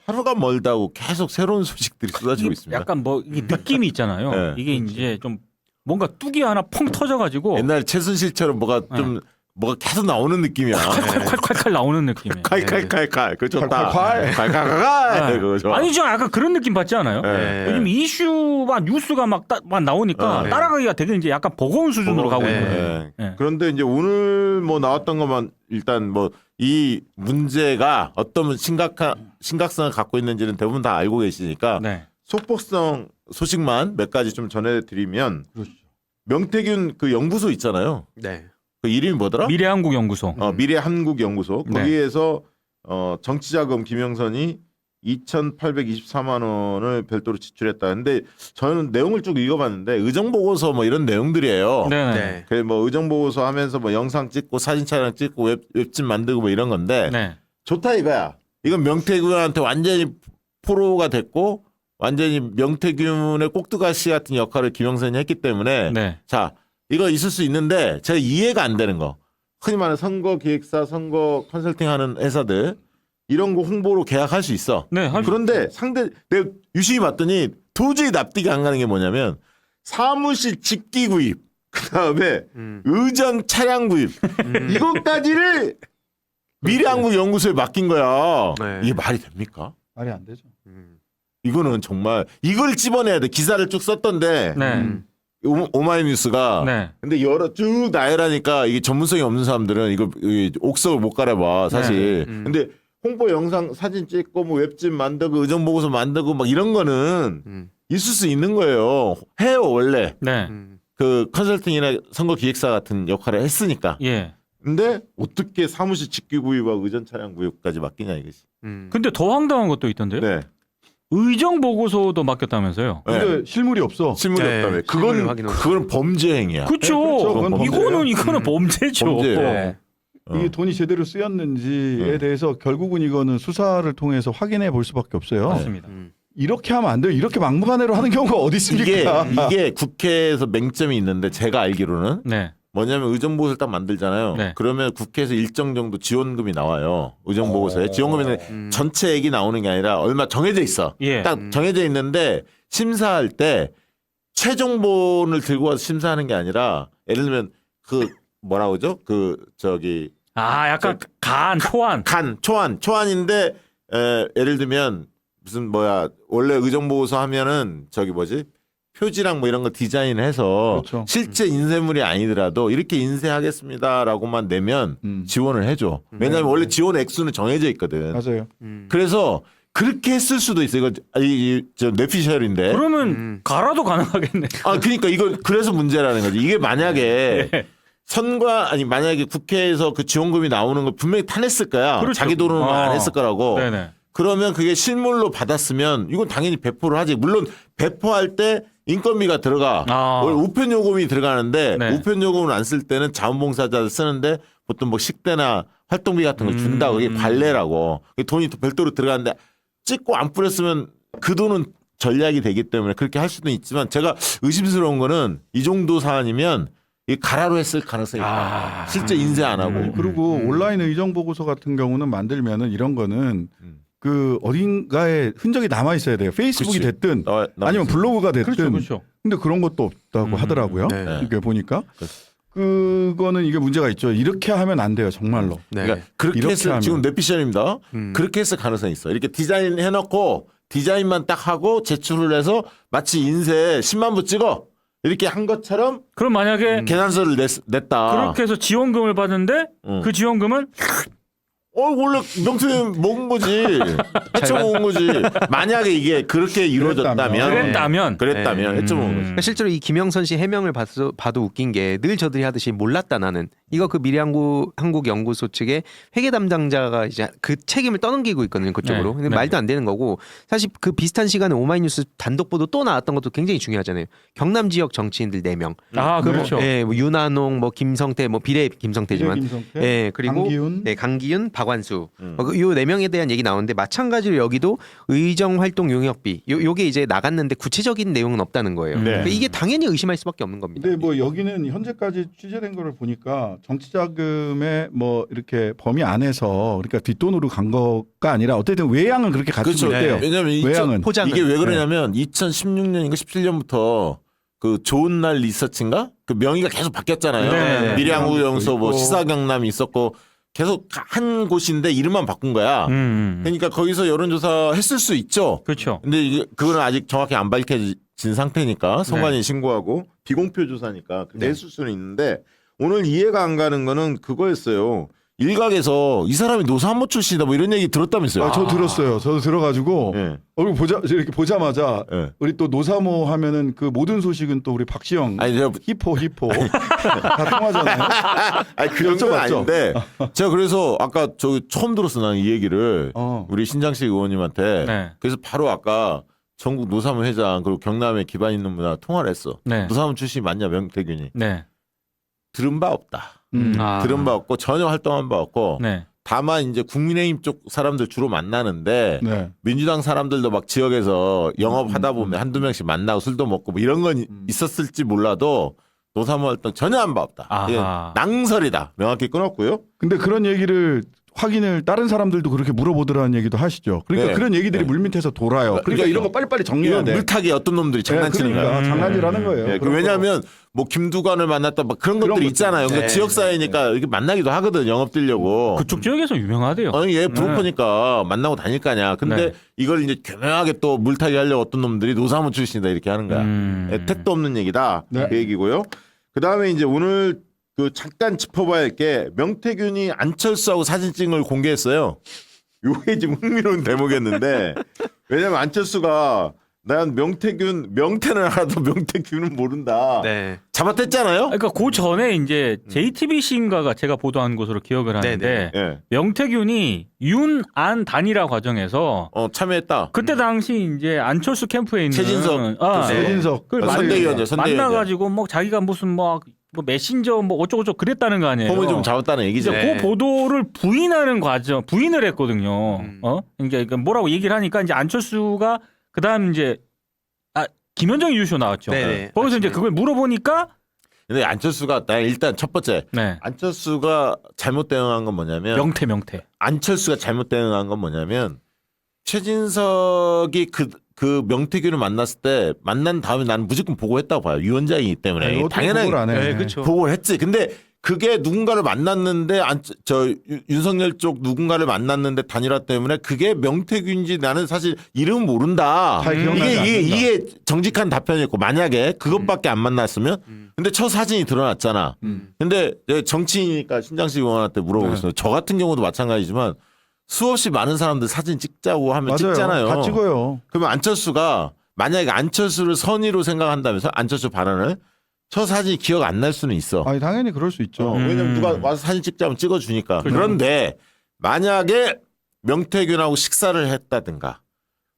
[SPEAKER 1] 하루가 멀다고 계속 새로운 소식들이 쏟아지고 있습니다.
[SPEAKER 7] 약간 뭐 이게 느낌이 있잖아요.
[SPEAKER 1] 네.
[SPEAKER 7] 이게 이제 좀 뭔가 뚝이 하나 펑 터져가지고
[SPEAKER 1] 옛날 최순실처럼 뭐가 계속 나오는 느낌이야.
[SPEAKER 7] 콸콸콸콸 나오는 느낌이에요.
[SPEAKER 1] 칼칼칼칼 그거 좋다.
[SPEAKER 6] 칼칼칼.
[SPEAKER 1] 칼칼칼칼 그거 좋아.
[SPEAKER 7] 아니죠, 약간 그런 느낌 받지 않아요?
[SPEAKER 1] 네.
[SPEAKER 7] 요즘 이슈와 뉴스가 막 나오니까
[SPEAKER 1] 네.
[SPEAKER 7] 따라가기가 되게 이제 약간 버거운 수준으로 가고 있는 거예요.
[SPEAKER 1] 네.
[SPEAKER 7] 네.
[SPEAKER 1] 그런데 이제 오늘 뭐 나왔던 것만 일단 뭐 이 문제가 어떤 심각성을 갖고 있는지는 대부분 다 알고 계시니까
[SPEAKER 7] 네.
[SPEAKER 1] 속보성 소식만 몇 가지 좀 전해드리면 명태균 그 연구소 있잖아요.
[SPEAKER 6] 네.
[SPEAKER 1] 그 이름이 뭐더라?
[SPEAKER 7] 미래한국연구소.
[SPEAKER 1] 미래한국연구소.
[SPEAKER 7] 네.
[SPEAKER 1] 거기에서 정치자금 김영선이 2,824만 원을 별도로 지출했다는데 저는 내용을 쭉 읽어봤는데 의정보고서 뭐 이런 내용들이에요.
[SPEAKER 7] 네.
[SPEAKER 1] 그래 뭐 의정보고서 하면서 뭐 영상 찍고 사진 촬영 찍고 웹진 만들고 뭐 이런 건데
[SPEAKER 7] 네.
[SPEAKER 1] 좋다 이거야. 이건 명태균한테 완전히 포로가 됐고 완전히 명태균의 꼭두가시 같은 역할을 김영선이 했기 때문에
[SPEAKER 7] 네.
[SPEAKER 1] 자 이거 있을 수 있는데 제가 이해가 안 되는 거 흔히 말하는 선거기획사 선거 컨설팅하는 회사들 이런 거 홍보로 계약할 수 있어.
[SPEAKER 7] 네.
[SPEAKER 1] 그런데 내가 유심히 봤더니 도저히 납득이 안 가는 게 뭐냐면 사무실 직기 구입 그다음에 의전 차량 구입 이것까지를 미래한국연구소에 맡긴 거야.
[SPEAKER 6] 네.
[SPEAKER 1] 이게 말이 됩니까?
[SPEAKER 3] 말이 안 되죠.
[SPEAKER 1] 이거는 정말 이걸 집어내야 돼. 기사를 쭉 썼던데
[SPEAKER 7] 네.
[SPEAKER 1] 오마이뉴스가
[SPEAKER 7] 네.
[SPEAKER 1] 근데 여러 쭉 나열하니까 이게 전문성이 없는 사람들은 이거 옥석을 못 갈아봐 사실. 근데 홍보 영상 사진 찍고 뭐 웹진 만들고 의정 보고서 만들고 막 이런 거는 있을 수 있는 거예요. 해요 원래.
[SPEAKER 7] 네.
[SPEAKER 1] 그 컨설팅이나 선거 기획사 같은 역할을 했으니까.
[SPEAKER 7] 예.
[SPEAKER 1] 근데 어떻게 사무실 직기 구입하고 의전 차량 구입까지 맡기냐 이거지.
[SPEAKER 7] 근데 더 황당한 것도 있던데요.
[SPEAKER 1] 네.
[SPEAKER 7] 의정 보고서도 맡겼다면서요.
[SPEAKER 1] 네.
[SPEAKER 8] 근데 실물이 없어.
[SPEAKER 1] 실물이
[SPEAKER 9] 네,
[SPEAKER 1] 없다며.
[SPEAKER 9] 실물을 확인하고.
[SPEAKER 1] 그건 범죄 행위야.
[SPEAKER 7] 그렇죠.
[SPEAKER 8] 그렇죠. 그건 범죄예요.
[SPEAKER 7] 이거는 범죄죠.
[SPEAKER 1] 범죄예요.
[SPEAKER 9] 네.
[SPEAKER 8] 이게 돈이 제대로 쓰였는지에 대해서 결국은 이거는 수사를 통해서 확인해 볼 수밖에 없어요.
[SPEAKER 7] 맞습니다.
[SPEAKER 8] 이렇게 하면 안 돼요. 이렇게 막무가내로 하는 경우가 어디 있습니까?
[SPEAKER 1] 이게 국회에서 맹점이 있는데 제가 알기로는
[SPEAKER 7] 네.
[SPEAKER 1] 뭐냐면 의정보고서를 딱 만들잖아요.
[SPEAKER 7] 네.
[SPEAKER 1] 그러면 국회에서 일정 정도 지원금이 나와요. 의정보고서에. 지원금이 전체액이 나오는 게 아니라 얼마 정해져 있어.
[SPEAKER 7] 예.
[SPEAKER 1] 딱 정해져 있는데 심사할 때 최종본을 들고 와서 심사하는 게 아니라 예를 들면 그 뭐라 그러죠? 그 저기
[SPEAKER 7] 아, 약간 초안.
[SPEAKER 1] 초안인데 예를 들면 무슨 뭐야 원래 의정보고서 하면은 저기 뭐지? 표지랑 뭐 이런 거 디자인해서
[SPEAKER 8] 그렇죠.
[SPEAKER 1] 실제 인쇄물이 아니더라도 이렇게 인쇄하겠습니다라고만 내면 지원을 해줘. 왜냐하면 원래 지원 액수는 정해져 있거든.
[SPEAKER 8] 맞아요.
[SPEAKER 1] 그래서 그렇게 했을 수도 있어. 이거 저 뇌피셜인데.
[SPEAKER 7] 그러면 가라도 가능하겠네.
[SPEAKER 1] 아 그러니까 이거 그래서 문제라는 거지. 이게 만약에
[SPEAKER 7] 예.
[SPEAKER 1] 만약에 국회에서 그 지원금이 나오는 걸 분명히 타냈을 거야.
[SPEAKER 7] 그렇죠.
[SPEAKER 1] 자기 돈으로 안 했을 거라고.
[SPEAKER 7] 네네.
[SPEAKER 1] 그러면 그게 실물로 받았으면 이건 당연히 배포를 하지. 물론 배포할 때 인건비가 들어가. 원래 우편 요금이 들어가는데
[SPEAKER 7] 네.
[SPEAKER 1] 우편 요금을 안 쓸 때는 자원봉사자들 쓰는데 보통 뭐 식대나 활동비 같은 걸 준다. 그게 관례라고. 돈이 별도로 들어가는데 찍고 안 뿌렸으면 그 돈은 전략이 되기 때문에 그렇게 할 수도 있지만 제가 의심스러운 거는 이 정도 사안이면 이 가라로 했을 가능성이 있다. 실제 인쇄 안 하고.
[SPEAKER 8] 그리고 온라인 의정 보고서 같은 경우는 만들면은 이런 거는 그 어딘가에 흔적이 남아 있어야 돼요. 페이스북이
[SPEAKER 1] 그치.
[SPEAKER 8] 됐든 아니면
[SPEAKER 1] 있어.
[SPEAKER 8] 블로그가 됐든.
[SPEAKER 7] 그렇죠, 그렇죠.
[SPEAKER 8] 근데 그런 것도 없다고 하더라고요.
[SPEAKER 9] 네.
[SPEAKER 8] 이게 보니까 그거는 이게 문제가 있죠. 이렇게 하면 안 돼요, 정말로.
[SPEAKER 9] 네.
[SPEAKER 1] 그러니까 그렇게
[SPEAKER 8] 이렇게
[SPEAKER 1] 했을
[SPEAKER 8] 하면.
[SPEAKER 1] 지금 뇌피셜입니다. 그렇게 했을 가능성이 있어. 이렇게 디자인 해놓고 디자인만 딱 하고 제출을 해서 마치 인쇄 10만 부 찍어 이렇게 한 것처럼
[SPEAKER 7] 그럼 만약에
[SPEAKER 1] 계산서를 냈다.
[SPEAKER 7] 그렇게 해서 지원금을 받는데
[SPEAKER 1] 그
[SPEAKER 7] 지원금은
[SPEAKER 1] 원래 명태균 먹은 거지. 해쳐먹은 거지. 만약에 이게 그렇게 이루어졌다면. 그랬다면 해쳐먹은 거지.
[SPEAKER 9] 그러니까 실제로 이 김영선 씨 해명을 봐도 웃긴 게 늘 저들이 하듯이 몰랐다 나는 이거 그 미래한국연구소 측의 회계 담당자가 이제 그 책임을 떠넘기고 있거든요 그쪽으로.
[SPEAKER 7] 네.
[SPEAKER 9] 근데
[SPEAKER 7] 네.
[SPEAKER 9] 말도 안 되는 거고 사실 그 비슷한 시간에 오마이뉴스 단독 보도 또 나왔던 것도 굉장히 중요하잖아요. 경남 지역 정치인들 4명.
[SPEAKER 7] 아 그렇죠.
[SPEAKER 9] 예, 뭐 윤한홍, 뭐 김성태, 뭐 비례 김성태지만,
[SPEAKER 8] 김성태,
[SPEAKER 9] 예, 그리고
[SPEAKER 8] 강기훈.
[SPEAKER 9] 네, 강기훈, 박완수, 요 4명에 대한 얘기 나오는데 마찬가지로 여기도 의정 활동 용역비, 요게 이제 나갔는데 구체적인 내용은 없다는 거예요.
[SPEAKER 1] 네.
[SPEAKER 9] 그러니까 이게 당연히 의심할 수밖에 없는 겁니다.
[SPEAKER 8] 근데 뭐 여기는 현재까지 취재된 거를 보니까 정치자금의 뭐 이렇게 범위 안에서 그러니까 뒷돈으로 간 거가 아니라 어쨌든 외양은 그렇게 가지고
[SPEAKER 1] 그렇죠.
[SPEAKER 8] 있대요.
[SPEAKER 1] 왜냐하면
[SPEAKER 8] 외양은
[SPEAKER 9] 포장은.
[SPEAKER 1] 이게 왜 그러냐면 2016년인가 17년부터 그 좋은 날 리서치인가 그 명의가 계속 바뀌었잖아요.
[SPEAKER 7] 네.
[SPEAKER 1] 미래한국연구소 뭐
[SPEAKER 8] 있고.
[SPEAKER 1] 시사경남이 있었고 계속 한 곳인데 이름만 바꾼 거야. 그러니까 거기서 여론조사 했을 수 있죠.
[SPEAKER 7] 그렇죠.
[SPEAKER 1] 근데 이게 그거는 아직 정확히 안 밝혀진 상태니까 선관위 신고하고 비공표 조사니까 그렇게 했을 수는 있는데 오늘 이해가 안 가는 거는 그거였어요. 일각에서 이 사람이 노사모 출신이다 뭐 이런 얘기 들었다면서요.
[SPEAKER 8] 저 들었어요. 저도 들어가지고
[SPEAKER 1] 예.
[SPEAKER 8] 얼굴 이렇게 보자마자
[SPEAKER 1] 예.
[SPEAKER 8] 우리 또 노사모 하면은 그 모든 소식은 또 우리 박시영
[SPEAKER 1] 아니 제가
[SPEAKER 8] 히포 다 통하잖아요.
[SPEAKER 1] 아니 그 정도는
[SPEAKER 8] 여쭤봤죠?
[SPEAKER 1] 아닌데 제가 그래서 아까 저기 처음 들었어 나는 이 얘기를 우리 신장식 의원님한테
[SPEAKER 7] 네.
[SPEAKER 1] 그래서 바로 아까 전국 노사모 회장 그리고 경남에 기반 있는 분과 통화를 했어.
[SPEAKER 7] 네.
[SPEAKER 1] 노사모 출신이 맞냐 명태균이
[SPEAKER 7] 네.
[SPEAKER 1] 들은 바 없다.
[SPEAKER 9] 아.
[SPEAKER 1] 들은 바 없고 전혀 활동한 바 없고
[SPEAKER 7] 네.
[SPEAKER 1] 다만 이제 국민의힘 쪽 사람들 주로 만나는데
[SPEAKER 8] 네.
[SPEAKER 1] 민주당 사람들도 막 지역에서 영업하다 보면 한두 명씩 만나고 술도 먹고 뭐 이런 건 있었을지 몰라도 노사모 활동 전혀 한 바 없다.
[SPEAKER 7] 아하.
[SPEAKER 1] 이게 낭설이다. 명확히 끊었고요.
[SPEAKER 8] 근데 그런 얘기를 확인을 다른 사람들도 그렇게 물어보더라는 얘기도 하시죠. 그러니까
[SPEAKER 1] 네.
[SPEAKER 8] 그런 얘기들이
[SPEAKER 1] 네.
[SPEAKER 8] 물밑에서 돌아요. 그러니까 이런 거 빨리빨리 정리해야
[SPEAKER 1] 이건
[SPEAKER 8] 돼.
[SPEAKER 1] 물타기 어떤 놈들이 장난치는
[SPEAKER 8] 그러니까
[SPEAKER 1] 거야.
[SPEAKER 8] 장난질하는 거예요.
[SPEAKER 1] 예,
[SPEAKER 8] 그런
[SPEAKER 1] 왜냐하면 뭐 김두관을 만났다 막 그런 것들이
[SPEAKER 8] 것들.
[SPEAKER 1] 있잖아요. 그러니까
[SPEAKER 9] 네.
[SPEAKER 1] 지역 사회니까 이렇게 만나기도 하거든 영업 뛰려고.
[SPEAKER 7] 그쪽 지역에서 유명하대요.
[SPEAKER 1] 아니 얘 브로커니까 만나고 다닐 거 아니야. 근데
[SPEAKER 7] 네.
[SPEAKER 1] 이걸 이제 교묘하게 또 물타기 하려고 어떤 놈들이 노사모 출신이다 이렇게 하는 거야. 예, 택도 없는 얘기다.
[SPEAKER 8] 네.
[SPEAKER 1] 그 얘기고요. 그 다음에 이제 오늘 그 잠깐 짚어봐야 할 게 명태균이 안철수하고 사진 찍은 걸 공개했어요. 요게 지금 흥미로운 대목이었는데 왜냐면 안철수가 난 명태는 알아도 명태균은 모른다.
[SPEAKER 9] 네.
[SPEAKER 1] 잡아댔잖아요.
[SPEAKER 7] 그러니까 그 전에 이제 JTBC인가가 제가 보도한 것으로 기억을 하는데
[SPEAKER 1] 예.
[SPEAKER 7] 명태균이 윤안 단일화 과정에서
[SPEAKER 1] 참여했다.
[SPEAKER 7] 그때 당시 이제 안철수 캠프에 있는
[SPEAKER 1] 최진석
[SPEAKER 8] 최진석
[SPEAKER 7] 그걸
[SPEAKER 1] 선대위원장, 선대위원장.
[SPEAKER 7] 만나가지고 뭐 자기가 무슨 뭐 메신저 뭐 어쩌고저쩌고 그랬다는 거 아니에요.
[SPEAKER 1] 폼을 좀 잡았다는 얘기죠.
[SPEAKER 7] 이제 그 보도를 부인하는 과정, 부인을 했거든요. 그러니까 뭐라고 얘기를 하니까 이제 안철수가 그다음 이제 김현정 이슈쇼 나왔죠.
[SPEAKER 9] 네네.
[SPEAKER 7] 거기서 이제 그걸 물어보니까
[SPEAKER 1] 근데 안철수가 나 일단 첫 번째
[SPEAKER 7] 네.
[SPEAKER 1] 안철수가 잘못 대응한 건 뭐냐면
[SPEAKER 7] 명태.
[SPEAKER 1] 안철수가 잘못 대응한 건 뭐냐면 최진석이 그 명태균을 만났을 때 만난 다음에 나는 무조건 보고했다고 봐요. 위원장이기 때문에 당연하게
[SPEAKER 8] 안 해.
[SPEAKER 9] 네, 그렇죠.
[SPEAKER 1] 보고를 했지. 근데 그게 누군가를 만났는데 윤석열 쪽 누군가를 만났는데 단일화 때문에 그게 명태균인지 나는 사실 이름은 모른다.
[SPEAKER 8] 잘 기억나지 않는다.
[SPEAKER 1] 이게 정직한 답변이었고 만약에 그것밖에 안 만났으면 근데 첫 사진이 드러났잖아. 근데 정치인이니까 신장식 의원한테 물어보겠습니다. 저 같은 경우도 마찬가지지만 수없이 많은 사람들 사진 찍자고 하면
[SPEAKER 8] 맞아요.
[SPEAKER 1] 찍잖아요.
[SPEAKER 8] 다 찍어요.
[SPEAKER 1] 그러면 안철수가 만약에 안철수를 선의로 생각한다면서 안철수 발언을 저 사진이 기억 안 날 수는 있어.
[SPEAKER 8] 아니 당연히 그럴 수 있죠.
[SPEAKER 1] 왜냐면 누가 와서 사진 찍자면 찍어주니까.
[SPEAKER 7] 그렇죠.
[SPEAKER 1] 그런데 만약에 명태균하고 식사를 했다든가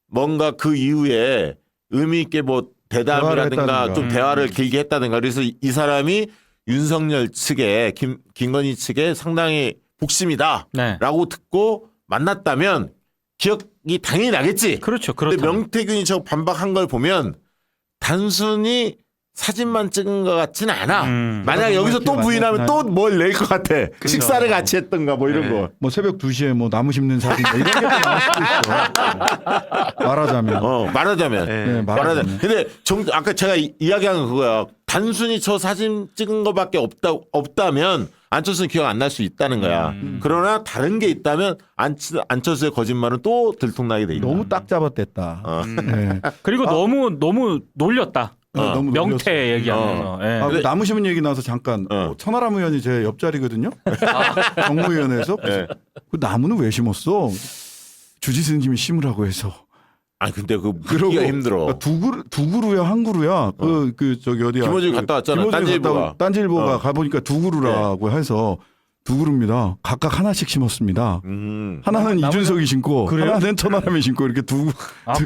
[SPEAKER 1] 뭔가 그 이후에 의미 있게 뭐 대담이라든가
[SPEAKER 8] 대화를 했다든가.
[SPEAKER 1] 좀 대화를 길게 했다든가 그래서 이 사람이 윤석열 측에 김건희 측에 상당히 복심이다라고
[SPEAKER 7] 네.
[SPEAKER 1] 듣고 만났다면 기억이 당연히 나겠지.
[SPEAKER 7] 그렇죠.
[SPEAKER 1] 근데
[SPEAKER 7] 그렇죠.
[SPEAKER 1] 명태균이 저 반박한 걸 보면 단순히 사진만 찍은 것 같지는 않아. 만약에 여기서 또 부인하면 또 뭘 낼 것 같아. 식사를 같이 했던가 뭐 이런 거.
[SPEAKER 8] 뭐 새벽 2시에 뭐 나무 심는 사진 이런 게 나올 수도 있어. 말하자면.
[SPEAKER 1] 말하자면.
[SPEAKER 8] 네,
[SPEAKER 1] 말하자면.
[SPEAKER 8] 말하자면.
[SPEAKER 1] 근데 아까 제가 이야기한 그거야. 단순히 저 사진 찍은 것밖에 없다면 안철수는 기억 안 날 수 있다는 거야. 그러나 다른 게 있다면 안철수의 거짓말은 또 들통나게 돼 있다.
[SPEAKER 8] 너무 딱 잡아댔다. 네.
[SPEAKER 7] 그리고 너무 놀렸다.
[SPEAKER 8] 너무 놀렸어.
[SPEAKER 7] 명태 얘기하면서. 예.
[SPEAKER 8] 아, 그 나무 심은 얘기 나와서 잠깐 천하람 의원이 제 옆자리거든요. 정무위원회에서
[SPEAKER 1] 네.
[SPEAKER 8] 그 나무는 왜 심었어? 주지 스님이 심으라고 해서.
[SPEAKER 1] 아니 근데 그
[SPEAKER 8] 그러고
[SPEAKER 1] 묻기가 힘들어.
[SPEAKER 8] 두 그루야 한 그루야. 그 저기 어디야?
[SPEAKER 1] 김어준 갔다 왔잖아. 딴지일보가.
[SPEAKER 8] 딴지일보가 가보니까 두 그루라고 해서 두 그루입니다. 각각 하나씩 심었습니다. 하나는 이준석이 심고 하나는 천하람이 심고 이렇게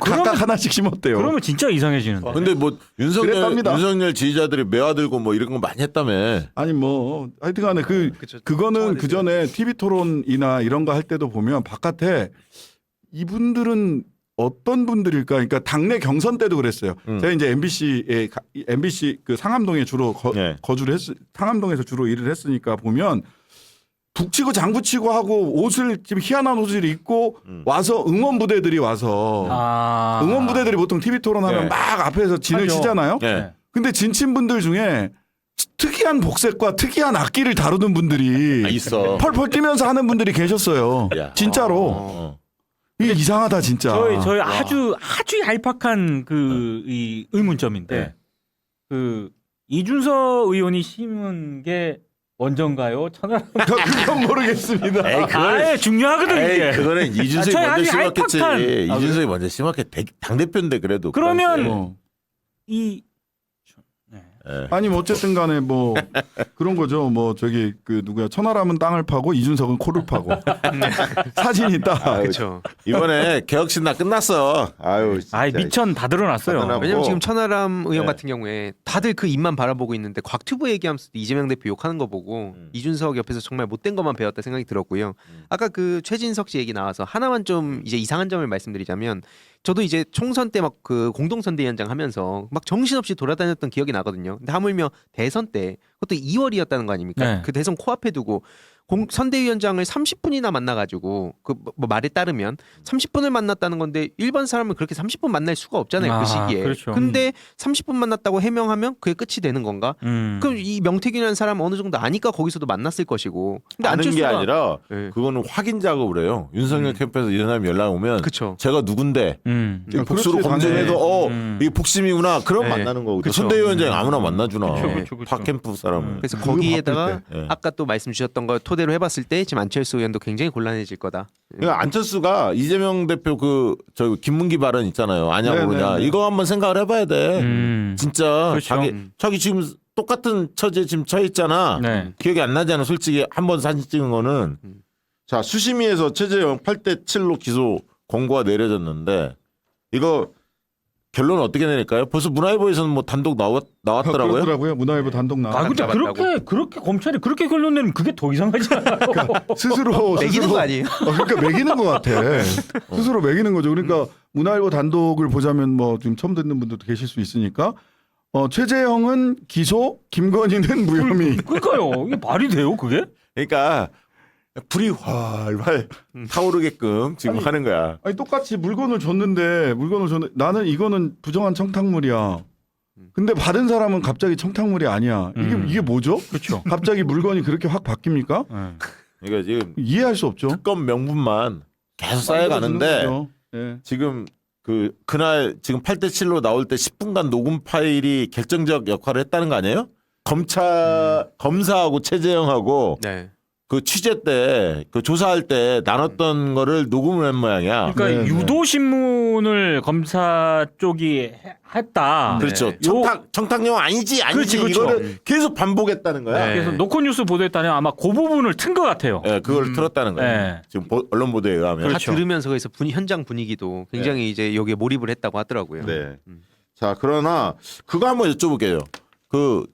[SPEAKER 8] 각각 하나씩 심었대요.
[SPEAKER 7] 그러면 진짜 이상해지는데.
[SPEAKER 1] 근데 뭐
[SPEAKER 8] 그랬답니다.
[SPEAKER 1] 윤석열 지지자들이 매화들고 뭐 이런 거 많이 했다며.
[SPEAKER 8] 아니 뭐 하여튼간에
[SPEAKER 9] 그쵸.
[SPEAKER 8] 그거는 그 전에 TV 토론이나 이런 거 할 때도 보면 바깥에 이분들은 어떤 분들일까? 그러니까 당내 경선 때도 그랬어요. 제가 이제 MBC 그 상암동에 주로
[SPEAKER 1] 네.
[SPEAKER 8] 거주를 상암동에서 주로 일을 했으니까 보면 북치고 장구치고 하고 옷을 지금 희한한 옷을 입고 와서 응원 부대들이 와서 응원 부대들이 보통 TV 토론하면
[SPEAKER 1] 네.
[SPEAKER 8] 막 앞에서 진을
[SPEAKER 7] 하죠.
[SPEAKER 8] 치잖아요.
[SPEAKER 1] 네.
[SPEAKER 8] 근데 진친분들 중에 특이한 복색과 특이한 악기를 다루는 분들이
[SPEAKER 1] 있어.
[SPEAKER 8] 펄펄 뛰면서 하는 분들이 계셨어요.
[SPEAKER 1] 야.
[SPEAKER 8] 진짜로. 이게 이상하다 진짜.
[SPEAKER 7] 저희 아주 얄팍한 이 의문점인데
[SPEAKER 1] 네.
[SPEAKER 7] 그 이준석 의원이 심은 게 먼저인가요? 천하람?
[SPEAKER 8] 그건 모르겠습니다.
[SPEAKER 1] 에이,
[SPEAKER 7] 아예 중요하거든 이게.
[SPEAKER 1] 그거는 이준석이
[SPEAKER 7] 저희
[SPEAKER 1] 먼저
[SPEAKER 7] 아주
[SPEAKER 1] 심었겠지.
[SPEAKER 7] 얄팍한-
[SPEAKER 1] 이준석이 먼저 심었겠지. 당대표인데 그래도.
[SPEAKER 7] 그러면
[SPEAKER 8] 어.
[SPEAKER 7] 이
[SPEAKER 1] 예.
[SPEAKER 8] 아니 뭐 어쨌든 간에 뭐 그런 거죠. 뭐 저기 그 누구야 천하람은 땅을 파고 이준석은 코를 파고 사진이 딱.
[SPEAKER 9] 그렇죠.
[SPEAKER 1] 이번에 개혁신당 끝났어. 아유. 진짜.
[SPEAKER 7] 아이 미천 다 드러났어요.
[SPEAKER 1] 다 드러나고.
[SPEAKER 9] 왜냐면 지금 천하람 의원
[SPEAKER 1] 네.
[SPEAKER 9] 같은 경우에 다들 그 입만 바라보고 있는데 곽튜브 얘기하면서 이재명 대표 욕하는 거 보고 이준석 옆에서 정말 못된 것만 배웠다 생각이 들었고요. 아까 그 최진석 씨 얘기 나와서 하나만 좀 이제 이상한 점을 말씀드리자면 저도 이제 총선 때 막 그 공동선대위원장 하면서 막 정신없이 돌아다녔던 기억이 나거든요. 근데 하물며 대선 때 그것도 2월이었다는 거 아닙니까?
[SPEAKER 7] 네.
[SPEAKER 9] 그 대선 코앞에 두고 선대위원장을 30분이나 만나가지고 그 뭐 말에 따르면 30분을 만났다는 건데 일반 사람은 그렇게 30분 만날 수가 없잖아요. 그 시기에.
[SPEAKER 7] 그렇죠.
[SPEAKER 9] 근데 30분 만났다고 해명하면 그게 끝이 되는 건가? 그럼 이 명태균이라는 사람 어느 정도 아니까 거기서도 만났을 것이고. 근데
[SPEAKER 1] 아는 게 아니라
[SPEAKER 9] 네.
[SPEAKER 1] 그거는 확인 작업을 해요. 윤석열 캠프에서 이런 사람이 연락 오면
[SPEAKER 9] 그쵸.
[SPEAKER 1] 제가 누군데 복수로
[SPEAKER 8] 그렇지,
[SPEAKER 1] 검증해서
[SPEAKER 8] 당연히.
[SPEAKER 1] 이게 복심이구나. 그럼
[SPEAKER 9] 네.
[SPEAKER 1] 만나는 거고.
[SPEAKER 9] 그쵸.
[SPEAKER 1] 선대위원장이 아무나 만나주나.
[SPEAKER 7] 그쵸.
[SPEAKER 1] 파 캠프 사람은.
[SPEAKER 9] 그래서
[SPEAKER 8] 그거
[SPEAKER 9] 거기에다가
[SPEAKER 8] 바쁠
[SPEAKER 1] 때. 네.
[SPEAKER 9] 아까 또 말씀 주셨던 걸 토대로 해봤을 때 지금 안철수 의원도 굉장히 곤란해질 거다.
[SPEAKER 1] 그러니까 안철수가 이재명 대표 저 김문기 발언 있잖아요. 아냐고
[SPEAKER 8] 네,
[SPEAKER 1] 그러냐.
[SPEAKER 8] 네, 네.
[SPEAKER 1] 이거 한번 생각을 해봐야 돼. 진짜
[SPEAKER 7] 그렇죠.
[SPEAKER 1] 자기 지금 똑같은 처지에 지금 처해 있잖아.
[SPEAKER 7] 네.
[SPEAKER 1] 기억이 안 나잖아. 솔직히 한 번 사진 찍은 거는. 자, 수심위에서 최재형 8대 7로 기소 권고가 내려졌는데 이거 결론은 어떻게 내릴까요? 벌써 문화일보에서는 뭐 단독 나왔더라고요.
[SPEAKER 8] 그렇더라고요. 문화일보 단독 나와.
[SPEAKER 7] 아 근데
[SPEAKER 9] 잡았다고?
[SPEAKER 7] 그렇게 검찰이 그렇게 결론 내면 그게 더 이상하지 않아요?
[SPEAKER 8] 스스로
[SPEAKER 9] 매기는 거 아니에요?
[SPEAKER 8] 그러니까 매기는 것 같아. 스스로 매기는 거죠. 그러니까 문화일보 단독을 보자면 뭐 지금 처음 듣는 분들도 계실 수 있으니까 최재형은 기소, 김건희는 무혐의.
[SPEAKER 7] 그러니까요. 이게 말이 돼요, 그게?
[SPEAKER 1] 그러니까 불이 활활 타오르게끔 지금 하는 거야.
[SPEAKER 8] 아니 똑같이 물건을 줬는데 나는 이거는 부정한 청탁물이야. 근데 받은 사람은 갑자기 청탁물이 아니야. 이게 뭐죠?
[SPEAKER 7] 그렇죠.
[SPEAKER 8] 갑자기 물건이 그렇게 확 바뀝니까?
[SPEAKER 1] 그러니까 지금
[SPEAKER 8] 이해할 수 없죠.
[SPEAKER 1] 특검 명분만 계속 쌓여가는데
[SPEAKER 8] 네.
[SPEAKER 1] 지금 그날 지금 8대 7로 나올 때 10분간 녹음 파일이 결정적 역할을 했다는 거 아니에요? 검사하고 최재형하고
[SPEAKER 9] 네.
[SPEAKER 1] 그 취재 때 그 조사할 때 나눴던 거를 녹음을 한 모양이야.
[SPEAKER 7] 그러니까
[SPEAKER 8] 네,
[SPEAKER 7] 유도 신문을 검사 쪽이 했다.
[SPEAKER 1] 그렇죠.
[SPEAKER 7] 요-
[SPEAKER 1] 청탁용 아니지
[SPEAKER 7] 그렇지, 그렇죠.
[SPEAKER 1] 이거를 계속 반복했다는 거야.
[SPEAKER 9] 네.
[SPEAKER 7] 그래서 노컷뉴스 보도했다면 아마 그 부분을 튼 것 같아요.
[SPEAKER 1] 예, 그걸 틀었다는 거예요.
[SPEAKER 7] 네.
[SPEAKER 1] 지금 언론 보도에 의하면.
[SPEAKER 7] 그렇죠.
[SPEAKER 9] 다 들으면서 그래서 현장 분위기도 굉장히 이제 여기에 몰입을 했다고 하더라고요.
[SPEAKER 1] 네. 자, 그러나 그거 한번 여쭤볼게요. 그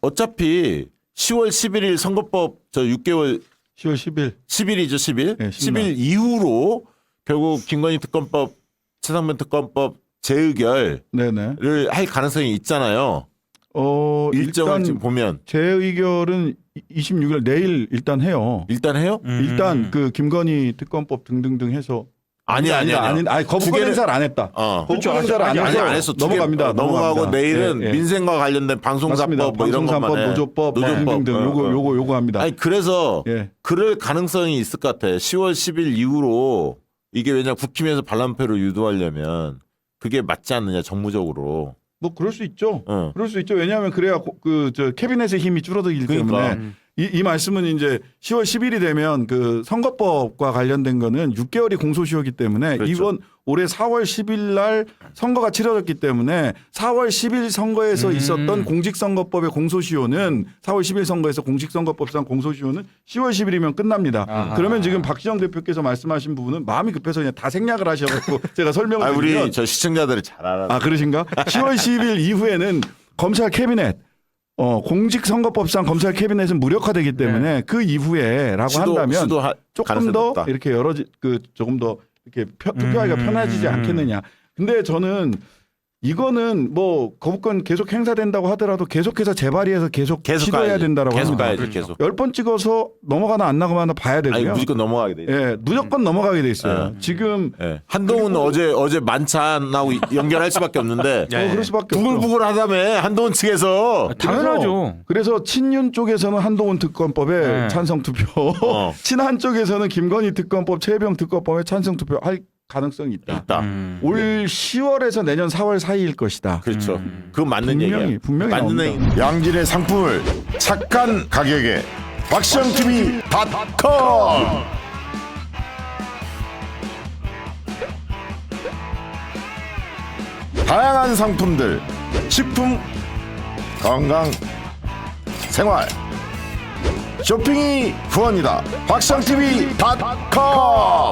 [SPEAKER 1] 어차피 10월 11일 선거법 저 6개월
[SPEAKER 8] 10월 10일.
[SPEAKER 1] 10일이죠, 10일.
[SPEAKER 8] 네,
[SPEAKER 1] 10일 이후로 결국 김건희 특검법, 최상병 특검법 재의결을
[SPEAKER 8] 네네.
[SPEAKER 1] 할 가능성이 있잖아요. 일정을
[SPEAKER 8] 일단
[SPEAKER 1] 지금 보면
[SPEAKER 8] 제 의결은 26일 내일 일단 해요.
[SPEAKER 1] 일단 해요?
[SPEAKER 8] 일단 그 김건희 특검법 등등등 해서
[SPEAKER 1] 아니
[SPEAKER 8] 거부권
[SPEAKER 1] 개를-
[SPEAKER 8] 행사를 안 했다.
[SPEAKER 1] 그렇죠.
[SPEAKER 8] 거부권 행사를 안
[SPEAKER 1] 아니,
[SPEAKER 8] 해서
[SPEAKER 1] 안 했어. 두 개
[SPEAKER 8] 넘어갑니다.
[SPEAKER 1] 넘어가고 내일은
[SPEAKER 8] 예, 예.
[SPEAKER 1] 민생과 관련된 방송사법
[SPEAKER 8] 맞습니다.
[SPEAKER 1] 뭐 이런 것만
[SPEAKER 8] 방송사법,
[SPEAKER 1] 해.
[SPEAKER 8] 노조법 등등등 요거 합니다.
[SPEAKER 1] 아니 그래서
[SPEAKER 8] 예.
[SPEAKER 1] 그럴 가능성이 있을 것 같아. 10월 10일 이후로 이게 왜냐 국힘에서 반란패로 유도하려면 그게 맞지 않느냐 정무적으로.
[SPEAKER 8] 뭐 그럴 수 있죠.
[SPEAKER 1] 어.
[SPEAKER 8] 그럴 수 있죠. 왜냐하면 그래야 저 캐비넷의 힘이 줄어들기
[SPEAKER 1] 그러니까.
[SPEAKER 8] 때문에 이 말씀은 이제 10월 10일이 되면 그 선거법과 관련된 거는 6개월이 공소시효이기 때문에
[SPEAKER 1] 그렇죠.
[SPEAKER 8] 이번 올해 4월 10일 날 선거가 치러졌기 때문에 4월 10일 선거에서 있었던 공직선거법의 공소시효는 4월 10일 선거에서 공직선거법상 공소시효는 10월 10일이면 끝납니다. 그러면 지금 박지영 대표께서 말씀하신 부분은 마음이 급해서 그냥 다 생략을 하셔가지고 제가 설명을
[SPEAKER 1] 우리
[SPEAKER 8] 드리면
[SPEAKER 1] 저 시청자들이 잘 알아.
[SPEAKER 8] 아 그러신가? 10월 10일 이후에는 검찰 캐비넷 공직선거법상 검찰 캐비넷은 무력화되기 때문에 그 이후에라고 한다면 조금 더
[SPEAKER 1] 없다.
[SPEAKER 8] 이렇게 조금 더 이렇게 투표하기가 편해지지 않겠느냐. 근데 저는 이거는 뭐 거부권 계속 행사된다고 하더라도 계속해서 재발의해서 계속 시도해야
[SPEAKER 1] 가야지.
[SPEAKER 8] 된다라고
[SPEAKER 1] 계속
[SPEAKER 8] 합니다.
[SPEAKER 1] 가야지 계속.
[SPEAKER 8] 10번 찍어서 넘어가나 안 나가나 봐야 되고요.
[SPEAKER 1] 아니 무조건 넘어가게 돼.
[SPEAKER 8] 예, 무조건 넘어가게 돼 있어요. 지금
[SPEAKER 1] 예. 한동훈 어제 만찬하고 연결할 수밖에 없는데
[SPEAKER 8] 그럴 수밖에 없죠.
[SPEAKER 1] 부글부글하다며 한동훈 측에서.
[SPEAKER 7] 당연하죠.
[SPEAKER 8] 그래서 친윤 쪽에서는 한동훈 특검법에
[SPEAKER 7] 네.
[SPEAKER 8] 찬성 투표, 친한 쪽에서는 김건희 특검법, 최혜병 특검법에 찬성 투표 할 가능성이 있다. 올 10월에서 내년 4월 사이일 것이다.
[SPEAKER 1] 그렇죠. 그건 맞는 얘기야.
[SPEAKER 8] 분명히
[SPEAKER 1] 맞는
[SPEAKER 8] 나옵니다.
[SPEAKER 1] 얘기. 양질의 상품을 착한 가격에 박시영TV.com. 다양한 상품들, 식품, 건강, 생활, 쇼핑이 후원이다. 박시영TV.com.